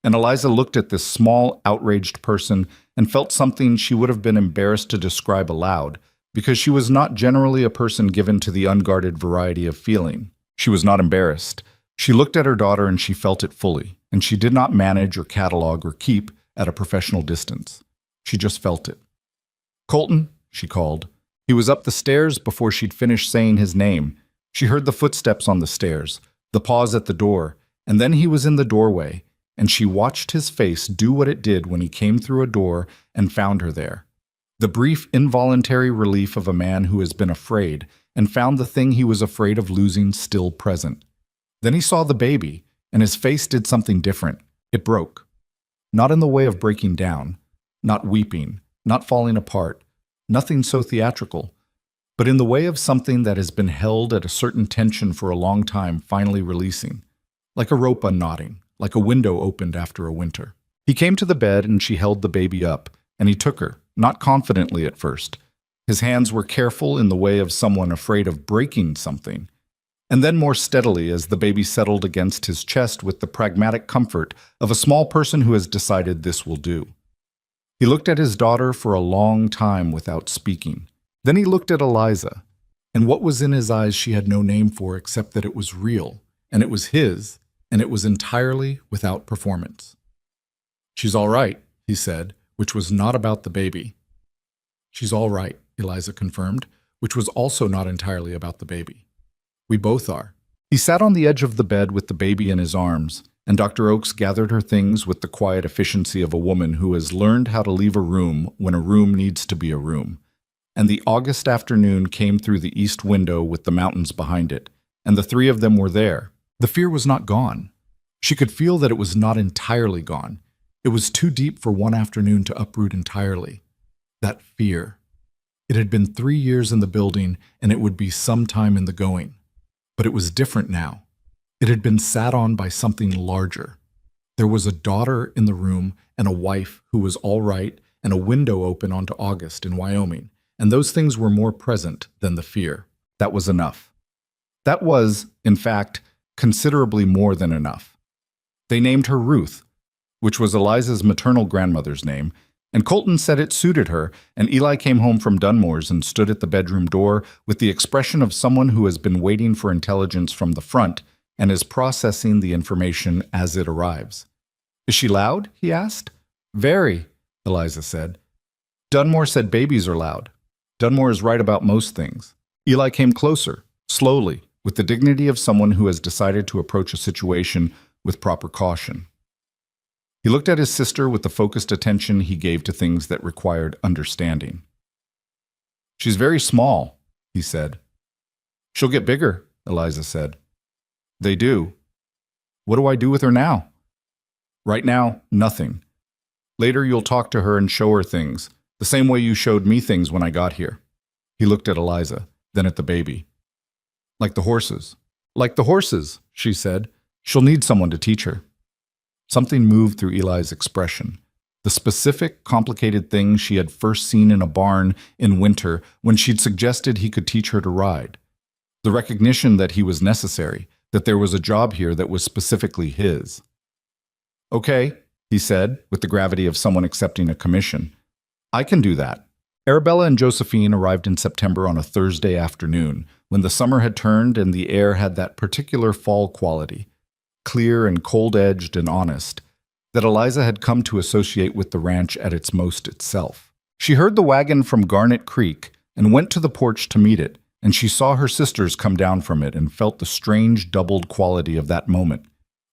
And Eliza looked at this small, outraged person and felt something she would have been embarrassed to describe aloud, because she was not generally a person given to the unguarded variety of feeling. She was not embarrassed. She looked at her daughter and she felt it fully, and she did not manage or catalog or keep at a professional distance. She just felt it. "Colton," she called. He was up the stairs before she'd finished saying his name. She heard the footsteps on the stairs, the pause at the door, and then he was in the doorway, and she watched his face do what it did when he came through a door and found her there. The brief, involuntary relief of a man who has been afraid and found the thing he was afraid of losing still present. Then he saw the baby, and his face did something different. It broke. Not in the way of breaking down, not weeping, not falling apart, nothing so theatrical, but in the way of something that has been held at a certain tension for a long time finally releasing, like a rope unknotting, like a window opened after a winter. He came to the bed and she held the baby up, and he took her, not confidently at first. His hands were careful in the way of someone afraid of breaking something, and then more steadily as the baby settled against his chest with the pragmatic comfort of a small person who has decided this will do. He looked at his daughter for a long time without speaking. Then he looked at Eliza, and what was in his eyes she had no name for except that it was real, and it was his, and it was entirely without performance. "She's all right," he said, which was not about the baby. "She's all right," Eliza confirmed, which was also not entirely about the baby. "We both are." He sat on the edge of the bed with the baby in his arms, and Dr. Oakes gathered her things with the quiet efficiency of a woman who has learned how to leave a room when a room needs to be a room. And the August afternoon came through the east window with the mountains behind it, and the three of them were there. The fear was not gone. She could feel that it was not entirely gone. It was too deep for one afternoon to uproot entirely. That fear. It had been 3 years in the building, and it would be some time in the going. But it was different now. It had been sat on by something larger. There was a daughter in the room and a wife who was all right and a window open onto August in Wyoming, and those things were more present than the fear. That was enough. That was, in fact, considerably more than enough. They named her Ruth, which was Eliza's maternal grandmother's name, and Colton said it suited her, and Eli came home from Dunmore's and stood at the bedroom door with the expression of someone who has been waiting for intelligence from the front and is processing the information as it arrives. "Is she loud?" he asked. "Very," Eliza said. "Dunmore said babies are loud. Dunmore is right about most things." Eli came closer, slowly, with the dignity of someone who has decided to approach a situation with proper caution. He looked at his sister with the focused attention he gave to things that required understanding. "She's very small," he said. "She'll get bigger," Eliza said. "They do. What do I do with her now?" "Right now, nothing. Later you'll talk to her and show her things, the same way you showed me things when I got here." He looked at Eliza, then at the baby. "Like the horses." "Like the horses," she said. "She'll need someone to teach her." Something moved through Eli's expression. The specific, complicated things she had first seen in a barn in winter when she'd suggested he could teach her to ride. The recognition that he was necessary, that there was a job here that was specifically his. "Okay," he said, with the gravity of someone accepting a commission. "I can do that." Arabella and Josephine arrived in September on a Thursday afternoon, when the summer had turned and the air had that particular fall quality, clear and cold-edged and honest, that Eliza had come to associate with the ranch at its most itself. She heard the wagon from Garnet Creek and went to the porch to meet it, and she saw her sisters come down from it and felt the strange doubled quality of that moment.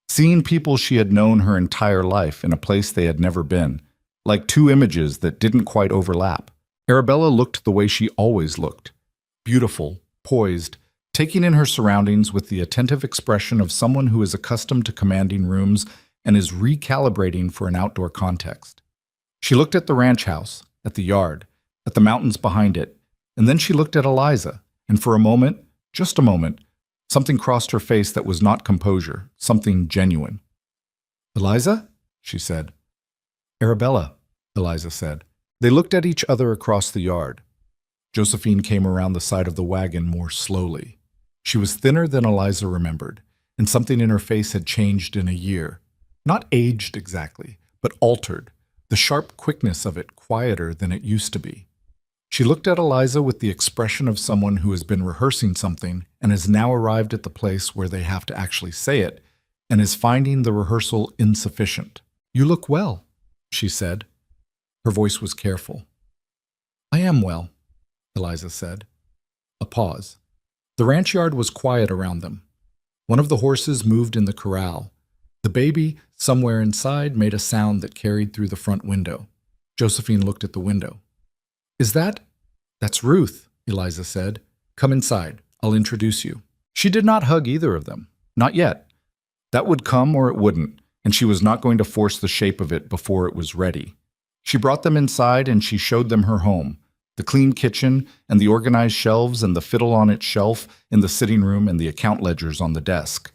Seeing people she had known her entire life in a place they had never been, like two images that didn't quite overlap. Arabella looked the way she always looked, beautiful, poised, taking in her surroundings with the attentive expression of someone who is accustomed to commanding rooms and is recalibrating for an outdoor context. She looked at the ranch house, at the yard, at the mountains behind it, and then she looked at Eliza, and for a moment, just a moment, something crossed her face that was not composure, something genuine. "Eliza?" she said. "Arabella," Eliza said. They looked at each other across the yard. Josephine came around the side of the wagon more slowly. She was thinner than Eliza remembered, and something in her face had changed in a year. Not aged exactly, but altered, the sharp quickness of it quieter than it used to be. She looked at Eliza with the expression of someone who has been rehearsing something and has now arrived at the place where they have to actually say it, and is finding the rehearsal insufficient. "You look well," she said. Her voice was careful. "I am well," Eliza said. A pause. The ranch yard was quiet around them. One of the horses moved in the corral. The baby, somewhere inside, made a sound that carried through the front window. Josephine looked at the window. "That's Ruth," Eliza said. "Come inside. I'll introduce you." She did not hug either of them. Not yet. That would come or it wouldn't, and she was not going to force the shape of it before it was ready. She brought them inside and she showed them her home, the clean kitchen and the organized shelves and the fiddle on its shelf in the sitting room and the account ledgers on the desk.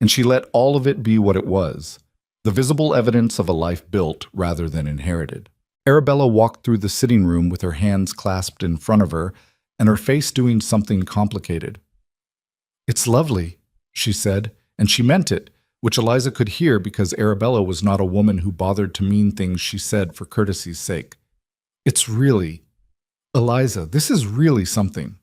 And she let all of it be what it was, the visible evidence of a life built rather than inherited. Arabella walked through the sitting room with her hands clasped in front of her and her face doing something complicated. "It's lovely," she said, and she meant it, which Eliza could hear because Arabella was not a woman who bothered to mean things she said for courtesy's sake. "It's really, Eliza, this is really something."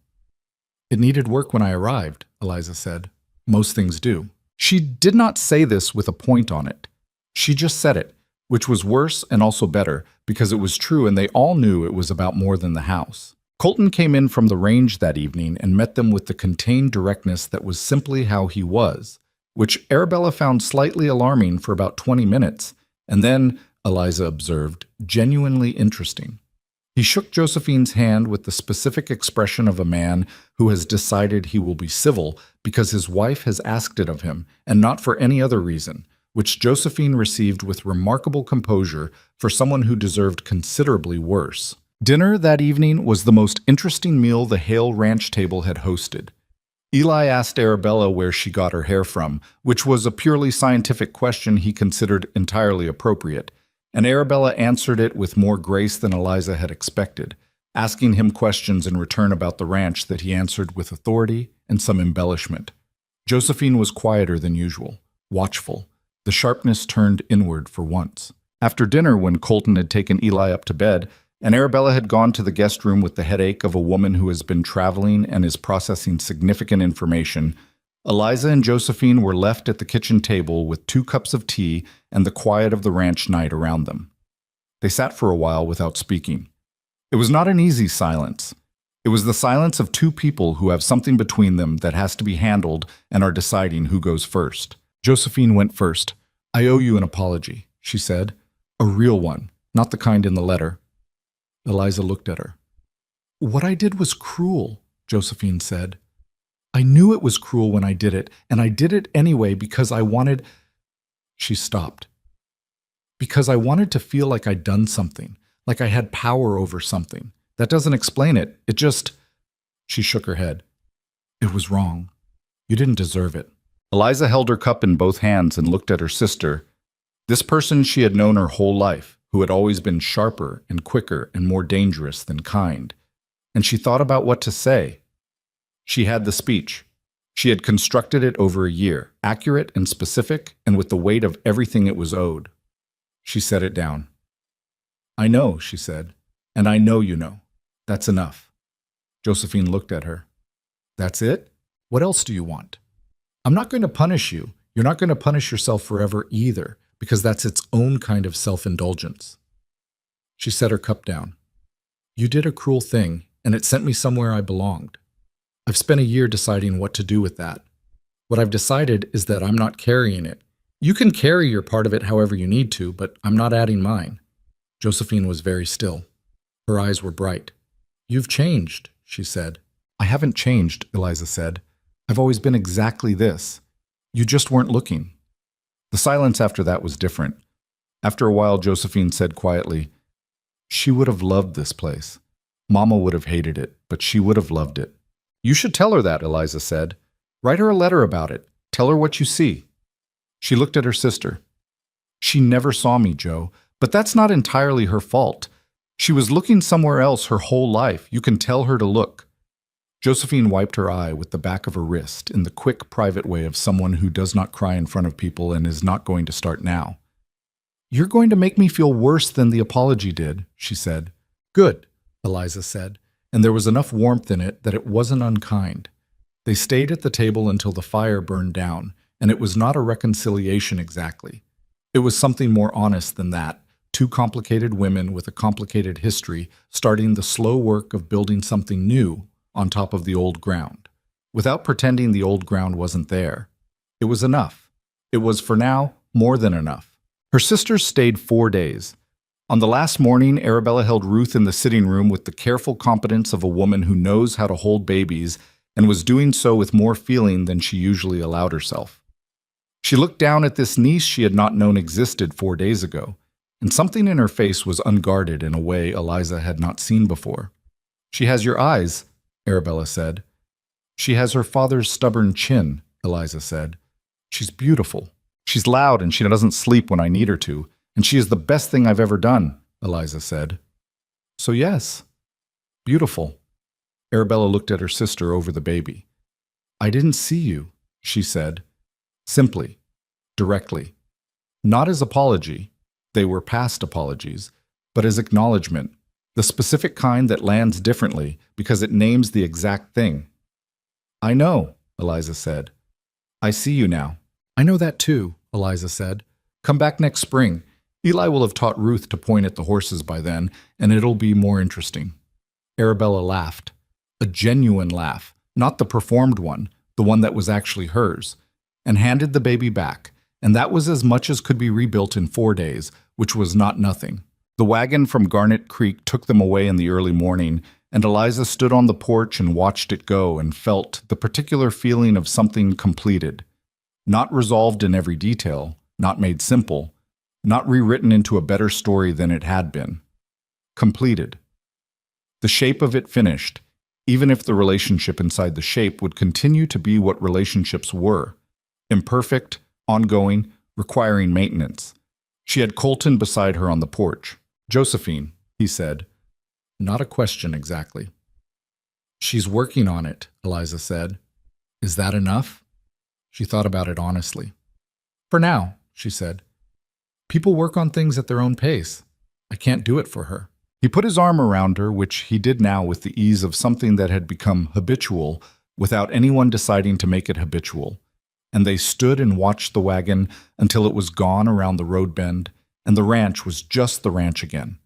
"It needed work when I arrived," Eliza said. "Most things do." She did not say this with a point on it. She just said it, which was worse and also better, because it was true and they all knew it was about more than the house. Colton came in from the range that evening and met them with the contained directness that was simply how he was, which Arabella found slightly alarming for about 20 minutes, and then, Eliza observed, genuinely interesting. He shook Josephine's hand with the specific expression of a man who has decided he will be civil because his wife has asked it of him, and not for any other reason, which Josephine received with remarkable composure for someone who deserved considerably worse. Dinner that evening was the most interesting meal the Hale Ranch table had hosted. Eli asked Arabella where she got her hair from, which was a purely scientific question he considered entirely appropriate, and Arabella answered it with more grace than Eliza had expected, asking him questions in return about the ranch that he answered with authority and some embellishment. Josephine was quieter than usual, watchful, the sharpness turned inward for once. After dinner, when Colton had taken Eli up to bed, and Arabella had gone to the guest room with the headache of a woman who has been traveling and is processing significant information, Eliza and Josephine were left at the kitchen table with 2 cups of tea and the quiet of the ranch night around them. They sat for a while without speaking. It was not an easy silence. It was the silence of 2 people who have something between them that has to be handled and are deciding who goes first. Josephine went first. "I owe you an apology," she said. "A real one, not the kind in the letter." Eliza looked at her. "What I did was cruel," Josephine said. "I knew it was cruel when I did it, and I did it anyway because I wanted—" She stopped. "Because I wanted to feel like I'd done something, like I had power over something. That doesn't explain it. It just—" She shook her head. "It was wrong. You didn't deserve it." Eliza held her cup in both hands and looked at her sister. This person she had known her whole life, who had always been sharper and quicker and more dangerous than kind. And she thought about what to say. She had the speech. She had constructed it over a year, accurate and specific, and with the weight of everything it was owed. She set it down. "I know," she said, "and I know you know. That's enough." Josephine looked at her. "That's it? What else do you want? I'm not going to punish you. You're not going to punish yourself forever either, because that's its own kind of self-indulgence." She set her cup down. "You did a cruel thing, and it sent me somewhere I belonged. I've spent a year deciding what to do with that. What I've decided is that I'm not carrying it. You can carry your part of it however you need to, but I'm not adding mine." Josephine was very still. Her eyes were bright. "You've changed," she said. "I haven't changed," Eliza said. "I've always been exactly this. You just weren't looking." The silence after that was different. After a while, Josephine said quietly, "She would have loved this place. Mama would have hated it, but she would have loved it." "You should tell her that," Eliza said. "Write her a letter about it. Tell her what you see." She looked at her sister. "She never saw me, Joe, but that's not entirely her fault. She was looking somewhere else her whole life. You can tell her to look." Josephine wiped her eye with the back of her wrist in the quick, private way of someone who does not cry in front of people and is not going to start now. "You're going to make me feel worse than the apology did," she said. "Good," Eliza said, and there was enough warmth in it that it wasn't unkind. They stayed at the table until the fire burned down, and it was not a reconciliation exactly. It was something more honest than that. 2 complicated women with a complicated history starting the slow work of building something new on top of the old ground, without pretending the old ground wasn't there. It was enough. It was, for now, more than enough. Her sisters stayed 4 days. On the last morning, Arabella held Ruth in the sitting room with the careful competence of a woman who knows how to hold babies and was doing so with more feeling than she usually allowed herself. She looked down at this niece she had not known existed 4 days ago, and something in her face was unguarded in a way Eliza had not seen before. "She has your eyes," Arabella said. "She has her father's stubborn chin," Eliza said. "She's beautiful. She's loud and she doesn't sleep when I need her to, and she is the best thing I've ever done," Eliza said. "So yes, beautiful." Arabella looked at her sister over the baby. "I didn't see you," she said, simply, directly. Not as apology, they were past apologies, but as acknowledgement. The specific kind that lands differently because it names the exact thing. "I know," Eliza said. "I see you now." "I know that too," Eliza said. "Come back next spring. Eli will have taught Ruth to point at the horses by then, and it'll be more interesting." Arabella laughed. A genuine laugh, not the performed one, the one that was actually hers, and handed the baby back, and that was as much as could be rebuilt in 4 days, which was not nothing. The wagon from Garnet Creek took them away in the early morning, and Eliza stood on the porch and watched it go and felt the particular feeling of something completed. Not resolved in every detail, not made simple, not rewritten into a better story than it had been. Completed. The shape of it finished, even if the relationship inside the shape would continue to be what relationships were: imperfect, ongoing, requiring maintenance. She had Colton beside her on the porch. "Josephine," he said. Not a question exactly. "She's working on it," Eliza said. "Is that enough?" She thought about it honestly. "For now," she said. "People work on things at their own pace. I can't do it for her." He put his arm around her, which he did now with the ease of something that had become habitual without anyone deciding to make it habitual. And they stood and watched the wagon until it was gone around the road bend, and the ranch was just the ranch again.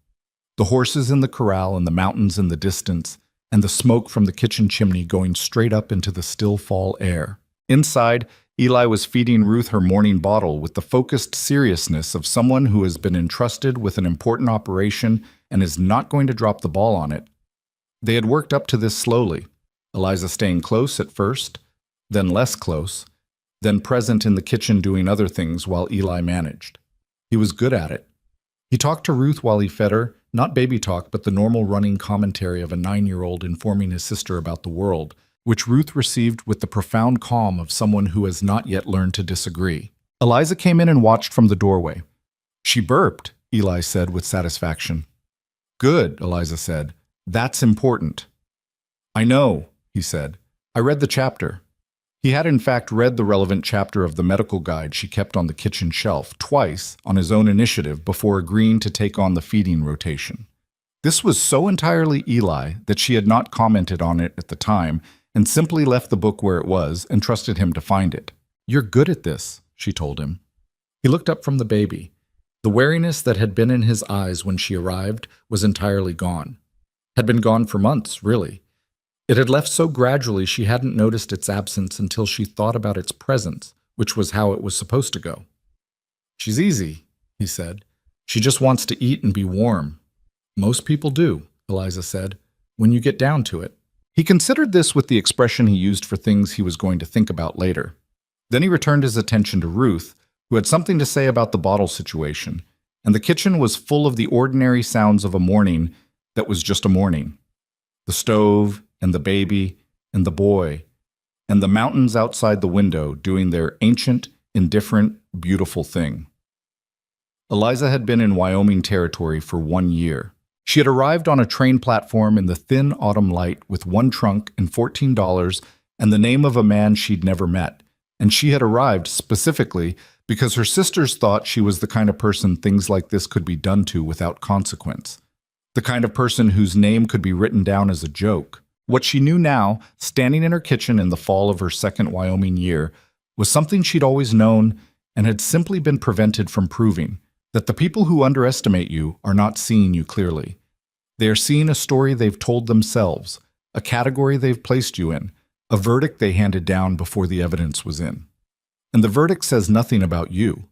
The horses in the corral and the mountains in the distance, and the smoke from the kitchen chimney going straight up into the still fall air. Inside, Eli was feeding Ruth her morning bottle with the focused seriousness of someone who has been entrusted with an important operation and is not going to drop the ball on it. They had worked up to this slowly, Eliza staying close at first, then less close, then present in the kitchen doing other things while Eli managed. He was good at it. He talked to Ruth while he fed her, not baby talk, but the normal running commentary of a 9-year-old informing his sister about the world, which Ruth received with the profound calm of someone who has not yet learned to disagree. Eliza came in and watched from the doorway. "She burped," Eli said with satisfaction. "Good," Eliza said. "That's important." "I know," he said. "I read the chapter." He had in fact read the relevant chapter of the medical guide she kept on the kitchen shelf twice on his own initiative before agreeing to take on the feeding rotation. This was so entirely Eli that she had not commented on it at the time and simply left the book where it was and trusted him to find it. "You're good at this," she told him. He looked up from the baby. The wariness that had been in his eyes when she arrived was entirely gone. Had been gone for months, really. It had left so gradually she hadn't noticed its absence until she thought about its presence, which was how it was supposed to go. "She's easy," he said. "She just wants to eat and be warm." "Most people do," Eliza said, "when you get down to it." He considered this with the expression he used for things he was going to think about later. Then he returned his attention to Ruth, who had something to say about the bottle situation, and the kitchen was full of the ordinary sounds of a morning that was just a morning. The stove, and the baby, and the boy, and the mountains outside the window doing their ancient, indifferent, beautiful thing. Eliza had been in Wyoming territory for 1 year. She had arrived on a train platform in the thin autumn light with one trunk and $14 and the name of a man she'd never met, and she had arrived specifically because her sisters thought she was the kind of person things like this could be done to without consequence, the kind of person whose name could be written down as a joke. What she knew now, standing in her kitchen in the fall of her second Wyoming year, was something she'd always known and had simply been prevented from proving, that the people who underestimate you are not seeing you clearly. They are seeing a story they've told themselves, a category they've placed you in, a verdict they handed down before the evidence was in. And the verdict says nothing about you.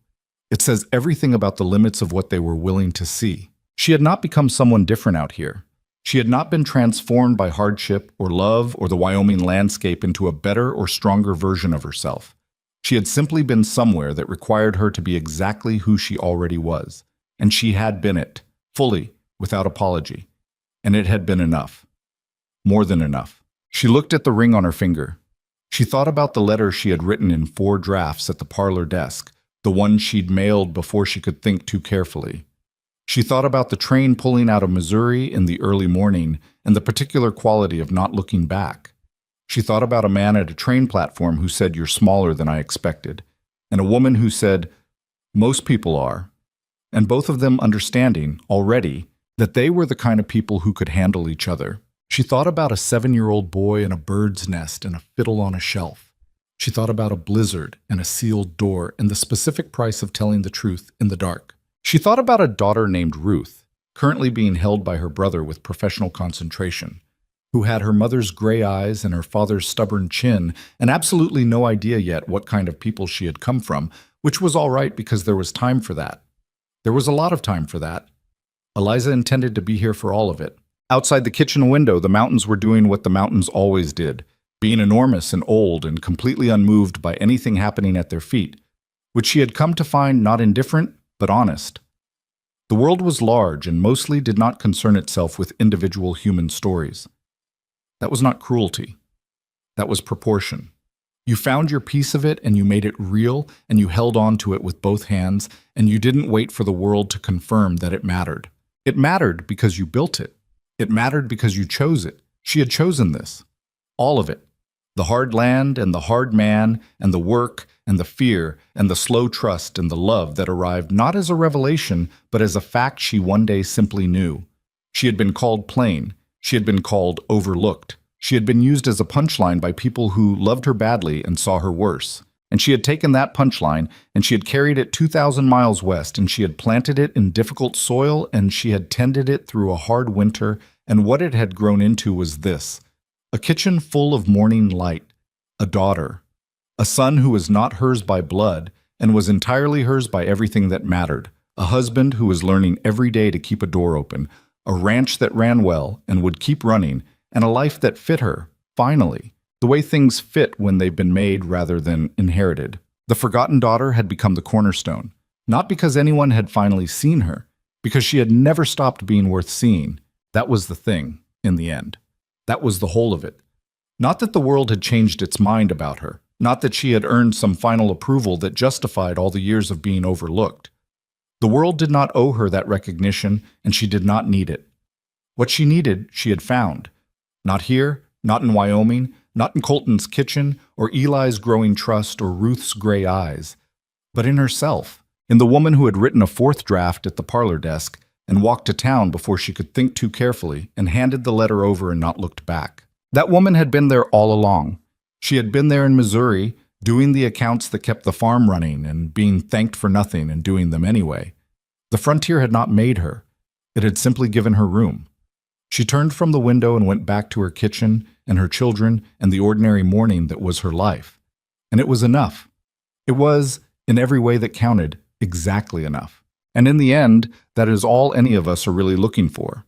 It says everything about the limits of what they were willing to see. She had not become someone different out here. She had not been transformed by hardship or love or the Wyoming landscape into a better or stronger version of herself. She had simply been somewhere that required her to be exactly who she already was, and she had been it, fully, without apology. And it had been enough. More than enough. She looked at the ring on her finger. She thought about the letter she had written in 4 drafts at the parlor desk, the one she'd mailed before she could think too carefully. She thought about the train pulling out of Missouri in the early morning and the particular quality of not looking back. She thought about a man at a train platform who said, "You're smaller than I expected," and a woman who said, "Most people are," and both of them understanding, already, that they were the kind of people who could handle each other. She thought about a 7-year-old boy in a bird's nest and a fiddle on a shelf. She thought about a blizzard and a sealed door and the specific price of telling the truth in the dark. She thought about a daughter named Ruth, currently being held by her brother with professional concentration, who had her mother's gray eyes and her father's stubborn chin and absolutely no idea yet what kind of people she had come from, which was all right because there was time for that. There was a lot of time for that. Eliza intended to be here for all of it. Outside the kitchen window, the mountains were doing what the mountains always did, being enormous and old and completely unmoved by anything happening at their feet, which she had come to find not indifferent, but honest. The world was large and mostly did not concern itself with individual human stories. That was not cruelty. That was proportion. You found your piece of it and you made it real and you held on to it with both hands and you didn't wait for the world to confirm that it mattered. It mattered because you built it. It mattered because you chose it. She had chosen this. All of it. The hard land and the hard man and the work and the fear and the slow trust and the love that arrived not as a revelation but as a fact she one day simply knew. She had been called plain. She had been called overlooked. She had been used as a punchline by people who loved her badly and saw her worse. And she had taken that punchline and she had carried it 2,000 miles west and she had planted it in difficult soil and she had tended it through a hard winter, and what it had grown into was this: a kitchen full of morning light, a daughter, a son who was not hers by blood and was entirely hers by everything that mattered, a husband who was learning every day to keep a door open, a ranch that ran well and would keep running, and a life that fit her, finally, the way things fit when they've been made rather than inherited. The forgotten daughter had become the cornerstone, not because anyone had finally seen her, because she had never stopped being worth seeing. That was the thing, in the end. That was the whole of it. Not that the world had changed its mind about her, not that she had earned some final approval that justified all the years of being overlooked. The world did not owe her that recognition, and she did not need it. What she needed, she had found. Not here, not in Wyoming, not in Colton's kitchen, or Eli's growing trust, or Ruth's gray eyes, but in herself, in the woman who had written a fourth draft at the parlor desk and walked to town before she could think too carefully and handed the letter over and not looked back. That woman had been there all along. She had been there in Missouri, doing the accounts that kept the farm running and being thanked for nothing and doing them anyway. The frontier had not made her. It had simply given her room. She turned from the window and went back to her kitchen and her children and the ordinary morning that was her life. And it was enough. It was, in every way that counted, exactly enough. And in the end, that is all any of us are really looking for.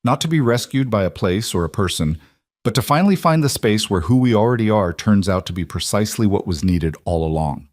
Not to be rescued by a place or a person, but to finally find the space where who we already are turns out to be precisely what was needed all along.